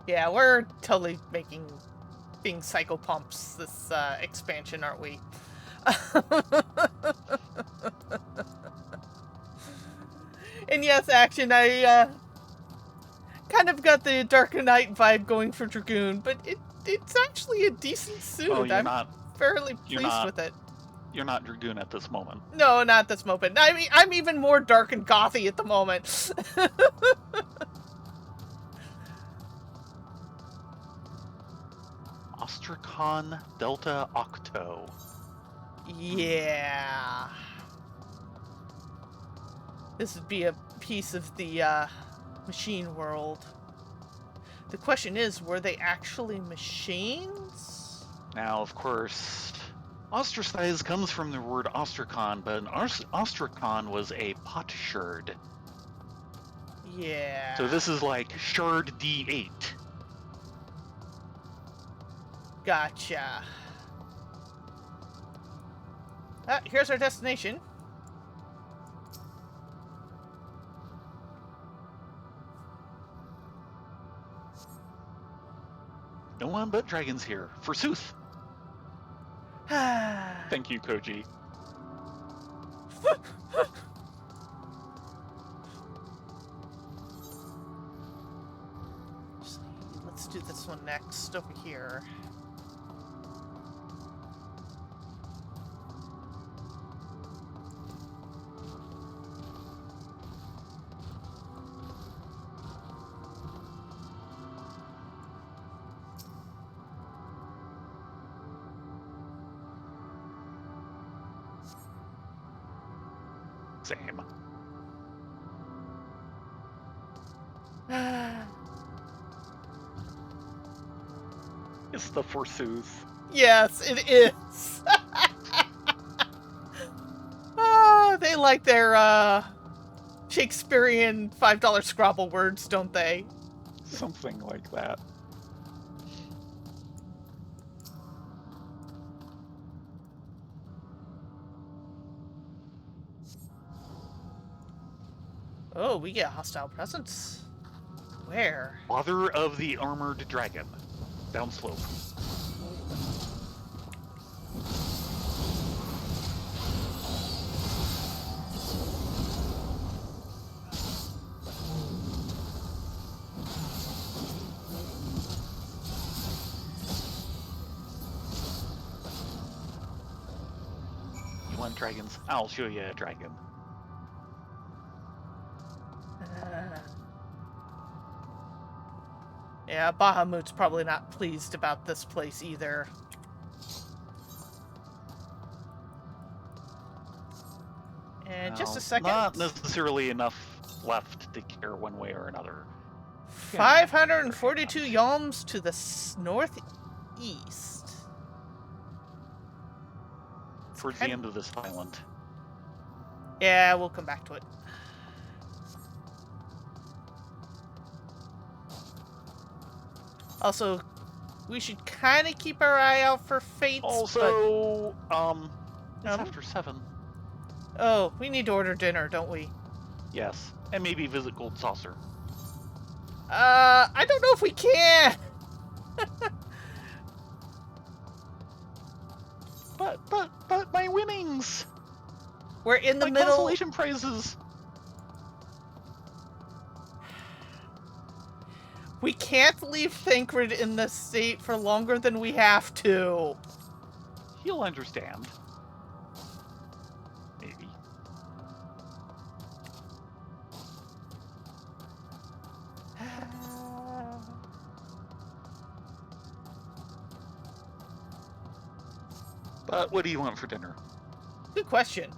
Yeah, we're totally being psychopumps this expansion, aren't we? And yes, Action, I kind of got the Dark Knight vibe going for Dragoon, but it's actually a decent suit. Oh, I'm fairly pleased with it. You're not Dragoon at this moment. No, not this moment. I mean, I'm even more dark and gothy at the moment. Ostracon Delta Octo. Yeah. This would be a piece of the machine world. The question is, were they actually machines? Now, of course, ostracize comes from the word ostracon, but an ostracon was a potsherd. Yeah. So this is like sherd D8. Gotcha. Here's our destination. No one but dragons here, forsooth. Thank you, Koji. Let's do this one next over here. Same. It's the forsooth. Yes, it is. They like their Shakespearean $5 Scrabble words, don't they? Something like that. Oh, we get hostile presence. Where? Father of the Armored Dragon. Downslope. You want dragons? I'll show you a dragon. Yeah, Bahamut's probably not pleased about this place either. And just a second. Not necessarily enough left to care one way or another. 542 yalms to the northeast. Towards the end of this island. Yeah, we'll come back to it. Also, we should kind of keep our eye out for fates. Also, it's after 7. Oh, we need to order dinner, don't we? Yes, and maybe visit Gold Saucer. I don't know if we can. But my winnings. We're in the my middle. Consolation prizes. We can't leave Thancred in this state for longer than we have to. He'll understand. Maybe. But what do you want for dinner? Good question.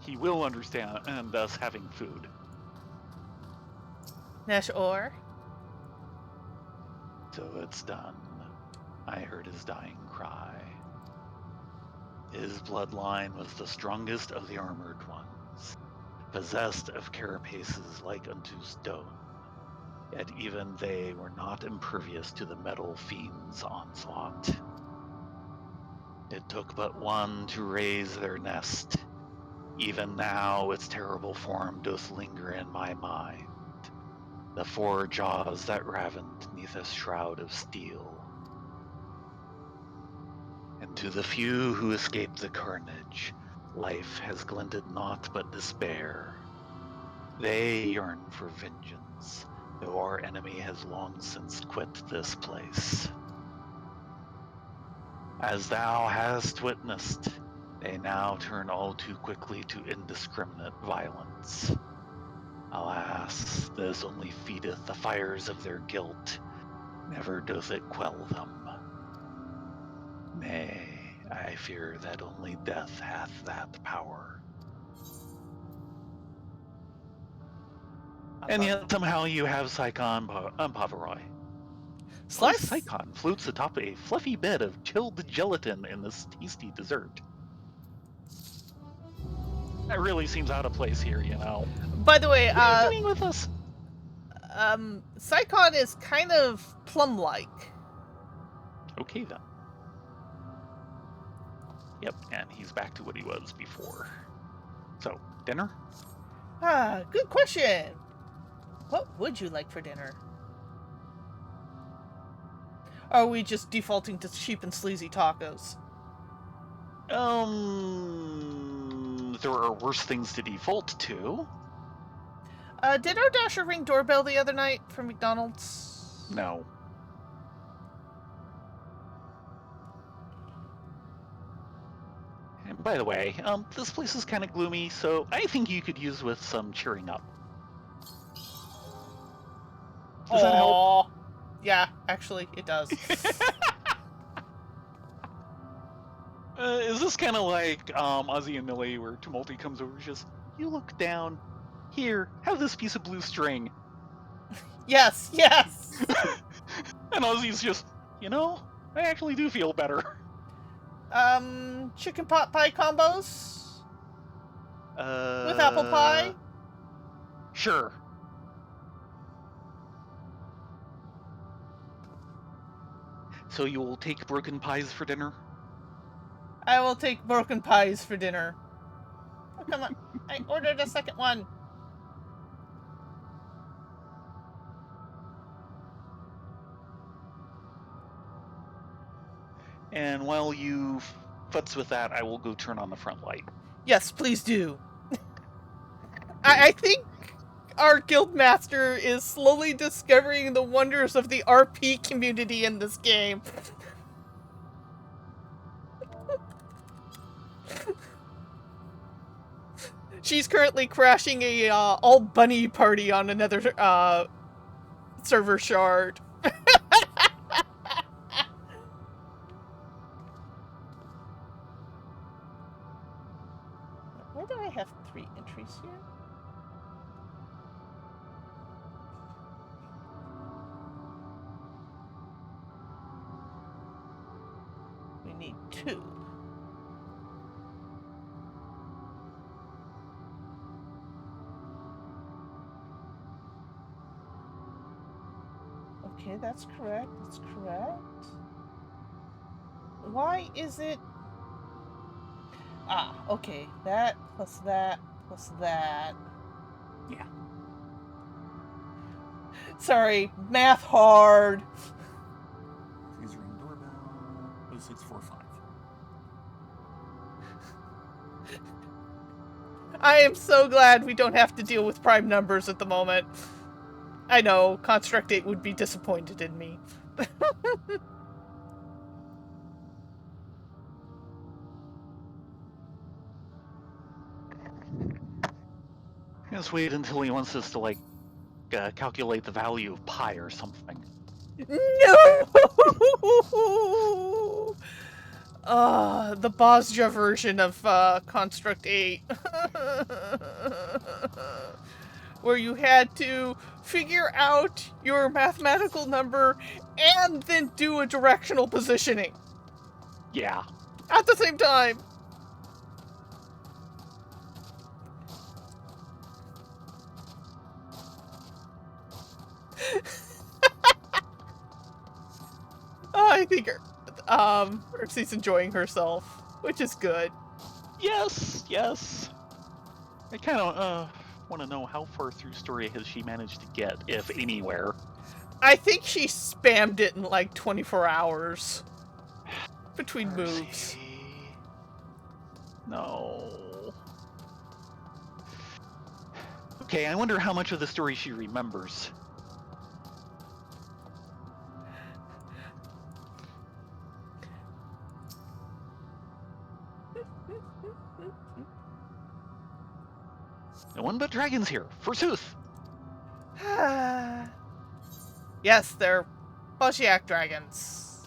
He will understand, and us having food. Nesh or? So it's done. I heard his dying cry. His bloodline was the strongest of the armored ones, possessed of carapaces like unto stone. Yet even they were not impervious to the metal fiend's onslaught. It took but one to raise their nest. Even now its terrible form doth linger in my mind. The 4 jaws that ravened neath a shroud of steel. And to the few who escaped the carnage, life has glinted naught but despair. They yearn for vengeance, though our enemy has long since quit this place. As thou hast witnessed, they now turn all too quickly to indiscriminate violence. Alas, this only feedeth the fires of their guilt, never doth it quell them. Nay, I fear that only death hath that power. And yet somehow you have Saikon Pavaroy. Plus, Saikon floats atop a fluffy bed of chilled gelatin in this tasty dessert. That really seems out of place here, you know. By the way, what are you doing with us? Saikon is kind of plum-like. Okay then. Yep, and he's back to what he was before. So, dinner? Good question. What would you like for dinner? Or are we just defaulting to cheap and sleazy tacos? There are worse things to default to. Did our Dasher ring doorbell the other night from McDonald's? No. And by the way, this place is kind of gloomy, so I think you could use with some cheering up. Does that help? Yeah, actually, it does. Is this kind of like Ozzy and Millie, where Tumulty comes over and just, you look down, here, have this piece of blue string. Yes, yes! And Ozzy's just, you know, I actually do feel better. Chicken pot pie combos? With apple pie? Sure. So you will take broken pies for dinner? I will take broken pies for dinner. Oh, come on. I ordered a second one. And while you futz with that, I will go turn on the front light. Yes, please do. I think our guildmaster is slowly discovering the wonders of the RP community in this game. She's currently crashing a all bunny party on another server shard. Why do I have 3 entries here? We need 2. Okay, that's correct. That's correct. Why is it... okay. That plus that plus that. Yeah. Sorry, math hard. Please ring doorbell. 0645. I am so glad we don't have to deal with prime numbers at the moment. I know, Construct 8 would be disappointed in me. Just wait until he wants us to, like, calculate the value of pi or something. No! The Bosja version of Construct 8. Where you had to figure out your mathematical number and then do a directional positioning. Yeah. At the same time. I think Urxie's enjoying herself, which is good. Yes, yes. I kind of want to know how far through story has she managed to get, if anywhere. I think she spammed it in like 24 hours between moves. No. Okay, I wonder how much of the story she remembers. No one but dragons here, forsooth. Yes, they're Boshiak dragons.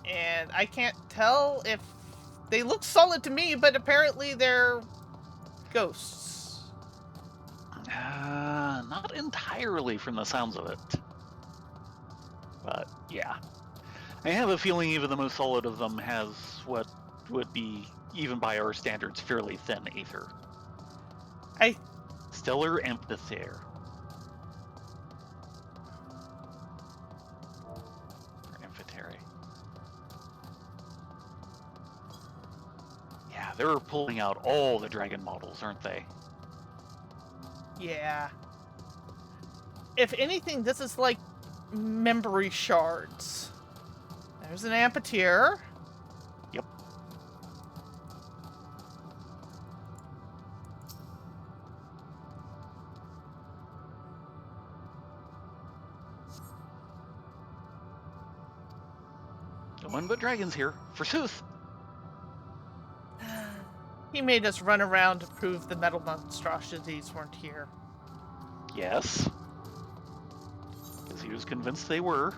And I can't tell if they look solid to me, but apparently they're ghosts. Not entirely from the sounds of it. But yeah. I have a feeling even the most solid of them has what would be, even by our standards, fairly thin aether. Stellar amphitheater. Amphitheater. Yeah, they're pulling out all the dragon models, aren't they? Yeah. If anything, this is like memory shards. There's an amphitheater. Yep. No one but dragons here, forsooth. He made us run around to prove the metal monstrosities weren't here. Yes. Because he was convinced they were.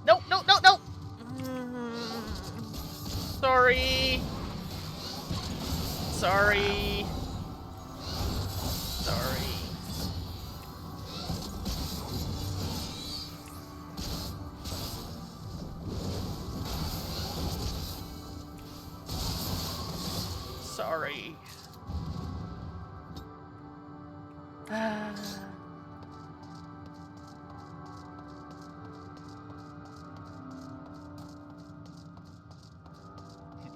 No, no, no, no! Sorry. Sorry. Sorry. Sorry.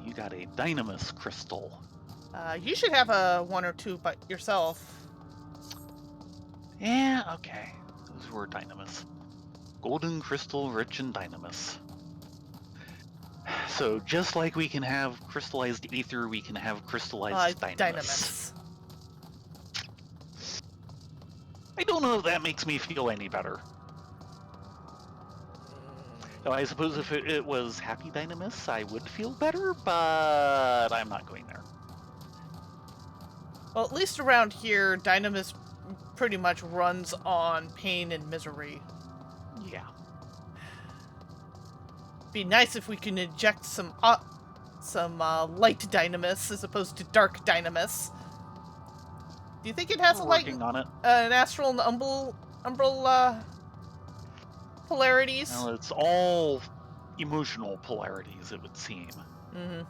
You got a dynamis crystal. You should have a 1 or 2 but yourself. Yeah, okay. Those were dynamis. Golden crystal rich in dynamis. So just like we can have crystallized aether, we can have crystallized dynamis. I don't know if that makes me feel any better. Now, I suppose if it was happy dynamis, I would feel better, but I'm not going there. Well, at least around here, dynamis pretty much runs on pain and misery. Yeah. Be nice if we can inject some light dynamis as opposed to dark dynamis. Do you think it has We're a light? working on it. An astral and umbral polarities? Well, it's all emotional polarities, it would seem. Mm-hmm.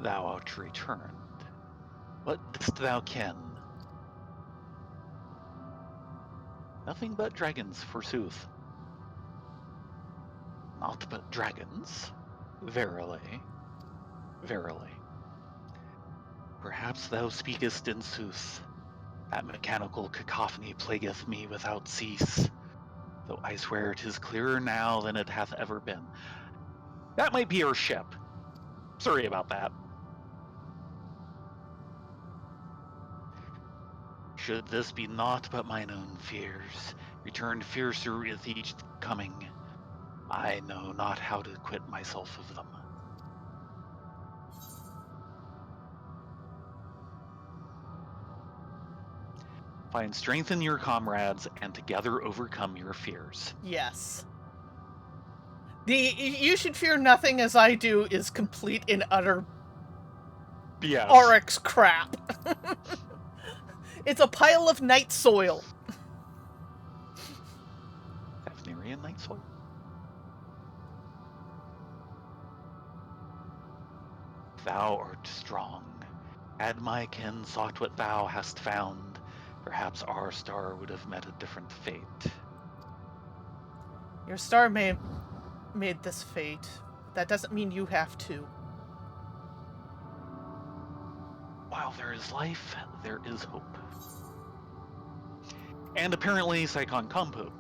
Thou art returned. What didst thou ken? Nothing but dragons, forsooth. Naught but dragons? Verily, verily. Perhaps thou speakest in sooth. That mechanical cacophony plagueth me without cease, though I swear 'tis clearer now than it hath ever been. That might be our ship. Sorry about that. Should this be naught but mine own fears, returned fiercer with each coming, I know not how to quit myself of them. Find strength in your comrades, and together overcome your fears. Yes. You should fear nothing as I do is complete and utter Oryx crap. It's a pile of night soil. Hafnerian night soil? Thou art strong. Had my kin sought what thou hast found, perhaps our star would have met a different fate. Your star may have made this fate. That doesn't mean you have to. While there is life, there is hope. And apparently Psychon Compo.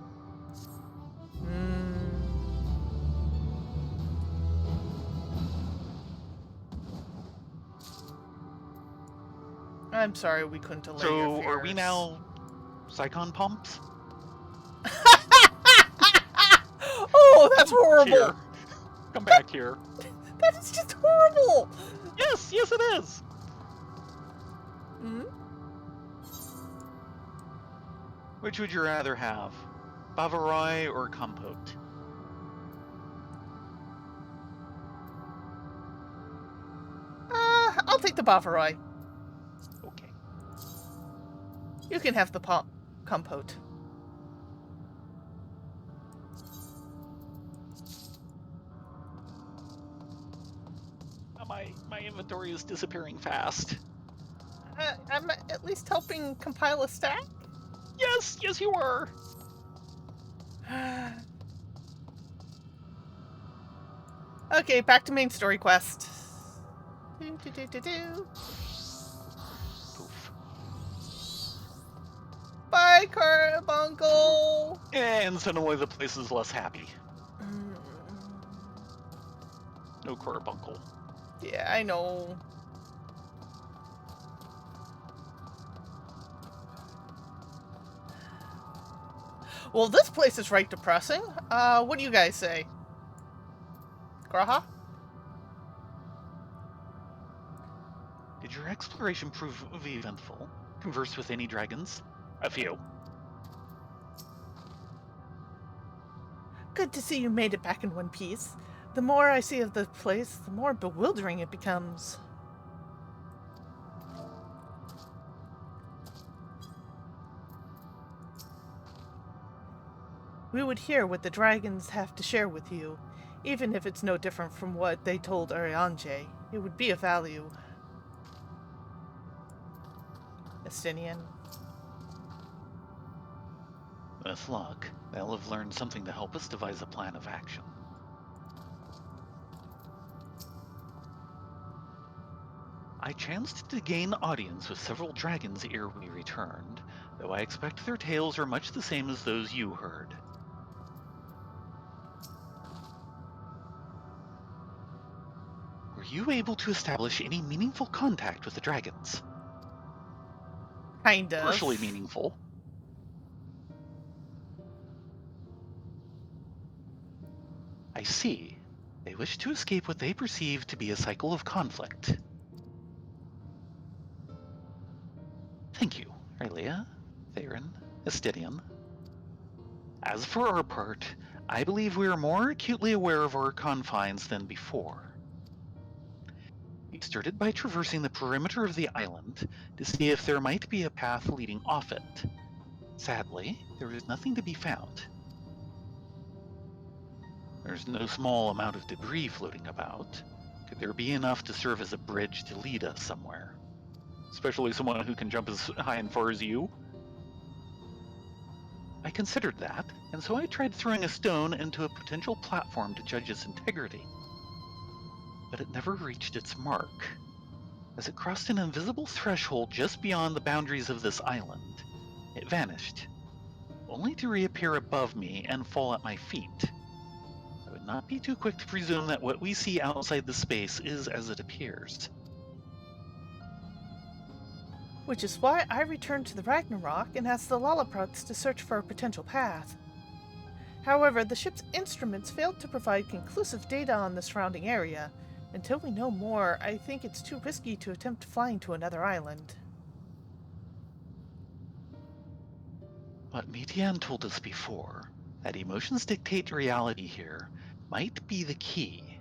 I'm sorry we couldn't allay your So, fears. are we now Psychon pumps? Oh, that's horrible! Here. Come back here. That is just horrible! Yes, yes it is! Hmm? Which would you rather have? Bavaroy or Compote? I'll take the Bavaroy. Okay. You can have the compote. My inventory is disappearing fast. I'm at least helping compile a stack? Yes, yes you were! Okay, back to main story quest. Do. Poof. Bye, Carbuncle! And suddenly the place is less happy. No Carbuncle. Yeah, I know. Well, this place is right depressing. What do you guys say? Graha? Did your exploration prove eventful? Converse with any dragons? A few. Good to see you made it back in one piece. The more I see of the place, the more bewildering it becomes. We would hear what the dragons have to share with you, even if it's no different from what they told Arianje. It would be of value. Estinian. With luck, they'll have learned something to help us devise a plan of action. I chanced to gain audience with several dragons ere we returned, though I expect their tales are much the same as those you heard. Were you able to establish any meaningful contact with the dragons? Kind of. Partially meaningful. I see. They wish to escape what they perceive to be a cycle of conflict. Thank you, Rylea, Thayrin, Estidian. As for our part, I believe we are more acutely aware of our confines than before. We started by traversing the perimeter of the island to see if there might be a path leading off it. Sadly, there is nothing to be found. There's no small amount of debris floating about. Could there be enough to serve as a bridge to lead us somewhere? Especially someone who can jump as high and far as you? I considered that, and so I tried throwing a stone into a potential platform to judge its integrity. But it never reached its mark. As it crossed an invisible threshold just beyond the boundaries of this island, it vanished, only to reappear above me and fall at my feet. I would not be too quick to presume that what we see outside the space is as it appears. Which is why I returned to the Ragnarok and asked the Lolliprots to search for a potential path. However, the ship's instruments failed to provide conclusive data on the surrounding area. Until we know more, I think it's too risky to attempt flying to another island. What Mitian told us before, that emotions dictate reality here, might be the key.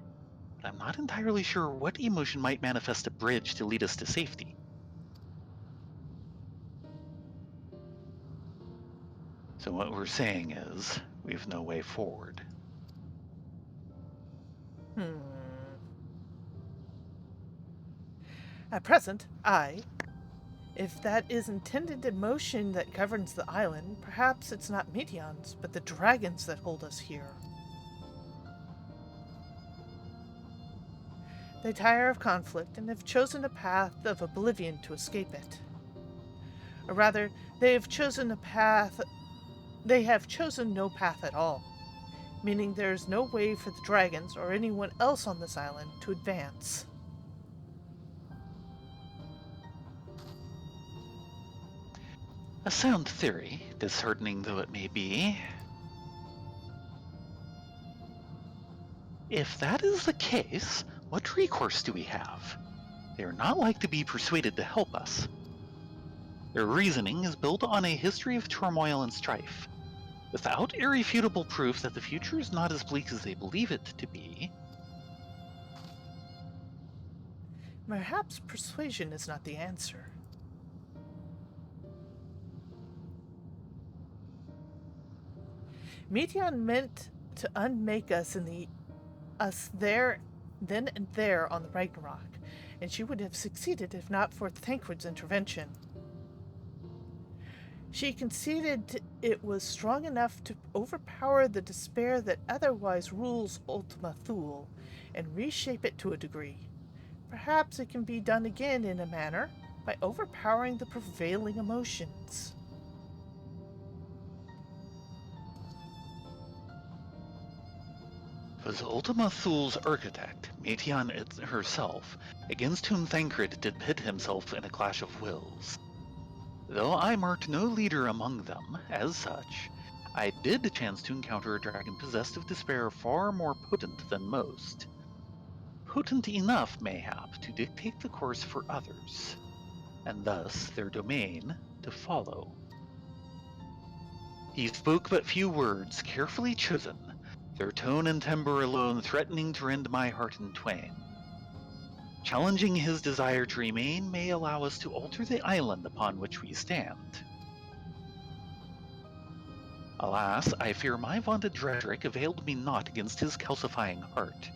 But I'm not entirely sure what emotion might manifest a bridge to lead us to safety. So what we're saying is, we've no way forward. At present, if that is intended emotion that governs the island, perhaps it's not Midians, but the dragons that hold us here. They tire of conflict and have chosen a path of oblivion to escape it. Or rather, they have chosen no path at all, meaning there is no way for the dragons or anyone else on this island to advance. A sound theory, disheartening though it may be. If that is the case, what recourse do we have? They are not like to be persuaded to help us. Their reasoning is built on a history of turmoil and strife. Without irrefutable proof that the future is not as bleak as they believe it to be, Perhaps persuasion is not the answer. Meteon meant to unmake us then and there on the Ragnarok, and she would have succeeded if not for Thancred's intervention. She conceded it was strong enough to overpower the despair that otherwise rules Ultima Thule, and reshape it to a degree. Perhaps it can be done again in a manner, by overpowering the prevailing emotions. it was Ultima Thule's architect, Meteon herself, against whom Thancred did pit himself in a clash of wills. Though I marked no leader among them, as such, I did chance to encounter a dragon possessed of despair far more potent than most. Potent enough, mayhap, to dictate the course for others, and thus their domain to follow. He spoke but few words, carefully chosen, their tone and timbre alone threatening to rend my heart in twain. Challenging his desire to remain may allow us to alter the island upon which we stand. Alas, I fear my vaunted rhetoric availed me not against his calcifying heart.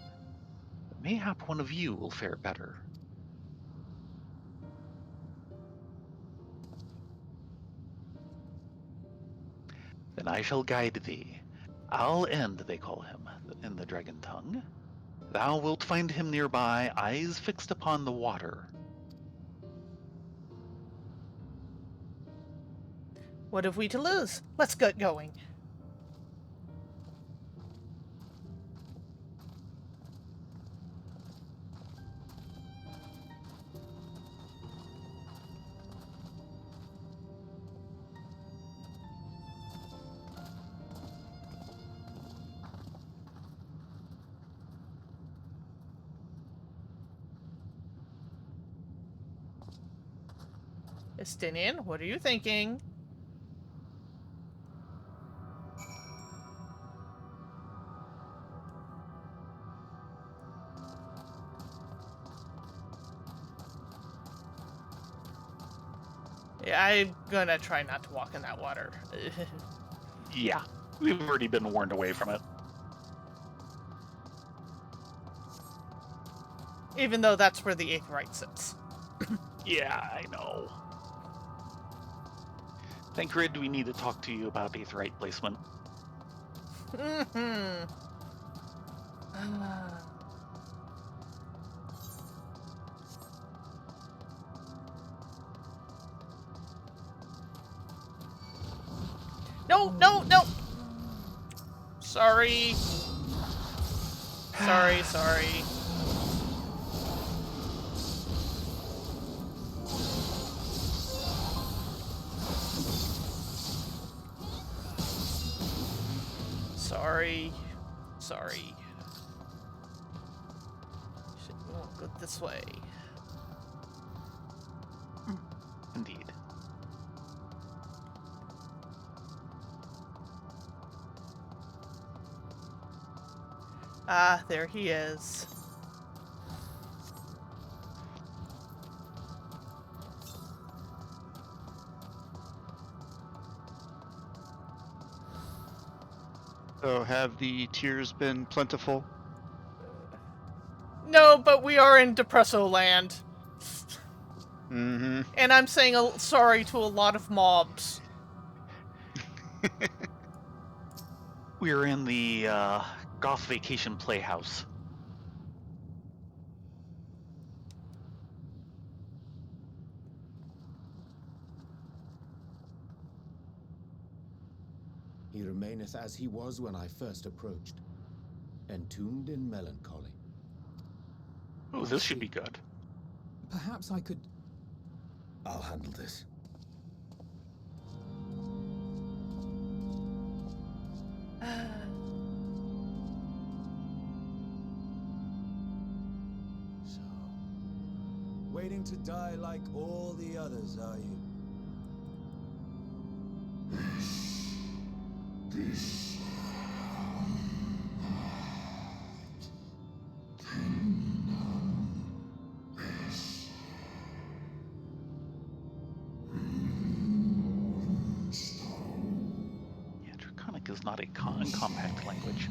But mayhap one of you will fare better. Then I shall guide thee. I'll End, they call him, in the dragon tongue. Thou wilt find him nearby, eyes fixed upon the water. What have we to lose? Let's get going. Estinian, what are you thinking? Yeah, I'm gonna try not to walk in that water. Yeah, we've already been warned away from it. Even though that's where the Aetheryte sits. Yeah, I know. Thancred, we need to talk to you about Aetheryte placement. No, no, no! Sorry. Sorry. Sorry. We won't go this way. Indeed. Ah, there he is. So have the tears been plentiful? No, but we are in Depresso land. Mm-hmm. And I'm saying sorry to a lot of mobs. We're in the Goth Vacation Playhouse. He remaineth as he was when I first approached, entombed in melancholy. Oh, this should be good. Perhaps I could... I'll handle this. waiting to die like all the others, are you? Yeah, Draconic is not a compact language.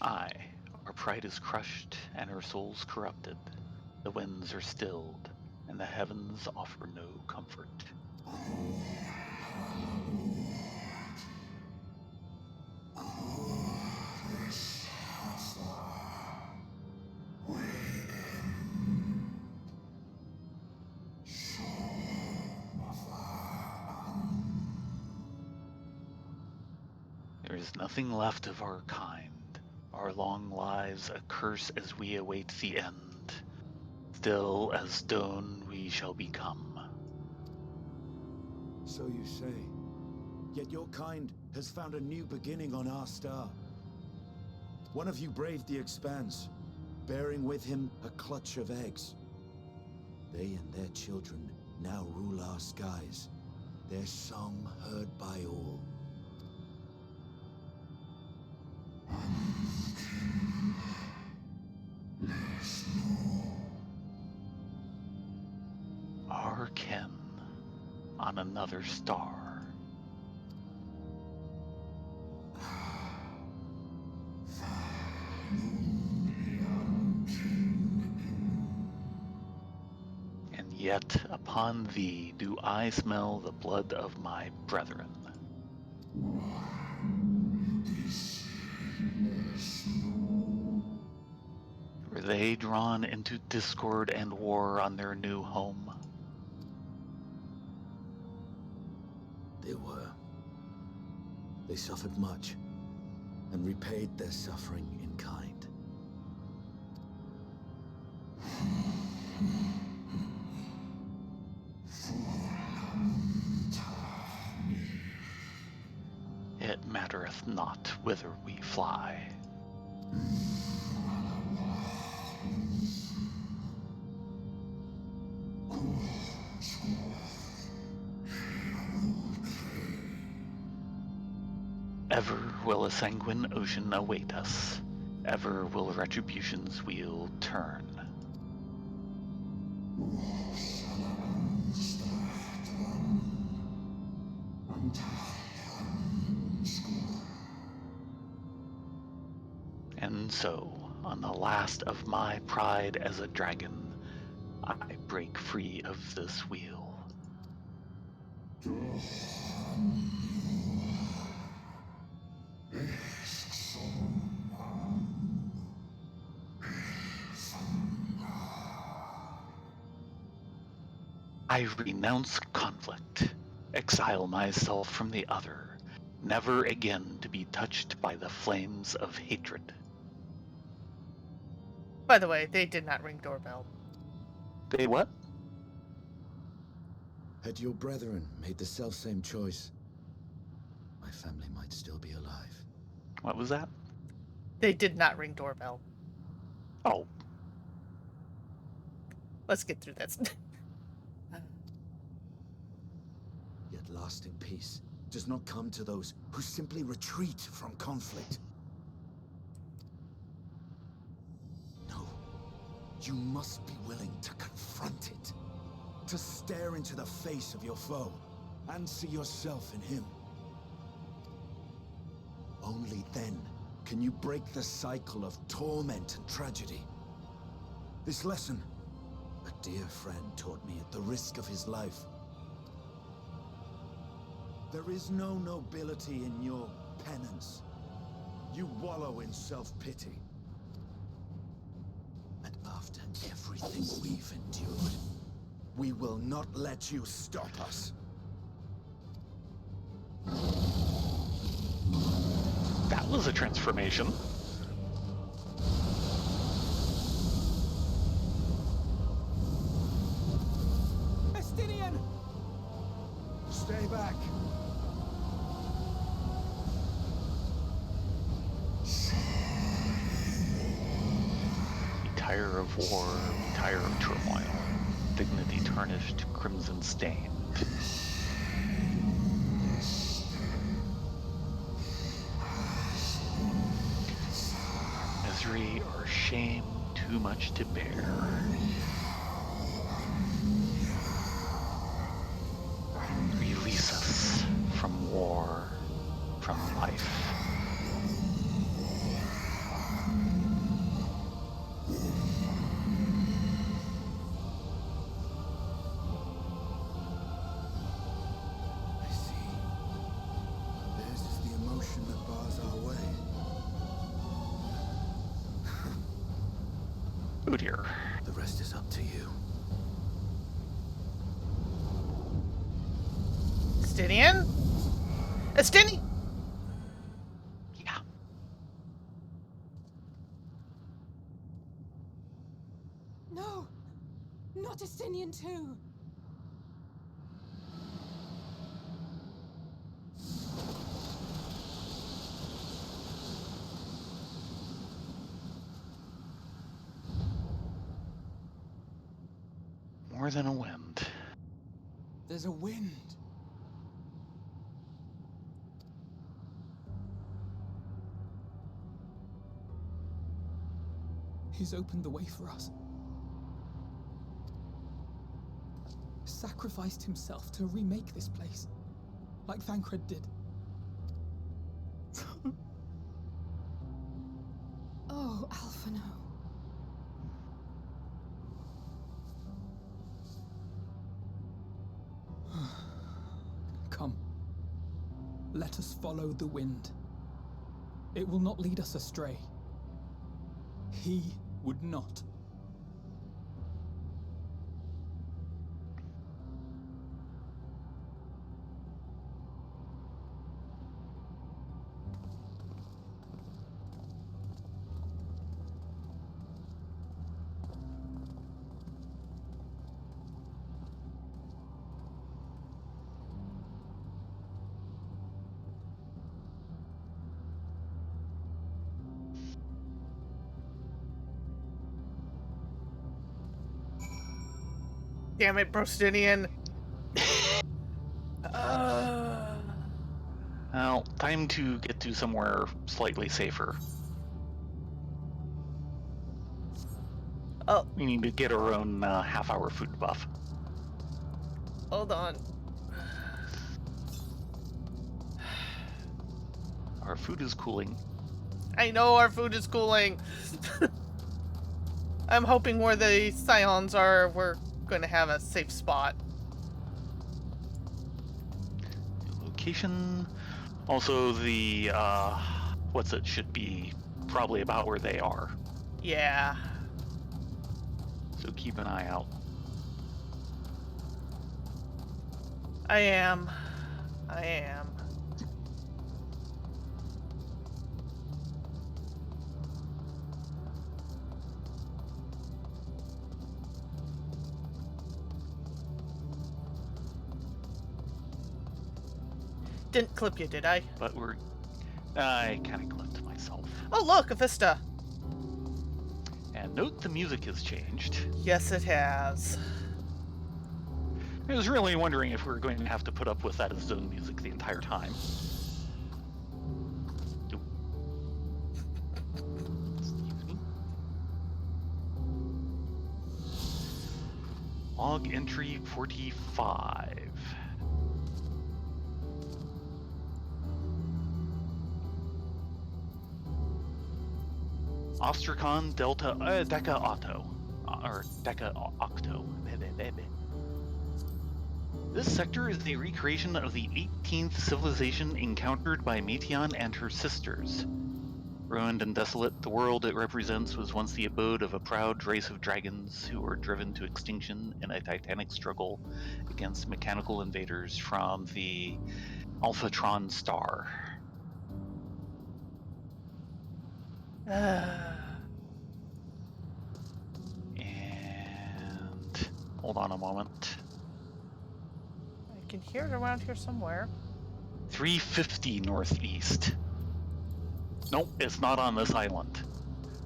Aye, our pride is crushed and our souls corrupted. The winds are stilled, and the heavens offer no comfort. There is nothing left of our kind. Our long lives a curse as we await the end. Still as stone we shall become. So you say. Yet your kind has found a new beginning on our star. One of you braved the Expanse, bearing with him a clutch of eggs. They and their children now rule our skies, their song heard by all. Our kin on another star. And yet upon thee do I smell the blood of my brethren. Were they drawn into discord and war on their new home? They were. They suffered much, and repaid their suffering in kind. It mattereth not whither we fly. Ever will a sanguine ocean await us. Ever will retribution's wheel turn. And so, on the last of my pride as a dragon, I break free of this wheel. I renounce conflict, exile myself from the other, never again to be touched by the flames of hatred. By the way, they did not ring doorbell. They what? Had your brethren made the selfsame choice, my family might still be alive. What was that? They did not ring doorbell. Oh. Let's get through this. Yet lasting peace does not come to those who simply retreat from conflict. No, you must be willing to confront it. To stare into the face of your foe, and see yourself in him. Only then can you break the cycle of torment and tragedy. This lesson, a dear friend taught me at the risk of his life. There is no nobility in your penance. You wallow in self-pity. And after everything we've endured, we will not let you stop us. That was a transformation. Estinian! Stay back. tire of war, we tire of turmoil. Dignity tarnished, crimson stained. Misery or shame too much to bear. Release us from war, from life. I see. Theirs is the emotion that bars our way. Oh dear. The rest is up to you. Estinian? Estinian? Yeah. No! Not Estinian too! More than a wind. There's a wind. He's opened the way for us. Sacrificed himself to remake this place, like Thancred did. Oh, Alphino. Come. Let us follow the wind. It will not lead us astray. He would not. Damn it, Brostinian. Well, time to get to somewhere slightly safer. Oh. We need to get our own half-hour food buff. Hold on. Our food is cooling. I know our food is cooling. I'm hoping where the scions are, we're going to have a safe spot. Location. Also, the what's it should be probably about where they are. Yeah. So keep an eye out. I am. Didn't clip you, did I? But I kind of clipped myself. Oh, look, a vista. And note the music has changed. Yes, it has. I was really wondering if we were going to have to put up with that as zone music the entire time. Excuse me. Log entry 45. Ostracon Delta Deca Auto. Or Deca Octo. This sector is a recreation of the 18th civilization encountered by Meteon and her sisters. Ruined and desolate, the world it represents was once the abode of a proud race of dragons who were driven to extinction in a titanic struggle against mechanical invaders from the Alphatron star. And hold on a moment. I can hear it around here somewhere. 350 northeast. Nope, it's not on this island.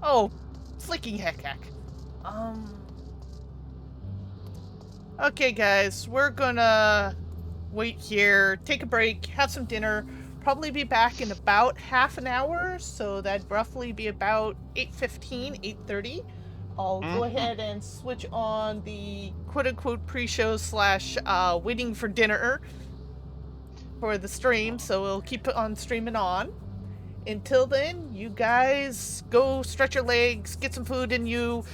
Oh, flicking heck. Okay, guys, we're gonna wait here, take a break, have some dinner, probably be back in about half an hour, so that'd roughly be about 8:15, 8:30. I'll go ahead and switch on the quote-unquote pre-show slash waiting for dinner for the stream, so we'll keep it on streaming on. Until then, you guys go stretch your legs, get some food in you.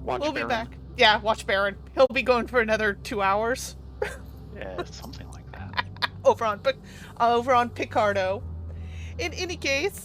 Watch We'll be Baron. back. Yeah, watch Baron. He'll be going for another 2 hours. Yeah, something like that. over on Picardo. In any case,